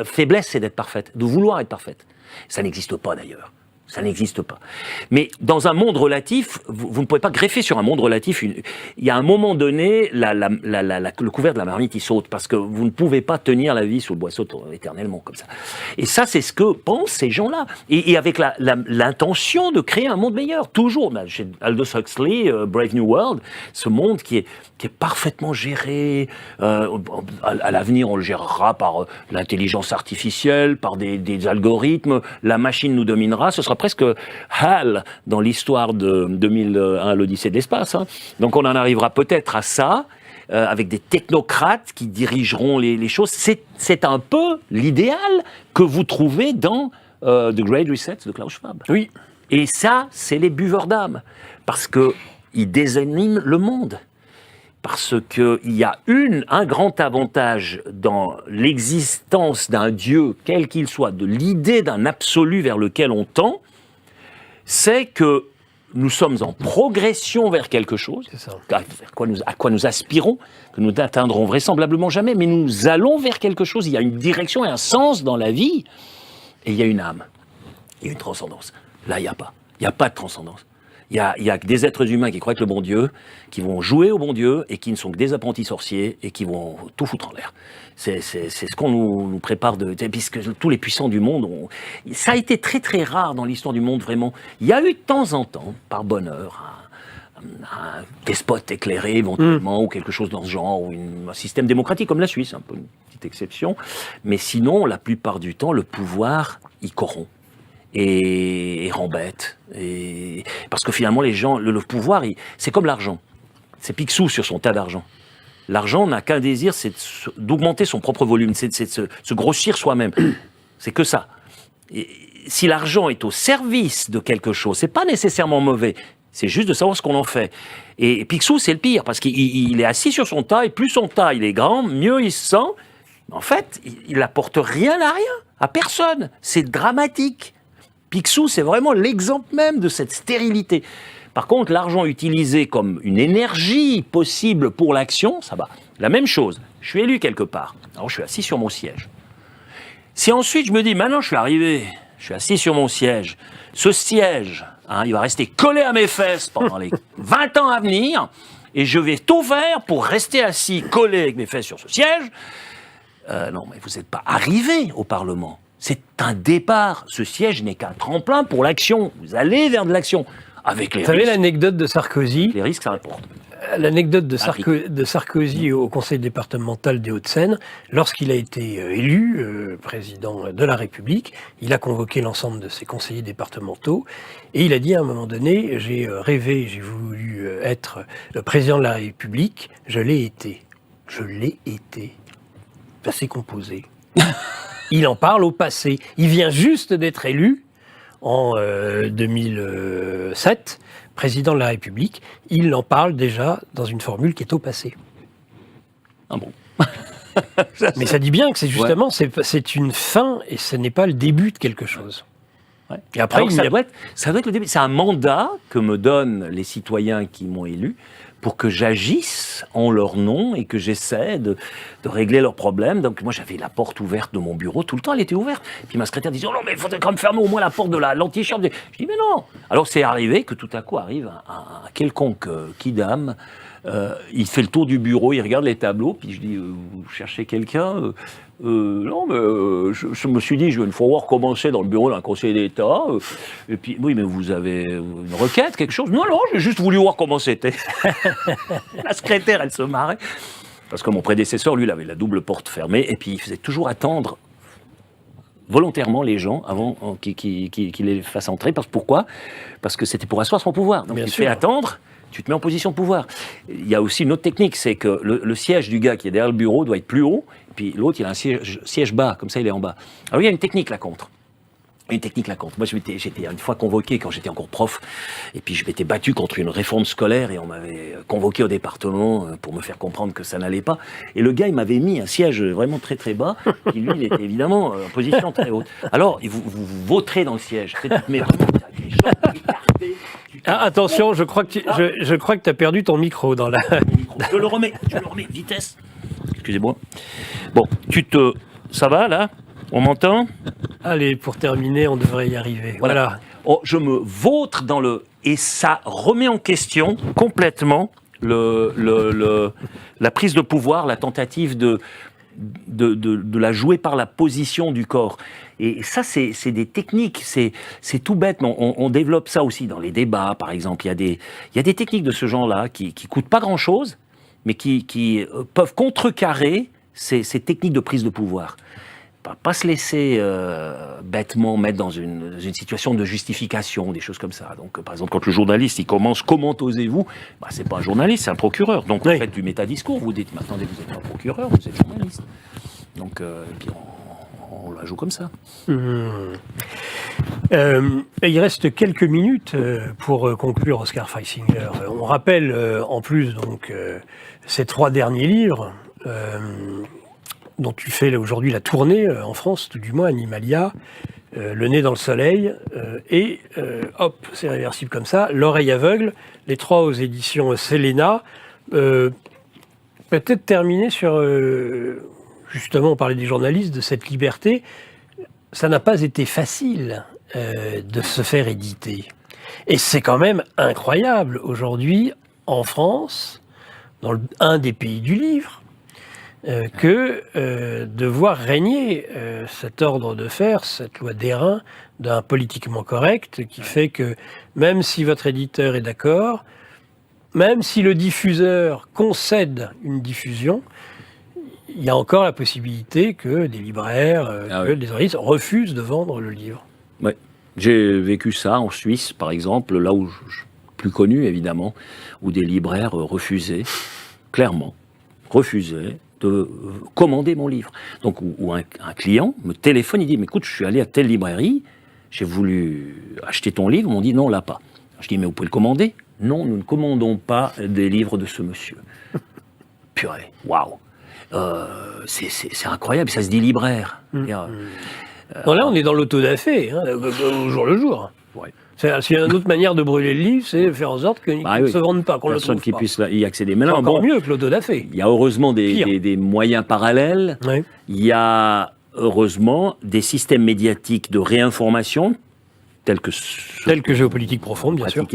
Speaker 4: faiblesse, c'est d'être parfaite, de vouloir être parfaite. Ça n'existe pas d'ailleurs. Ça n'existe pas. Mais dans un monde relatif, vous ne pouvez pas greffer sur un monde relatif. Il y a un moment donné, le couvert de la marmite, il saute, parce que vous ne pouvez pas tenir la vie sous le boisseau éternellement, comme ça. Et ça, c'est ce que pensent ces gens-là. Et avec l'intention de créer un monde meilleur, toujours. Chez Aldous Huxley, Brave New World, ce monde qui est parfaitement géré. À l'avenir, on le gérera par l'intelligence artificielle, par des algorithmes. La machine nous dominera. Ce sera presque HAL dans l'histoire de 2001, l'Odyssée de l'espace. Hein. Donc on en arrivera peut-être à ça, avec des technocrates qui dirigeront les choses. C'est un peu l'idéal que vous trouvez dans The Great Reset de Klaus Schwab.
Speaker 1: Oui.
Speaker 4: Et ça, c'est les buveurs d'âme, parce qu'ils désaniment le monde. Parce qu'il y a un grand avantage dans l'existence d'un Dieu, quel qu'il soit, de l'idée d'un absolu vers lequel on tend, c'est que nous sommes en progression vers quelque chose,
Speaker 1: C'est ça.
Speaker 4: à quoi nous aspirons, que nous n'atteindrons vraisemblablement jamais, mais nous allons vers quelque chose, il y a une direction et un sens dans la vie, et il y a une âme, il y a une transcendance. Là, il n'y a pas. Il n'y a pas de transcendance. Il y a que des êtres humains qui croient que le bon Dieu, qui vont jouer au bon Dieu et qui ne sont que des apprentis sorciers et qui vont tout foutre en l'air. C'est ce qu'on nous prépare puisque tous les puissants du monde ça a été très très rare dans l'histoire du monde, vraiment. Il y a eu de temps en temps, par bonheur, un despote éclairé éventuellement ou quelque chose dans ce genre, ou un système démocratique comme la Suisse, un peu une petite exception. Mais sinon, la plupart du temps, le pouvoir y corrompt. Et rend bête. Parce que finalement, les gens, le pouvoir, c'est comme l'argent. C'est Picsou sur son tas d'argent. L'argent n'a qu'un désir, c'est d'augmenter son propre volume, c'est de se grossir soi-même. C'est que ça. Et si l'argent est au service de quelque chose, c'est pas nécessairement mauvais. C'est juste de savoir ce qu'on en fait. Et Picsou, c'est le pire, parce qu'il est assis sur son tas, et plus son tas il est grand, mieux il se sent. En fait, il n'apporte rien à rien, à personne. C'est dramatique. Picsou, c'est vraiment l'exemple même de cette stérilité. Par contre, l'argent utilisé comme une énergie possible pour l'action, ça va. La même chose, je suis élu quelque part. Alors, je suis assis sur mon siège. Si ensuite, je me dis, maintenant, je suis arrivé, je suis assis sur mon siège. Ce siège, il va rester collé à mes fesses pendant les 20 ans à venir, et je vais tout faire pour rester assis, collé avec mes fesses sur ce siège. Non, mais vous n'êtes pas arrivé au Parlement. C'est un départ. Ce siège n'est qu'un tremplin pour l'action. Vous allez vers de l'action. Avec les
Speaker 1: Vous savez
Speaker 4: risques.
Speaker 1: l'anecdote de Sarkozy
Speaker 4: Les risques, ça rapporte.
Speaker 1: L'anecdote de Sarkozy au conseil départemental des Hauts-de-Seine, lorsqu'il a été élu président de la République, il a convoqué l'ensemble de ses conseillers départementaux et il a dit à un moment donné, j'ai rêvé, j'ai voulu être le président de la République, je l'ai été. Je l'ai été. Passé composé. Il en parle au passé. Il vient juste d'être élu en 2007, président de la République. Il en parle déjà dans une formule qui est au passé.
Speaker 4: Ah bon.
Speaker 1: Mais ça dit bien que c'est justement, c'est une fin et ce n'est pas le début de quelque chose.
Speaker 4: Ouais.
Speaker 1: Et après,
Speaker 4: alors, ça doit être le début. C'est un mandat que me donnent les citoyens qui m'ont élu pour que j'agisse en leur nom et que j'essaie de régler leurs problèmes. Donc moi, j'avais la porte ouverte de mon bureau. Tout le temps, elle était ouverte. Puis ma secrétaire disait « Oh non, mais il faudrait quand même fermer au moins la porte de l'antichambre. » Je dis « Mais non !» Alors c'est arrivé que tout à coup arrive un quelconque kidam. Il fait le tour du bureau, il regarde les tableaux. Puis je dis « Vous cherchez quelqu'un ?» Non, mais je me suis dit, je vais une fois recommencer dans le bureau d'un conseiller d'État. Et puis, oui, mais vous avez une requête, quelque chose ? Non, j'ai juste voulu voir comment c'était. La secrétaire, elle se marrait. Parce que mon prédécesseur, lui, il avait la double porte fermée. Et puis, il faisait toujours attendre volontairement les gens avant qu'il les fasse entrer. Pourquoi ? Parce que c'était pour asseoir son pouvoir. Donc, tu fais attendre. Tu te mets en position de pouvoir. Il y a aussi une autre technique, c'est que le siège du gars qui est derrière le bureau doit être plus haut, et puis l'autre, il a un siège bas, comme ça, il est en bas. Alors il y a une technique là contre. Moi, j'étais une fois convoqué quand j'étais encore prof, et puis je m'étais battu contre une réforme scolaire, et on m'avait convoqué au département pour me faire comprendre que ça n'allait pas. Et le gars, il m'avait mis un siège vraiment très très bas, et lui, il était évidemment en position très haute. Alors, vous voterez dans le siège. Mais vraiment, les gens écartés.
Speaker 1: Attention, je crois que tu as perdu ton micro dans la...
Speaker 4: Je le remets, vitesse. Excusez-moi. Bon, ça va là ? On m'entend ?
Speaker 1: Allez, pour terminer, on devrait y arriver. Voilà.
Speaker 4: je me vautre dans le... Et ça remet en question complètement la prise de pouvoir, la tentative de la jouer par la position du corps. Et ça, c'est des techniques, c'est tout bête, mais on développe ça aussi dans les débats, par exemple. Il y a des techniques de ce genre-là qui coûtent pas grand-chose, mais qui peuvent contrecarrer ces techniques de prise de pouvoir. Pas se laisser bêtement mettre dans une situation de justification, des choses comme ça. Donc, par exemple, quand le journaliste il commence « Comment osez-vous ?» c'est pas un journaliste, c'est un procureur. Donc, vous faites du métadiscours, vous dites « Mais attendez, vous êtes un procureur, vous êtes journaliste. » Donc, et puis on la joue comme ça.
Speaker 1: Il reste quelques minutes pour conclure, Oscar Freisinger. On rappelle en plus donc ces 3 derniers livres dont tu fais aujourd'hui la tournée en France, tout du moins, Animalia, Le nez dans le soleil, et hop, c'est réversible comme ça, L'oreille aveugle, les 3 aux éditions Selena. Peut-être terminer sur, justement, on parlait des journalistes, de cette liberté. Ça n'a pas été facile de se faire éditer. Et c'est quand même incroyable, aujourd'hui, en France, dans un des pays du livre, que de voir régner cet ordre de fer, cette loi d'airain d'un politiquement correct qui fait que même si votre éditeur est d'accord, même si le diffuseur concède une diffusion, il y a encore la possibilité que des libraires, que des journalistes refusent de vendre le livre.
Speaker 4: Oui, j'ai vécu ça en Suisse, par exemple, là où plus connu évidemment, où des libraires refusaient, clairement, refusaient de commander mon livre. Donc, où un client me téléphone, il dit « Mais écoute, je suis allé à telle librairie, j'ai voulu acheter ton livre, ils m'ont dit « Non, on l'a pas ». Je dis « Mais vous pouvez le commander ?» « Non, nous ne commandons pas des livres de ce monsieur. » Purée, waouh, c'est incroyable, ça se dit libraire.
Speaker 1: Non, là, on est dans l'autodafé, au jour le jour.
Speaker 4: Ouais.
Speaker 1: C'est une autre manière de brûler le livre, c'est faire en sorte qu'il ne se vende pas, qu'on le trouve pas.
Speaker 4: Personne qui puisse y accéder. Mais
Speaker 1: c'est
Speaker 4: là,
Speaker 1: encore mieux que l'autodafé.
Speaker 4: Il y a heureusement des moyens parallèles.
Speaker 1: Oui.
Speaker 4: Il y a heureusement des systèmes médiatiques de réinformation, tels que
Speaker 1: Géopolitique profonde, bien sûr.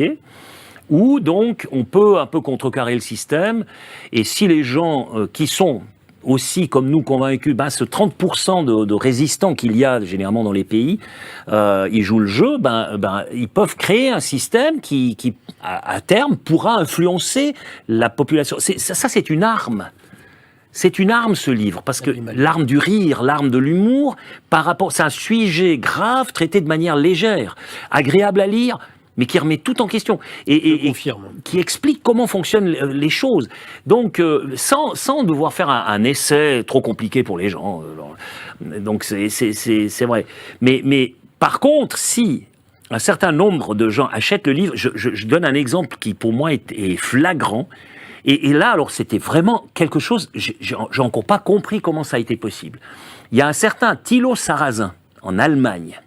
Speaker 4: Où donc on peut un peu contrecarrer le système. Et si les gens qui sont aussi, comme nous, convaincus, ce 30% de résistants qu'il y a généralement dans les pays, ils jouent le jeu, ils peuvent créer un système qui à terme, pourra influencer la population. Ça, c'est une arme. C'est une arme, ce livre, parce que l'arme du rire, l'arme de l'humour, c'est un sujet grave traité de manière légère, agréable à lire, mais qui remet tout en question et qui explique comment fonctionnent les choses. Donc, sans devoir faire un essai trop compliqué pour les gens. Donc, c'est vrai. Mais par contre, si un certain nombre de gens achètent le livre, je donne un exemple qui, pour moi, est flagrant. Et là, alors, c'était vraiment quelque chose, j'ai encore pas compris comment ça a été possible. Il y a un certain Thilo Sarrazin, en Allemagne,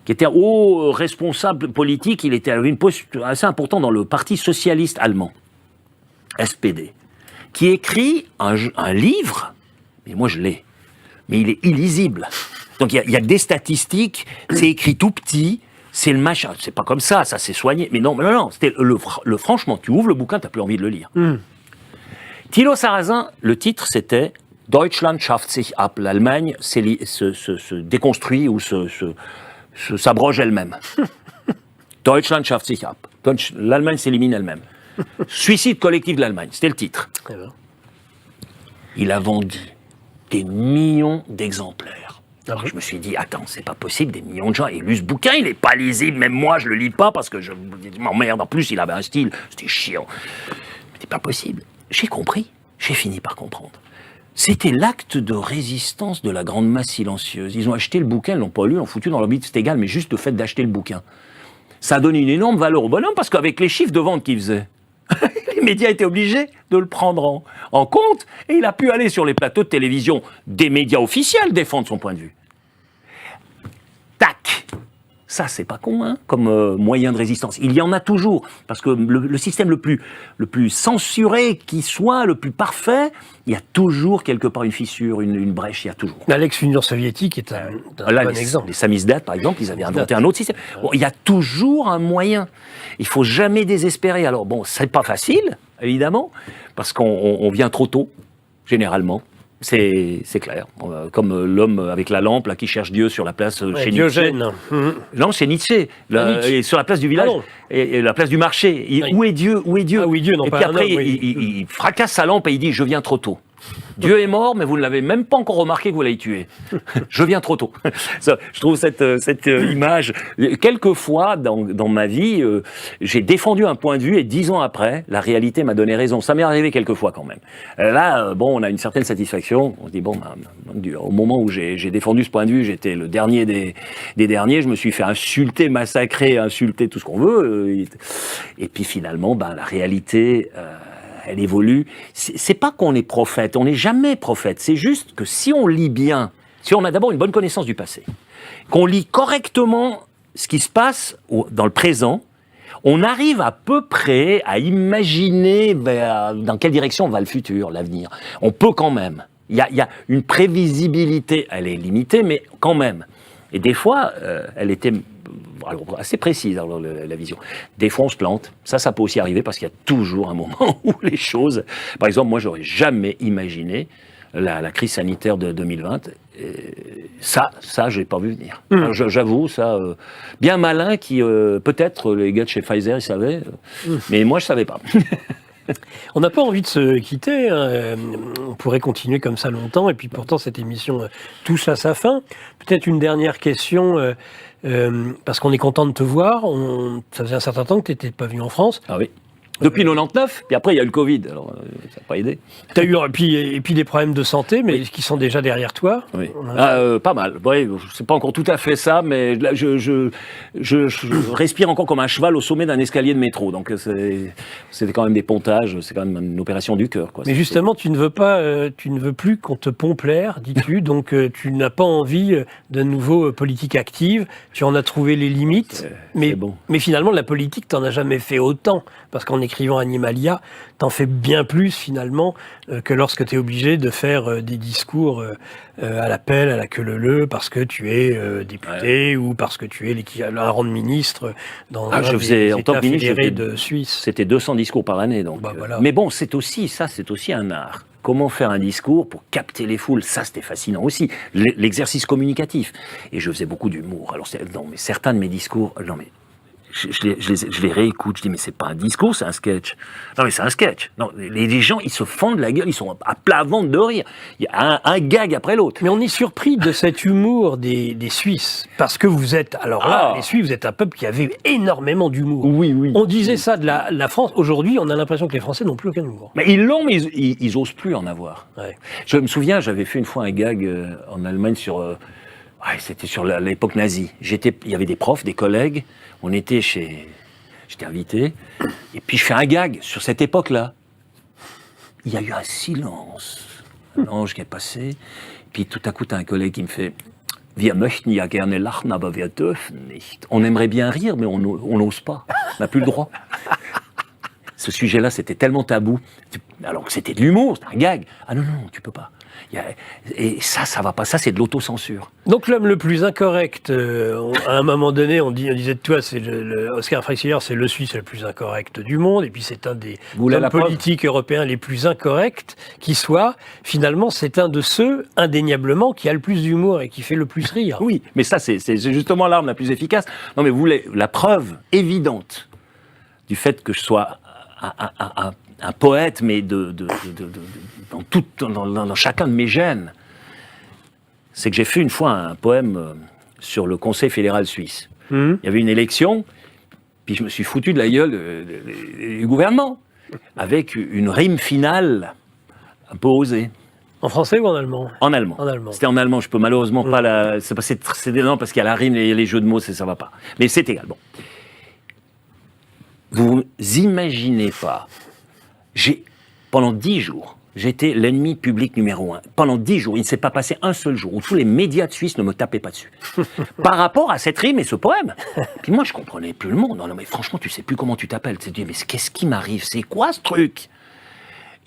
Speaker 4: qui était un haut responsable politique, il avait une poste assez importante dans le Parti socialiste allemand, SPD, qui écrit un livre, mais moi je l'ai, mais il est illisible. Donc il y a des statistiques, c'est écrit tout petit, c'est le machin, c'est pas comme ça c'est soigné. Mais non, c'était franchement, tu ouvres le bouquin, t'as plus envie de le lire. Thilo Sarrazin, le titre c'était Deutschland schafft sich ab, l'Allemagne se déconstruit ou s'abroge elle-même. Deutschland schafft sich ab. L'Allemagne s'élimine elle-même. Suicide collectif de l'Allemagne, c'était le titre. Il a vendu des millions d'exemplaires. Alors je me suis dit, attends, c'est pas possible, des millions de gens aient lu ce bouquin, il est pas lisible, même moi je le lis pas parce que je m'emmerde. En plus, il avait un style, c'était chiant. C'était pas possible. J'ai compris, j'ai fini par comprendre. C'était l'acte de résistance de la grande masse silencieuse. Ils ont acheté le bouquin, ils l'ont pas lu, ils l'ont foutu dans leur bite, c'est égal, mais juste le fait d'acheter le bouquin. Ça a donné une énorme valeur au bonhomme parce qu'avec les chiffres de vente qu'il faisait, les médias étaient obligés de le prendre en compte et il a pu aller sur les plateaux de télévision des médias officiels défendre son point de vue. Tac! Ça, c'est pas con, hein, comme moyen de résistance. Il y en a toujours, parce que le système le plus censuré qui soit, le plus parfait, il y a toujours quelque part une fissure, une brèche, il y a toujours.
Speaker 1: L'ex-Union soviétique est un
Speaker 4: Là,
Speaker 1: bon exemple.
Speaker 4: Les samizdat, par exemple, ils avaient inventé un autre système. Bon, il y a toujours un moyen. Il faut jamais désespérer. Alors bon, c'est pas facile, évidemment, parce qu'on vient trop tôt, généralement. C'est clair. Comme l'homme avec la lampe là, qui cherche Dieu sur la place chez
Speaker 1: Diogène.
Speaker 4: Nietzsche. Non, chez Nietzsche. Et sur la place du village. Et la place du marché. Où est Dieu? Où est Dieu?
Speaker 1: Ah oui, Dieu, non,
Speaker 4: et
Speaker 1: pas
Speaker 4: puis
Speaker 1: un
Speaker 4: après,
Speaker 1: homme, oui.
Speaker 4: il fracasse sa lampe et il dit « Je viens trop tôt ». Dieu est mort, mais vous ne l'avez même pas encore remarqué que vous l'avez tué. Je viens trop tôt. Ça, je trouve cette image. Quelquefois, dans ma vie, j'ai défendu un point de vue et 10 ans après, la réalité m'a donné raison. Ça m'est arrivé quelquefois quand même. Là, bon, on a une certaine satisfaction. On se dit, bon, mon Dieu, au moment où j'ai défendu ce point de vue, j'étais le dernier des derniers. Je me suis fait insulter, massacrer, insulter, tout ce qu'on veut. Et puis finalement, la réalité... elle évolue. C'est pas qu'on est prophète, on n'est jamais prophète. C'est juste que si on lit bien, si on a d'abord une bonne connaissance du passé, qu'on lit correctement ce qui se passe dans le présent, on arrive à peu près à imaginer dans quelle direction va le futur, l'avenir. On peut quand même. Il y a une prévisibilité, elle est limitée, mais quand même. Et des fois, elle était... Alors, assez précise, alors, la vision. Des fois, on se plante. Ça peut aussi arriver parce qu'il y a toujours un moment où les choses... Par exemple, moi, j'aurais jamais imaginé la crise sanitaire de 2020. Ça, je l'ai pas vu venir. Alors, j'avoue, ça... bien malin qui... peut-être, les gars de chez Pfizer, ils savaient. Mais moi, je savais pas.
Speaker 1: On n'a pas envie de se quitter, hein. On pourrait continuer comme ça longtemps, et puis pourtant cette émission touche à sa fin. Peut-être une dernière question, parce qu'on est content de te voir. Ça faisait un certain temps que tu n'étais pas venu en France.
Speaker 4: Ah oui. Depuis 99, puis après il y a eu le Covid, alors ça n'a pas aidé.
Speaker 1: Tu as eu et puis des problèmes de santé, mais qui sont déjà derrière toi.
Speaker 4: Oui. Pas mal. Ouais, c'est pas encore tout à fait ça, mais là, je respire encore comme un cheval au sommet d'un escalier de métro. Donc c'était quand même des pontages, c'est quand même une opération du cœur, quoi.
Speaker 1: Mais justement, tu ne veux plus qu'on te pompe l'air, dis-tu. Donc tu n'as pas envie de nouveau politique active. Tu en as trouvé les limites.
Speaker 4: C'est bon.
Speaker 1: Mais finalement, la politique, t'en as jamais fait autant, parce qu'en écrivant Animalia, t'en fais bien plus finalement que lorsque tu es obligé de faire des discours à l'appel, à la queue leu-leu, parce que tu es député ou parce que tu es un rang de ministre dans
Speaker 4: je faisais, en tant que ministre,
Speaker 1: de Suisse.
Speaker 4: C'était 200 discours par année. Donc,
Speaker 1: voilà. Mais
Speaker 4: bon, c'est aussi un art. Comment faire un discours pour capter les foules, ça c'était fascinant aussi. L'exercice communicatif. Et je faisais beaucoup d'humour. Alors, non, mais certains de mes discours, non mais je les réécoute, je dis mais c'est pas un discours, c'est un sketch. Non mais c'est un sketch. Non, les gens, ils se fendent la gueule, ils sont à plat ventre de rire. Il y a un gag après l'autre.
Speaker 1: Mais on est surpris de cet humour des Suisses, parce que vous êtes, alors là, les Suisses, vous êtes un peuple qui avait énormément d'humour.
Speaker 4: Oui.
Speaker 1: On disait ça de la France. Aujourd'hui, on a l'impression que les Français n'ont plus aucun humour.
Speaker 4: Mais ils l'ont, mais ils osent plus en avoir.
Speaker 1: Ouais.
Speaker 4: Je me souviens, j'avais fait une fois un gag en Allemagne sur... c'était sur l'époque nazie. Il y avait des profs, des collègues. J'étais invité. Et puis je fais un gag sur cette époque-là. Il y a eu un silence. Un ange qui est passé. Puis tout à coup, t'as un collègue qui me fait « Wir möchten ja gerne lachen, aber wir dürfen nicht ». On aimerait bien rire, mais on n'ose pas. On n'a plus le droit. Ce sujet-là, c'était tellement tabou. Alors que c'était de l'humour, c'était un gag. Ah non, tu peux pas. Et ça va pas. Ça, c'est de l'autocensure.
Speaker 1: Donc l'homme le plus incorrect, à un moment donné, on disait de toi, c'est Oscar Freissiller, c'est le Suisse le plus incorrect du monde, et puis c'est un des hommes politiques européens les plus incorrects qui soit. Finalement, c'est un de ceux, indéniablement, qui a le plus d'humour et qui fait le plus rire.
Speaker 4: Oui, mais ça, c'est justement l'arme la plus efficace. Non, mais vous voulez la preuve évidente du fait que je sois un poète, mais dans chacun de mes gènes, c'est que j'ai fait une fois un poème sur le Conseil fédéral suisse. Il y avait une élection, puis je me suis foutu de la gueule du gouvernement, avec une rime finale un peu osée.
Speaker 1: En français ou en allemand ?
Speaker 4: En allemand. C'était en allemand, je peux malheureusement pas la... C'est non, parce qu'il y a la rime et les jeux de mots, ça va pas. Mais c'est égal, bon. Vous imaginez pas... Pendant 10 jours, j'étais l'ennemi public numéro 1. Pendant 10 jours, il ne s'est pas passé un seul jour où tous les médias de Suisse ne me tapaient pas dessus. Par rapport à cette rime et ce poème. Puis moi, je comprenais plus le monde. Non, mais franchement, tu sais plus comment tu t'appelles. Tu te dis, mais qu'est-ce qui m'arrive? C'est quoi ce truc?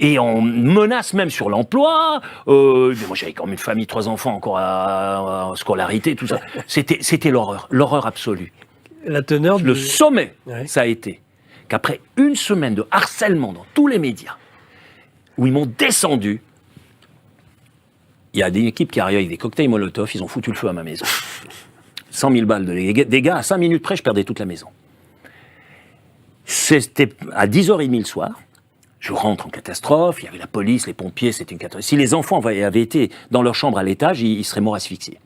Speaker 4: Et on menace même sur l'emploi. Moi, j'avais quand même une famille, 3 enfants encore à scolarité, tout ça. C'était l'horreur, l'horreur absolue.
Speaker 1: La teneur
Speaker 4: Le sommet,
Speaker 1: Ouais.
Speaker 4: ça a été qu'après une semaine de harcèlement dans tous les médias, où ils m'ont descendu, il y a des équipes qui arrivent avec des cocktails Molotov, ils ont foutu le feu à ma maison. 100 000 balles de dégâts, à 5 minutes près, je perdais toute la maison. C'était à 10h30 le soir. Je rentre en catastrophe, il y avait la police, les pompiers, c'était une catastrophe. Si les enfants avaient été dans leur chambre à l'étage, ils seraient morts asphyxiés.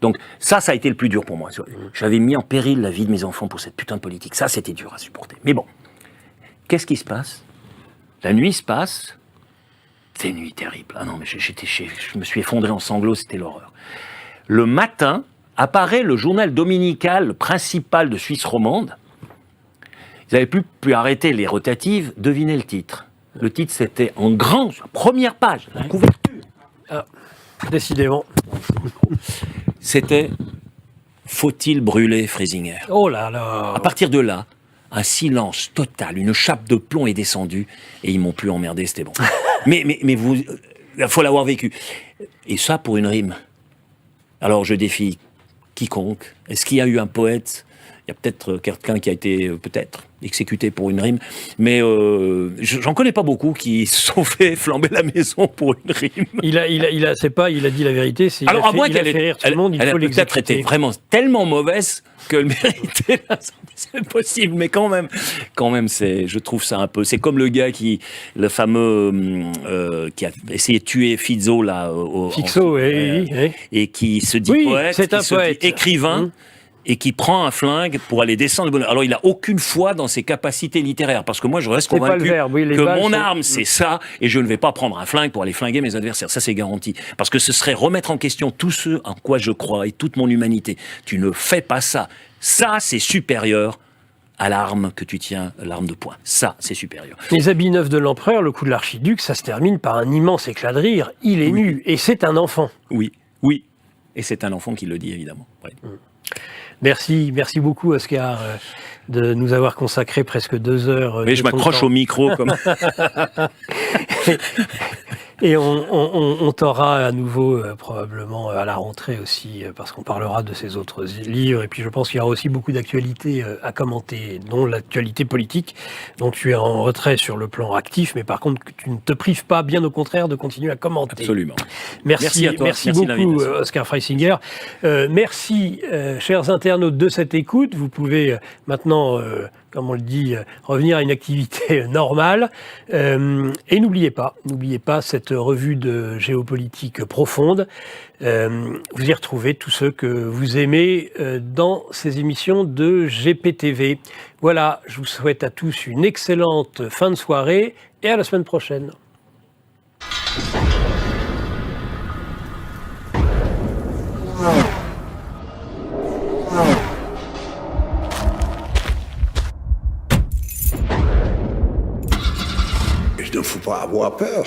Speaker 4: Donc ça a été le plus dur pour moi. J'avais mis en péril la vie de mes enfants pour cette putain de politique. Ça, c'était dur à supporter. Mais bon, qu'est-ce qui se passe? La nuit se passe. C'est une nuit terrible. Ah non, mais je me suis effondré en sanglots, c'était l'horreur. Le matin, apparaît le journal dominical principal de Suisse romande. Ils n'avaient plus pu arrêter les rotatives. Devinez le titre. Le titre, c'était en grand, sur la première page, la couverture.
Speaker 1: Ah, décidément.
Speaker 4: C'était « Faut-il brûler Freisinger ?»
Speaker 1: Oh là là.
Speaker 4: À partir de là, un silence total, une chape de plomb est descendue et ils m'ont plus emmerdé, c'était bon. mais vous, il faut l'avoir vécu. Et ça pour une rime. Alors je défie quiconque. Est-ce qu'il y a eu un poète? Il y a peut-être quelqu'un qui a été exécuté pour une rime, mais j'en connais pas beaucoup qui se sont fait flamber la maison pour une rime.
Speaker 1: Il a dit la vérité.
Speaker 4: Alors à moins
Speaker 1: il a
Speaker 4: qu'elle
Speaker 1: fait rire tout le monde, il
Speaker 4: elle
Speaker 1: faut
Speaker 4: a peut-être été
Speaker 1: l'exécuter.
Speaker 4: vraiment tellement mauvaise qu'elle méritait la sortie. C'est possible, mais quand même, je trouve ça un peu. C'est comme le gars le fameux qui a essayé de tuer Fizzo là.
Speaker 1: Fixo, oui.
Speaker 4: Et qui se dit
Speaker 1: Oui,
Speaker 4: poète,
Speaker 1: c'est un
Speaker 4: qui se
Speaker 1: poète.
Speaker 4: dit écrivain. Et qui prend un flingue pour aller descendre le bonheur. Alors, il n'a aucune foi dans ses capacités littéraires, parce que moi, je reste
Speaker 1: C'est pas
Speaker 4: convaincu
Speaker 1: le verbe, oui, les
Speaker 4: que
Speaker 1: balles
Speaker 4: mon
Speaker 1: sont-
Speaker 4: arme, c'est ça, et je ne vais pas prendre un flingue pour aller flinguer mes adversaires. Ça, c'est garanti. Parce que ce serait remettre en question tout ce en quoi je crois et toute mon humanité. Tu ne fais pas ça. Ça, c'est supérieur à l'arme que tu tiens, l'arme de poing. Ça, c'est supérieur.
Speaker 1: Les habits neufs de l'empereur, le coup de l'archiduc, ça se termine par un immense éclat de rire. Il est nu, et c'est un enfant.
Speaker 4: Oui. Et c'est un enfant qui le dit, évidemment. Ouais.
Speaker 1: Merci beaucoup, Oscar, de nous avoir consacré presque 2 heures.
Speaker 4: Oui,
Speaker 1: de
Speaker 4: je
Speaker 1: ton
Speaker 4: m'accroche
Speaker 1: temps.
Speaker 4: au micro comme...
Speaker 1: Et on t'aura à nouveau probablement à la rentrée aussi, parce qu'on parlera de ces autres livres. Et puis je pense qu'il y aura aussi beaucoup d'actualités à commenter, dont l'actualité politique, dont tu es en retrait sur le plan actif, mais par contre que tu ne te prives pas, bien au contraire, de continuer à commenter.
Speaker 4: Absolument.
Speaker 1: Merci
Speaker 4: à toi.
Speaker 1: merci
Speaker 4: Merci de
Speaker 1: beaucoup,
Speaker 4: l'invitation.
Speaker 1: Oscar Freisinger. Merci, chers internautes, de cette écoute. Vous pouvez maintenant, comme on le dit, revenir à une activité normale. Et n'oubliez pas cette revue de géopolitique profonde. Vous y retrouvez tous ceux que vous aimez dans ces émissions de GPTV. Voilà, je vous souhaite à tous une excellente fin de soirée et à la semaine prochaine.
Speaker 3: Il ne faut pas avoir peur.